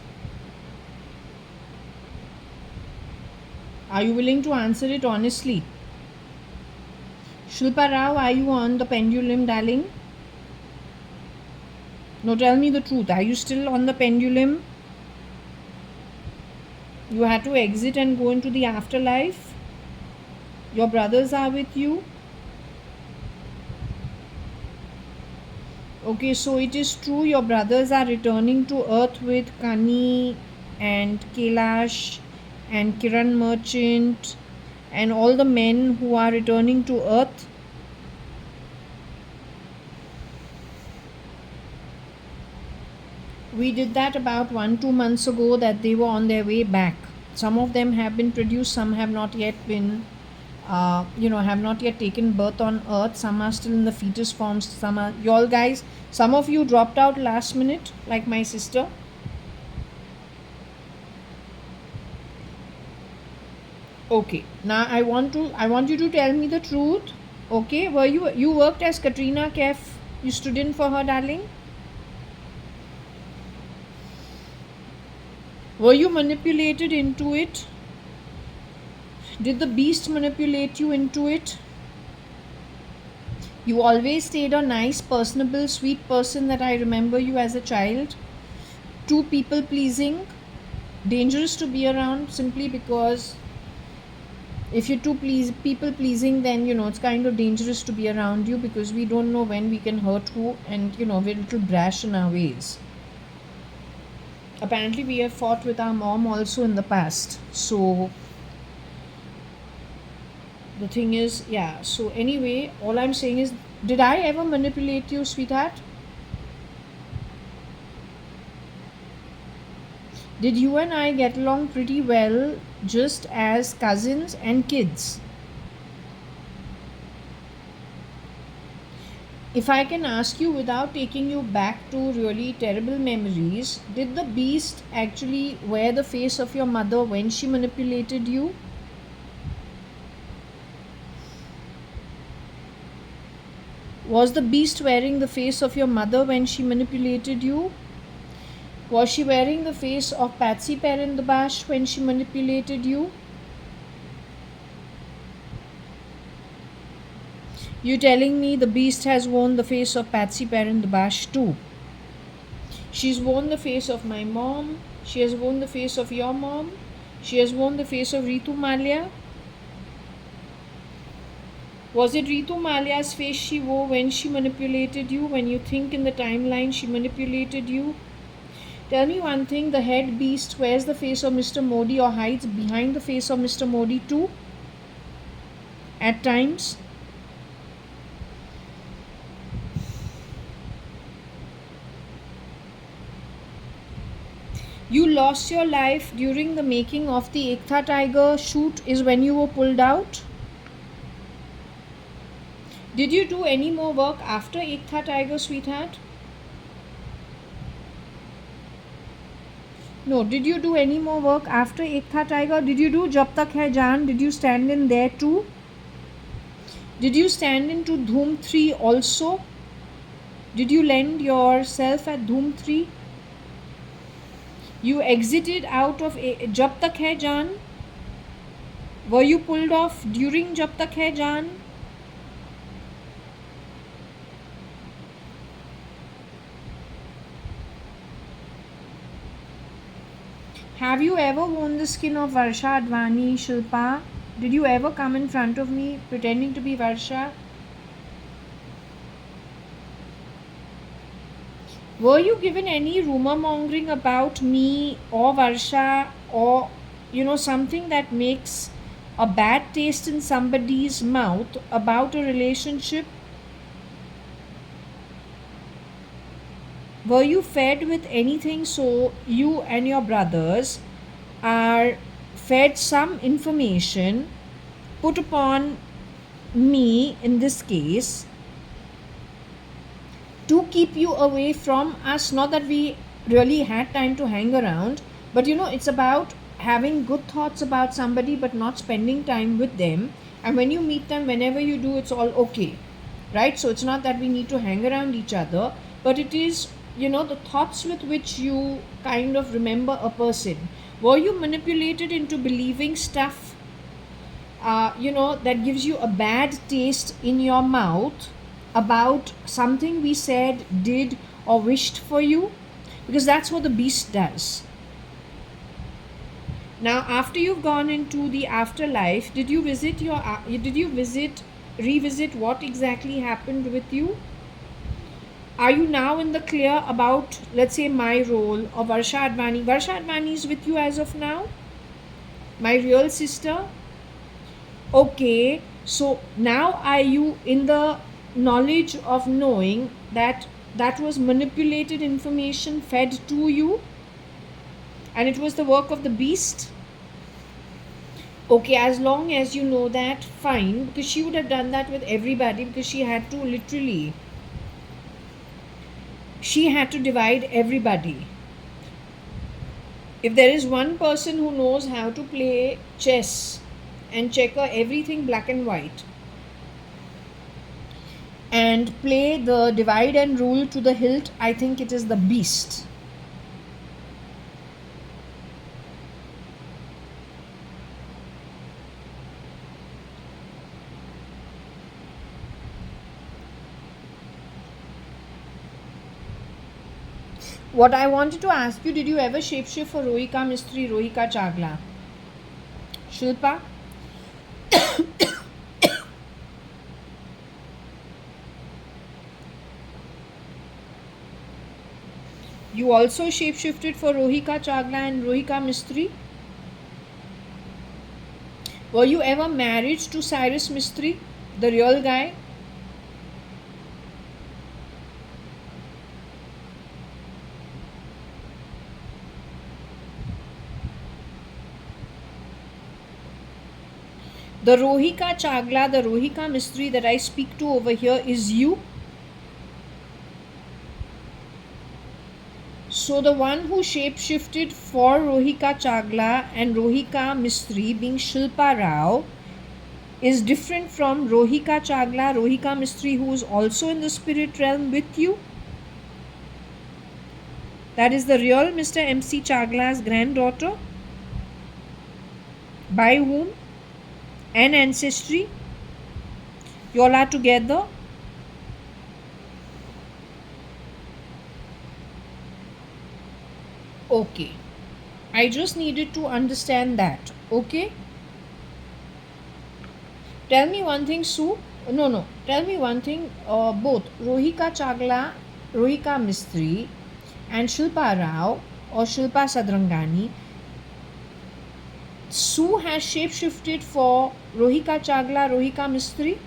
Are you willing to answer it honestly? Shilpa Rao, are you on the pendulum, darling? No, tell me the truth. Are you still on the pendulum? You had to exit and go into the afterlife? Your brothers are with you? Okay, so it is true your brothers are returning to earth with Kani and Kailash and Kiran Merchant and all the men who are returning to earth. We did that about 1-2 months ago, that they were on their way back. Some of them have been produced, some have not yet been, have not yet taken birth on earth. Some are still in the fetus forms. Some are, y'all guys, some of you dropped out last minute, like my sister. Okay, now I want you to tell me the truth. Okay, were you worked as Katrina Kaif? You stood in for her, darling? Were you manipulated into it? Did the beast manipulate you into it? You always stayed a nice, personable, sweet person that I remember you as a child. Too people pleasing, dangerous to be around simply because if you're too people pleasing, then it's kind of dangerous to be around you, because we don't know when we can hurt who, and we're a little brash in our ways. Apparently we have fought with our mom also in the past, so the thing is, yeah, so anyway, all I'm saying is, did I ever manipulate you, sweetheart? Did you and I get along pretty well, just as cousins and kids? If I can ask you without taking you back to really terrible memories, did the beast actually wear the face of your mother when she manipulated you? Was the beast wearing the face of your mother when she manipulated you? Was she wearing the face of Patsy Parindabash when she manipulated you? You telling me the beast has worn the face of Patsy Parindabash too? She's worn the face of my mom. She has worn the face of your mom. She has worn the face of Ritu Malia. Was it Ritu Malia's face she wore when she manipulated you? When you think in the timeline she manipulated you? Tell me one thing, the head beast wears the face of Mr. Modi or hides behind the face of Mr. Modi too? At times? You lost your life during the making of the Ekta Tiger shoot is when you were pulled out? Did you do any more work after Ekta Tiger, sweetheart? No, did you do any more work after Ekta Tiger? Did you do Jab Tak Hai Jaan? Did you stand in there too? Did you stand into Dhoom 3 also? Did you lend yourself at Dhoom 3? You exited out of Jab Tak Hai Jaan? Were you pulled off during Jab Tak Hai Jaan? Have you ever worn the skin of JAYA.ADVANI, Shilpa? Did you ever come in front of me pretending to be Varsha? Were you given any rumor mongering about me or Varsha, or something that makes a bad taste in somebody's mouth about a relationship? Were you fed with anything so you and your brothers are fed some information put upon me in this case to keep you away from us? Not that we really had time to hang around, but it's about having good thoughts about somebody but not spending time with them, and when you meet them, whenever you do, it's all okay, right? So it's not that we need to hang around each other, but it is the thoughts with which you kind of remember a person. Were you manipulated into believing stuff that gives you a bad taste in your mouth about something we said, did, or wished for you, because that's what the beast does. Now, after you've gone into the afterlife, did you revisit what exactly happened with you? Are you now in the clear about, let's say, my role or Varsha Advani? Varsha Advani is with you as of now, my real sister. Okay, so now are you in the knowledge of knowing that that was manipulated information fed to you and it was the work of the beast? Okay, as long as you know that, fine, because she would have done that with everybody, because she had to divide everybody. If there is one person who knows how to play chess and checker everything black and white and play the divide and rule to the hilt, I think it is the beast. What I wanted to ask you, did you ever shapeshift for Rohika Mistry, Rohika Chagla? Shilpa? You also shapeshifted for Rohika Chagla and Rohika Mistry? Were you ever married to Cyrus Mistry, the real guy? The Rohika Chagla, the Rohika Mistry that I speak to over here is you. So the one who shapeshifted for Rohika Chagla and Rohika Mistry, being Shilpa Rao, is different from Rohika Chagla, Rohika Mistry, who is also in the spirit realm with you. That is the real Mr. MC Chagla's granddaughter. By whom? An ancestry. You all are together. Okay. I just needed to understand that. Okay. Tell me one thing, Sue. No. Tell me one thing. Both Rohika Chagla, Rohika Mistry, and Shilpa Rao or Shilpa Sadrangani, Sue has shapeshifted for Rohika Chagla, Rohika Mistry.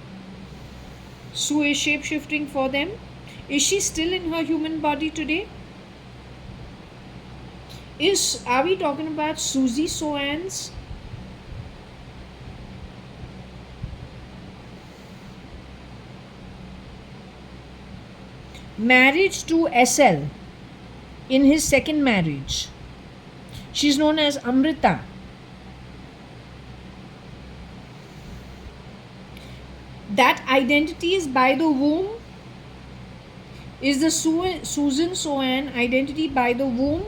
Sue is shapeshifting for them. Is she still in her human body today? Are we talking about Susie Soans? Married to SL in his second marriage. She's known as Amrita. That identity is by the womb. Is the Susan Sohan identity by the womb?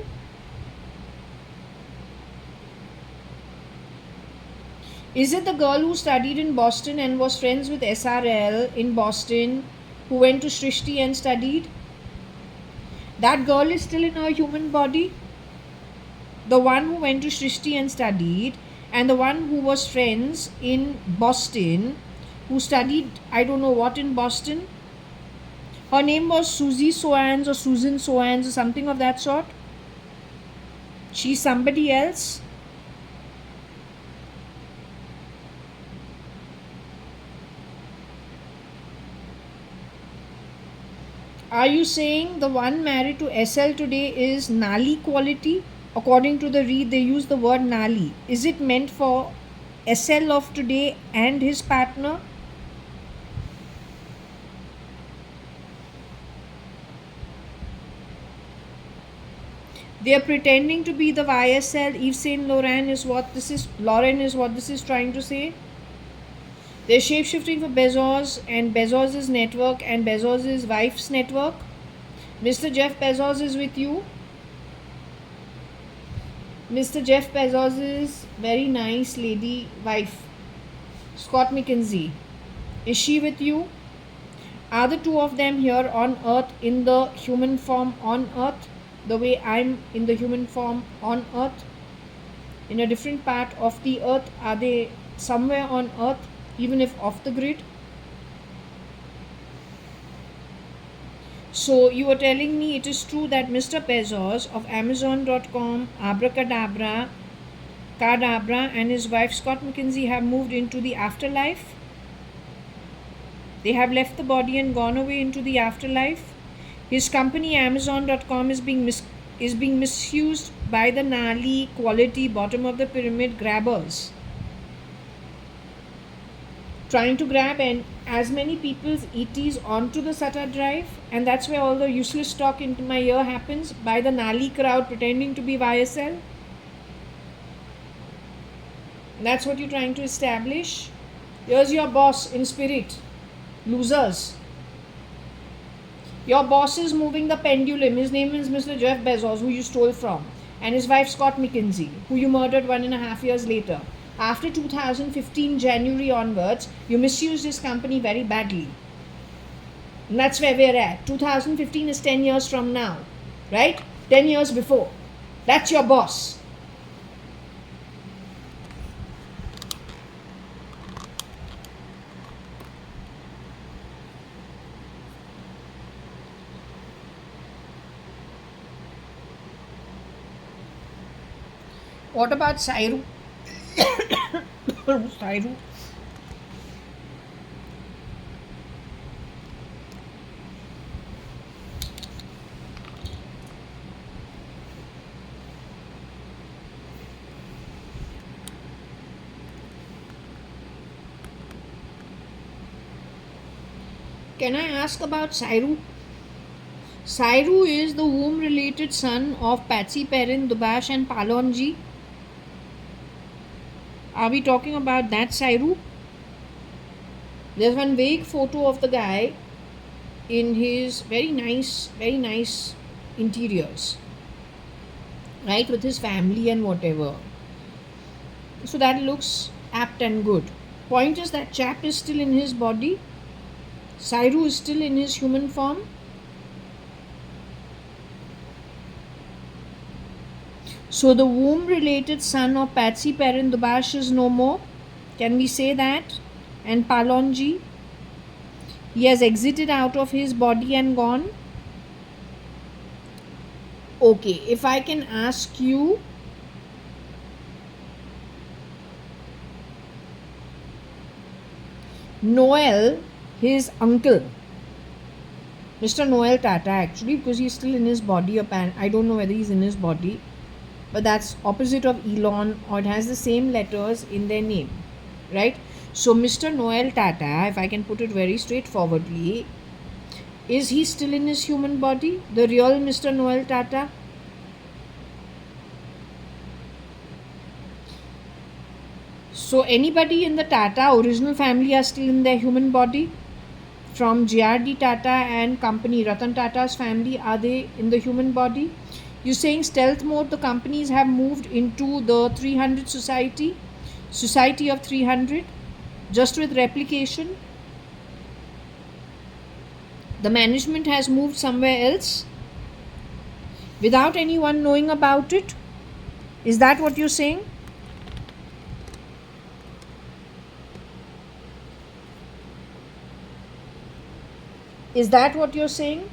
Is it the girl who studied in Boston and was friends with SRL in Boston, who went to Srishti and studied? That girl is still in her human body? The one who went to Srishti and studied, and the one who was friends in Boston, who studied I don't know what in Boston. Her name was Susie Soans or Susan Soans or something of that sort. She's somebody else. Are you saying the one married to SL today is Nali quality? According to the read, they use the word Nali. Is it meant for SL of today and his partner? They are pretending to be the YSL. Yves Saint Laurent is what this is. Lauren is what this is trying to say. They're shapeshifting for Bezos and Bezos' network and Bezos' wife's network. Mr. Jeff Bezos is with you. Mr. Jeff Bezos' very nice lady wife, Scott McKinsey. Is she with you? Are the two of them here on earth in the human form on earth, the way I'm in the human form on earth? In a different part of the earth? Are they somewhere on earth, even if off the grid? So you were telling me it is true that Mr. Bezos of Amazon.com, Abracadabra, Cadabra, and his wife Scott McKinsey have moved into the afterlife? They have left the body and gone away into the afterlife. His company Amazon.com is being misused by the gnarly quality bottom of the pyramid grabbers, trying to grab as many people's ETs onto the SATA drive, and that's where all the useless talk into my ear happens by the gnarly crowd pretending to be YSL. That's what you're trying to establish. Here's your boss in spirit. Losers. Your boss is moving the pendulum. His name is Mr. Jeff Bezos, who you stole from, and his wife Scott McKinsey, who you murdered 1.5 years later. After 2015 January onwards, you misused his company very badly. And that's where we're at. 2015 is 10 years from now, right? 10 years before. That's your boss. What about Sairu? Sairu. Can I ask about Sairu? Sairu is the womb-related son of Patsy Perrin, Dubash, and Palonji. Are we talking about that Sairu? There's one vague photo of the guy in his very nice interiors, right, with his family and whatever. So that looks apt and good. Point is that chap is still in his body. Sairu is still in his human form. So the womb-related son of Patsy Perrin Dubash is no more. Can we say that? And Palonji, he has exited out of his body and gone. Okay, if I can ask you, Noel, his uncle, Mr. Noel Tata, actually, because he's still in his body. I don't know whether he's in his body, but that's opposite of Elon, or it has the same letters in their name, right? So Mr. Noel Tata, if I can put it very straightforwardly, is he still in his human body? The real Mr. Noel Tata? So anybody in the Tata original family are still in their human body? From JRD Tata and company, Ratan Tata's family, are they in the human body? You're saying stealth mode, the companies have moved into the 300 society of 300, just with replication. The management has moved somewhere else without anyone knowing about it. Is that what you're saying? Is that what you're saying?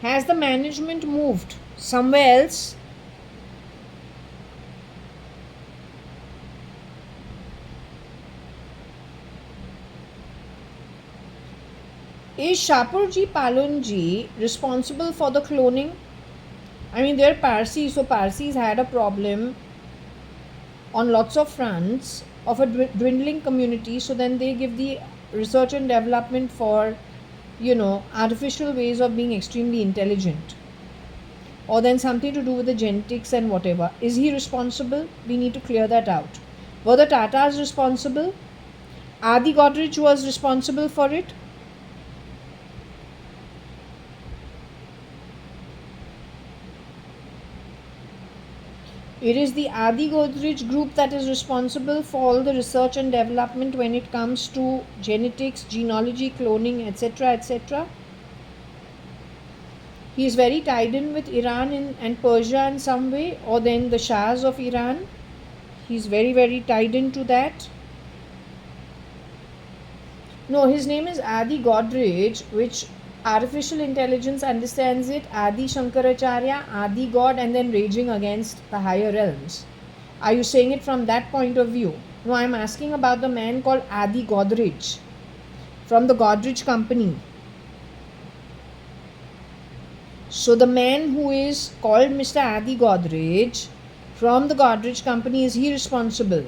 Has the management moved somewhere else? Is Shapurji Palonji responsible for the cloning? I mean, they're Parsis, so Parsis had a problem on lots of fronts of a dwindling community, so then they give the research and development for, artificial ways of being extremely intelligent, or then something to do with the genetics and whatever. Is he responsible? We need to clear that out. Were the Tatas responsible? Adi Godrej was responsible for it. It is the Adi Godrej group that is responsible for all the research and development when it comes to genetics, genealogy, cloning, etc. etc. He is very tied in with Iran and Persia in some way, or then the Shahs of Iran. He is very, very tied into that. No, his name is Adi Godrej, which artificial intelligence understands it Adi Shankaracharya, Adi God, and then raging against the higher realms. Are you saying it from that point of view? No, I'm asking about the man called Adi Godrej from the Godrej company. So the man who is called Mr. Adi Godrej from the Godrej company, is he responsible?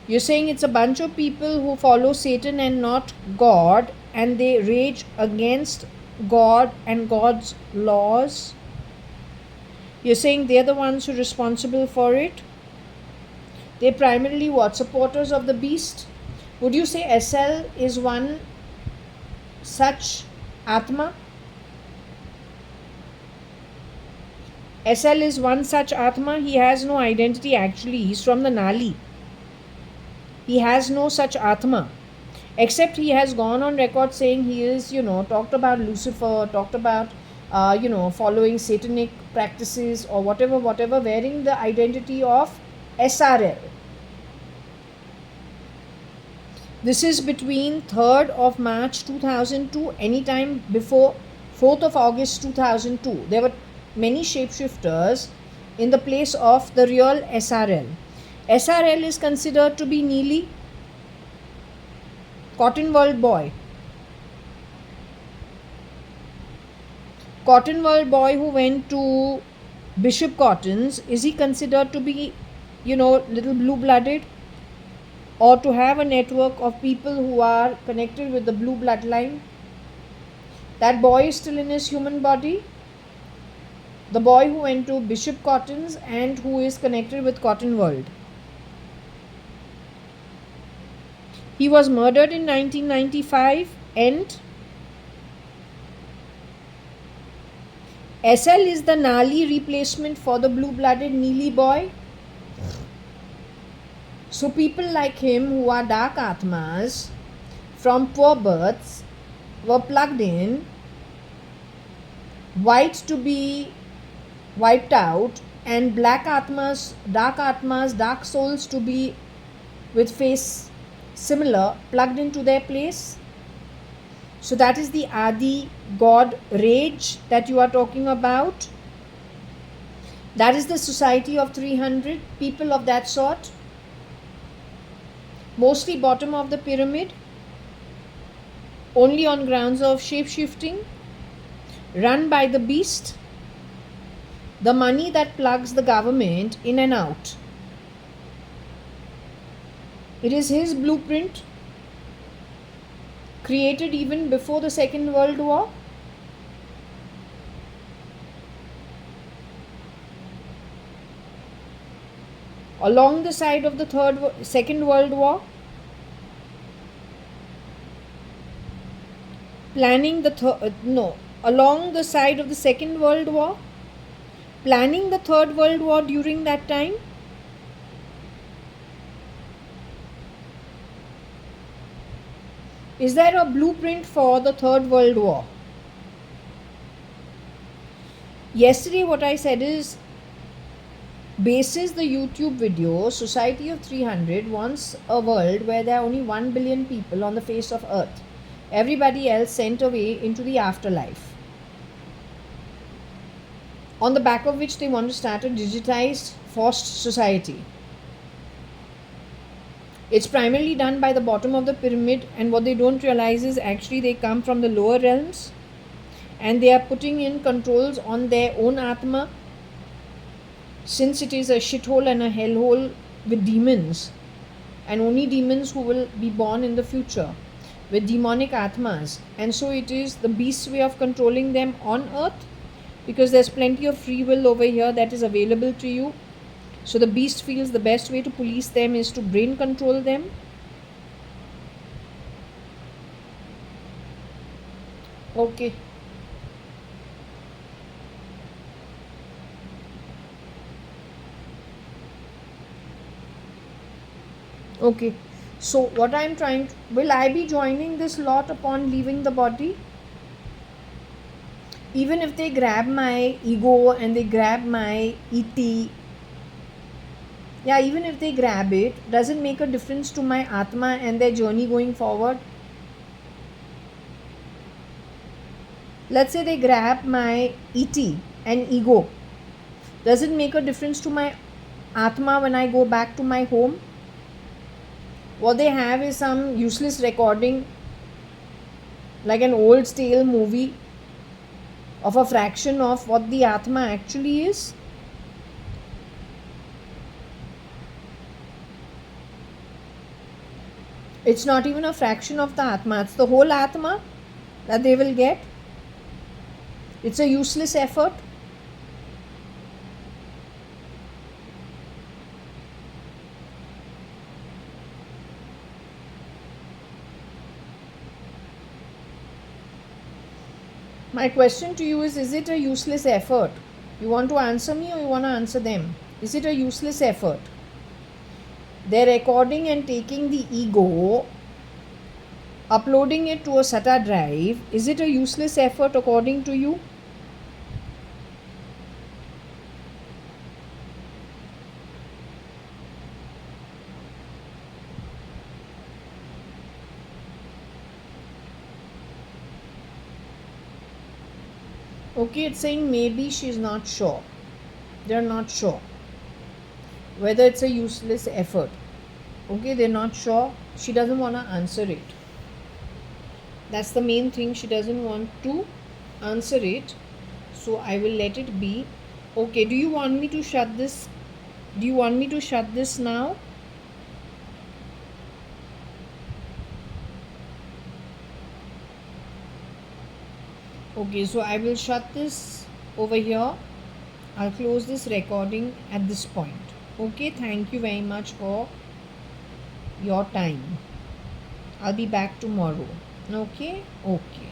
You're saying it's a bunch of people who follow Satan and not God, and they rage against God and God's laws. You're saying they're the ones who are responsible for it. They're primarily what? Supporters of the beast? Would you say SL is one such Atma? SL is one such Atma. He has no identity actually. He's from the Nali. He has no such Atma. Except he has gone on record saying he is, talked about Lucifer, talked about, following satanic practices or whatever, wearing the identity of SRL. This is between 3rd of March 2002, anytime before 4th of August 2002. There were many shapeshifters in the place of the real SRL. SRL is considered to be Neely, Cotton World Boy. Cotton World Boy who went to Bishop Cotton's, is he considered to be, little blue-blooded? Or to have a network of people who are connected with the blue bloodline? That boy is still in his human body. The boy who went to Bishop Cotton's and who is connected with Cotton World. He was murdered in 1995 and SL is the Nali replacement for the blue-blooded Neely boy. So people like him who are dark Atmas from poor births were plugged in, white to be wiped out, and black Atmas, dark souls to be with face similar, plugged into their place. So that is the Adi God rage that you are talking about. That is the society of 300 people of that sort. Mostly bottom of the pyramid, only on grounds of shape-shifting, run by the beast, the money that plugs the government in and out. It is his blueprint, created even before the Second World War. Along the side of the Second World War, along the side of the Second World War, planning the Third World War during that time. Is there a blueprint for the Third World War? Yesterday what I said is, basis the YouTube video, Society of 300 wants a world where there are only 1 billion people on the face of earth. Everybody else sent away into the afterlife. On the back of which they want to start a digitized, forced society. It's primarily done by the bottom of the pyramid, and what they don't realize is actually they come from the lower realms and they are putting in controls on their own Atma, since it is a shithole and a hellhole with demons, and only demons who will be born in the future with demonic Atmas. And so it is the beast's way of controlling them on earth, because there's plenty of free will over here that is available to you. So the beast feels the best way to police them is to brain control them. Okay. Okay. So what I'm trying to, will I be joining this lot upon leaving the body? Even if they grab my ego and they grab my ET, yeah, even if they grab it, does it make a difference to my Atma and their journey going forward? Let's say they grab my ET and ego. Does it make a difference to my Atma when I go back to my home? What they have is some useless recording, like an old stale movie of a fraction of what the Atma actually is. It's not even a fraction of the Atma, it's the whole Atma that they will get. It's a useless effort. My question to you is it a useless effort? You want to answer me or you want to answer them? Is it a useless effort? They're recording and taking the ego, uploading it to a SATA drive. Is it a useless effort according to you? Okay, it's saying maybe she's not sure. They're not sure whether it's a useless effort. Okay, they're not sure. She doesn't want to answer it. That's the main thing. She doesn't want to answer it. So I will let it be. Okay, do you want me to shut this? Do you want me to shut this now? Okay, so I will shut this over here. I'll close this recording at this point. Okay, thank you very much for your time. I'll be back tomorrow. Okay? Okay.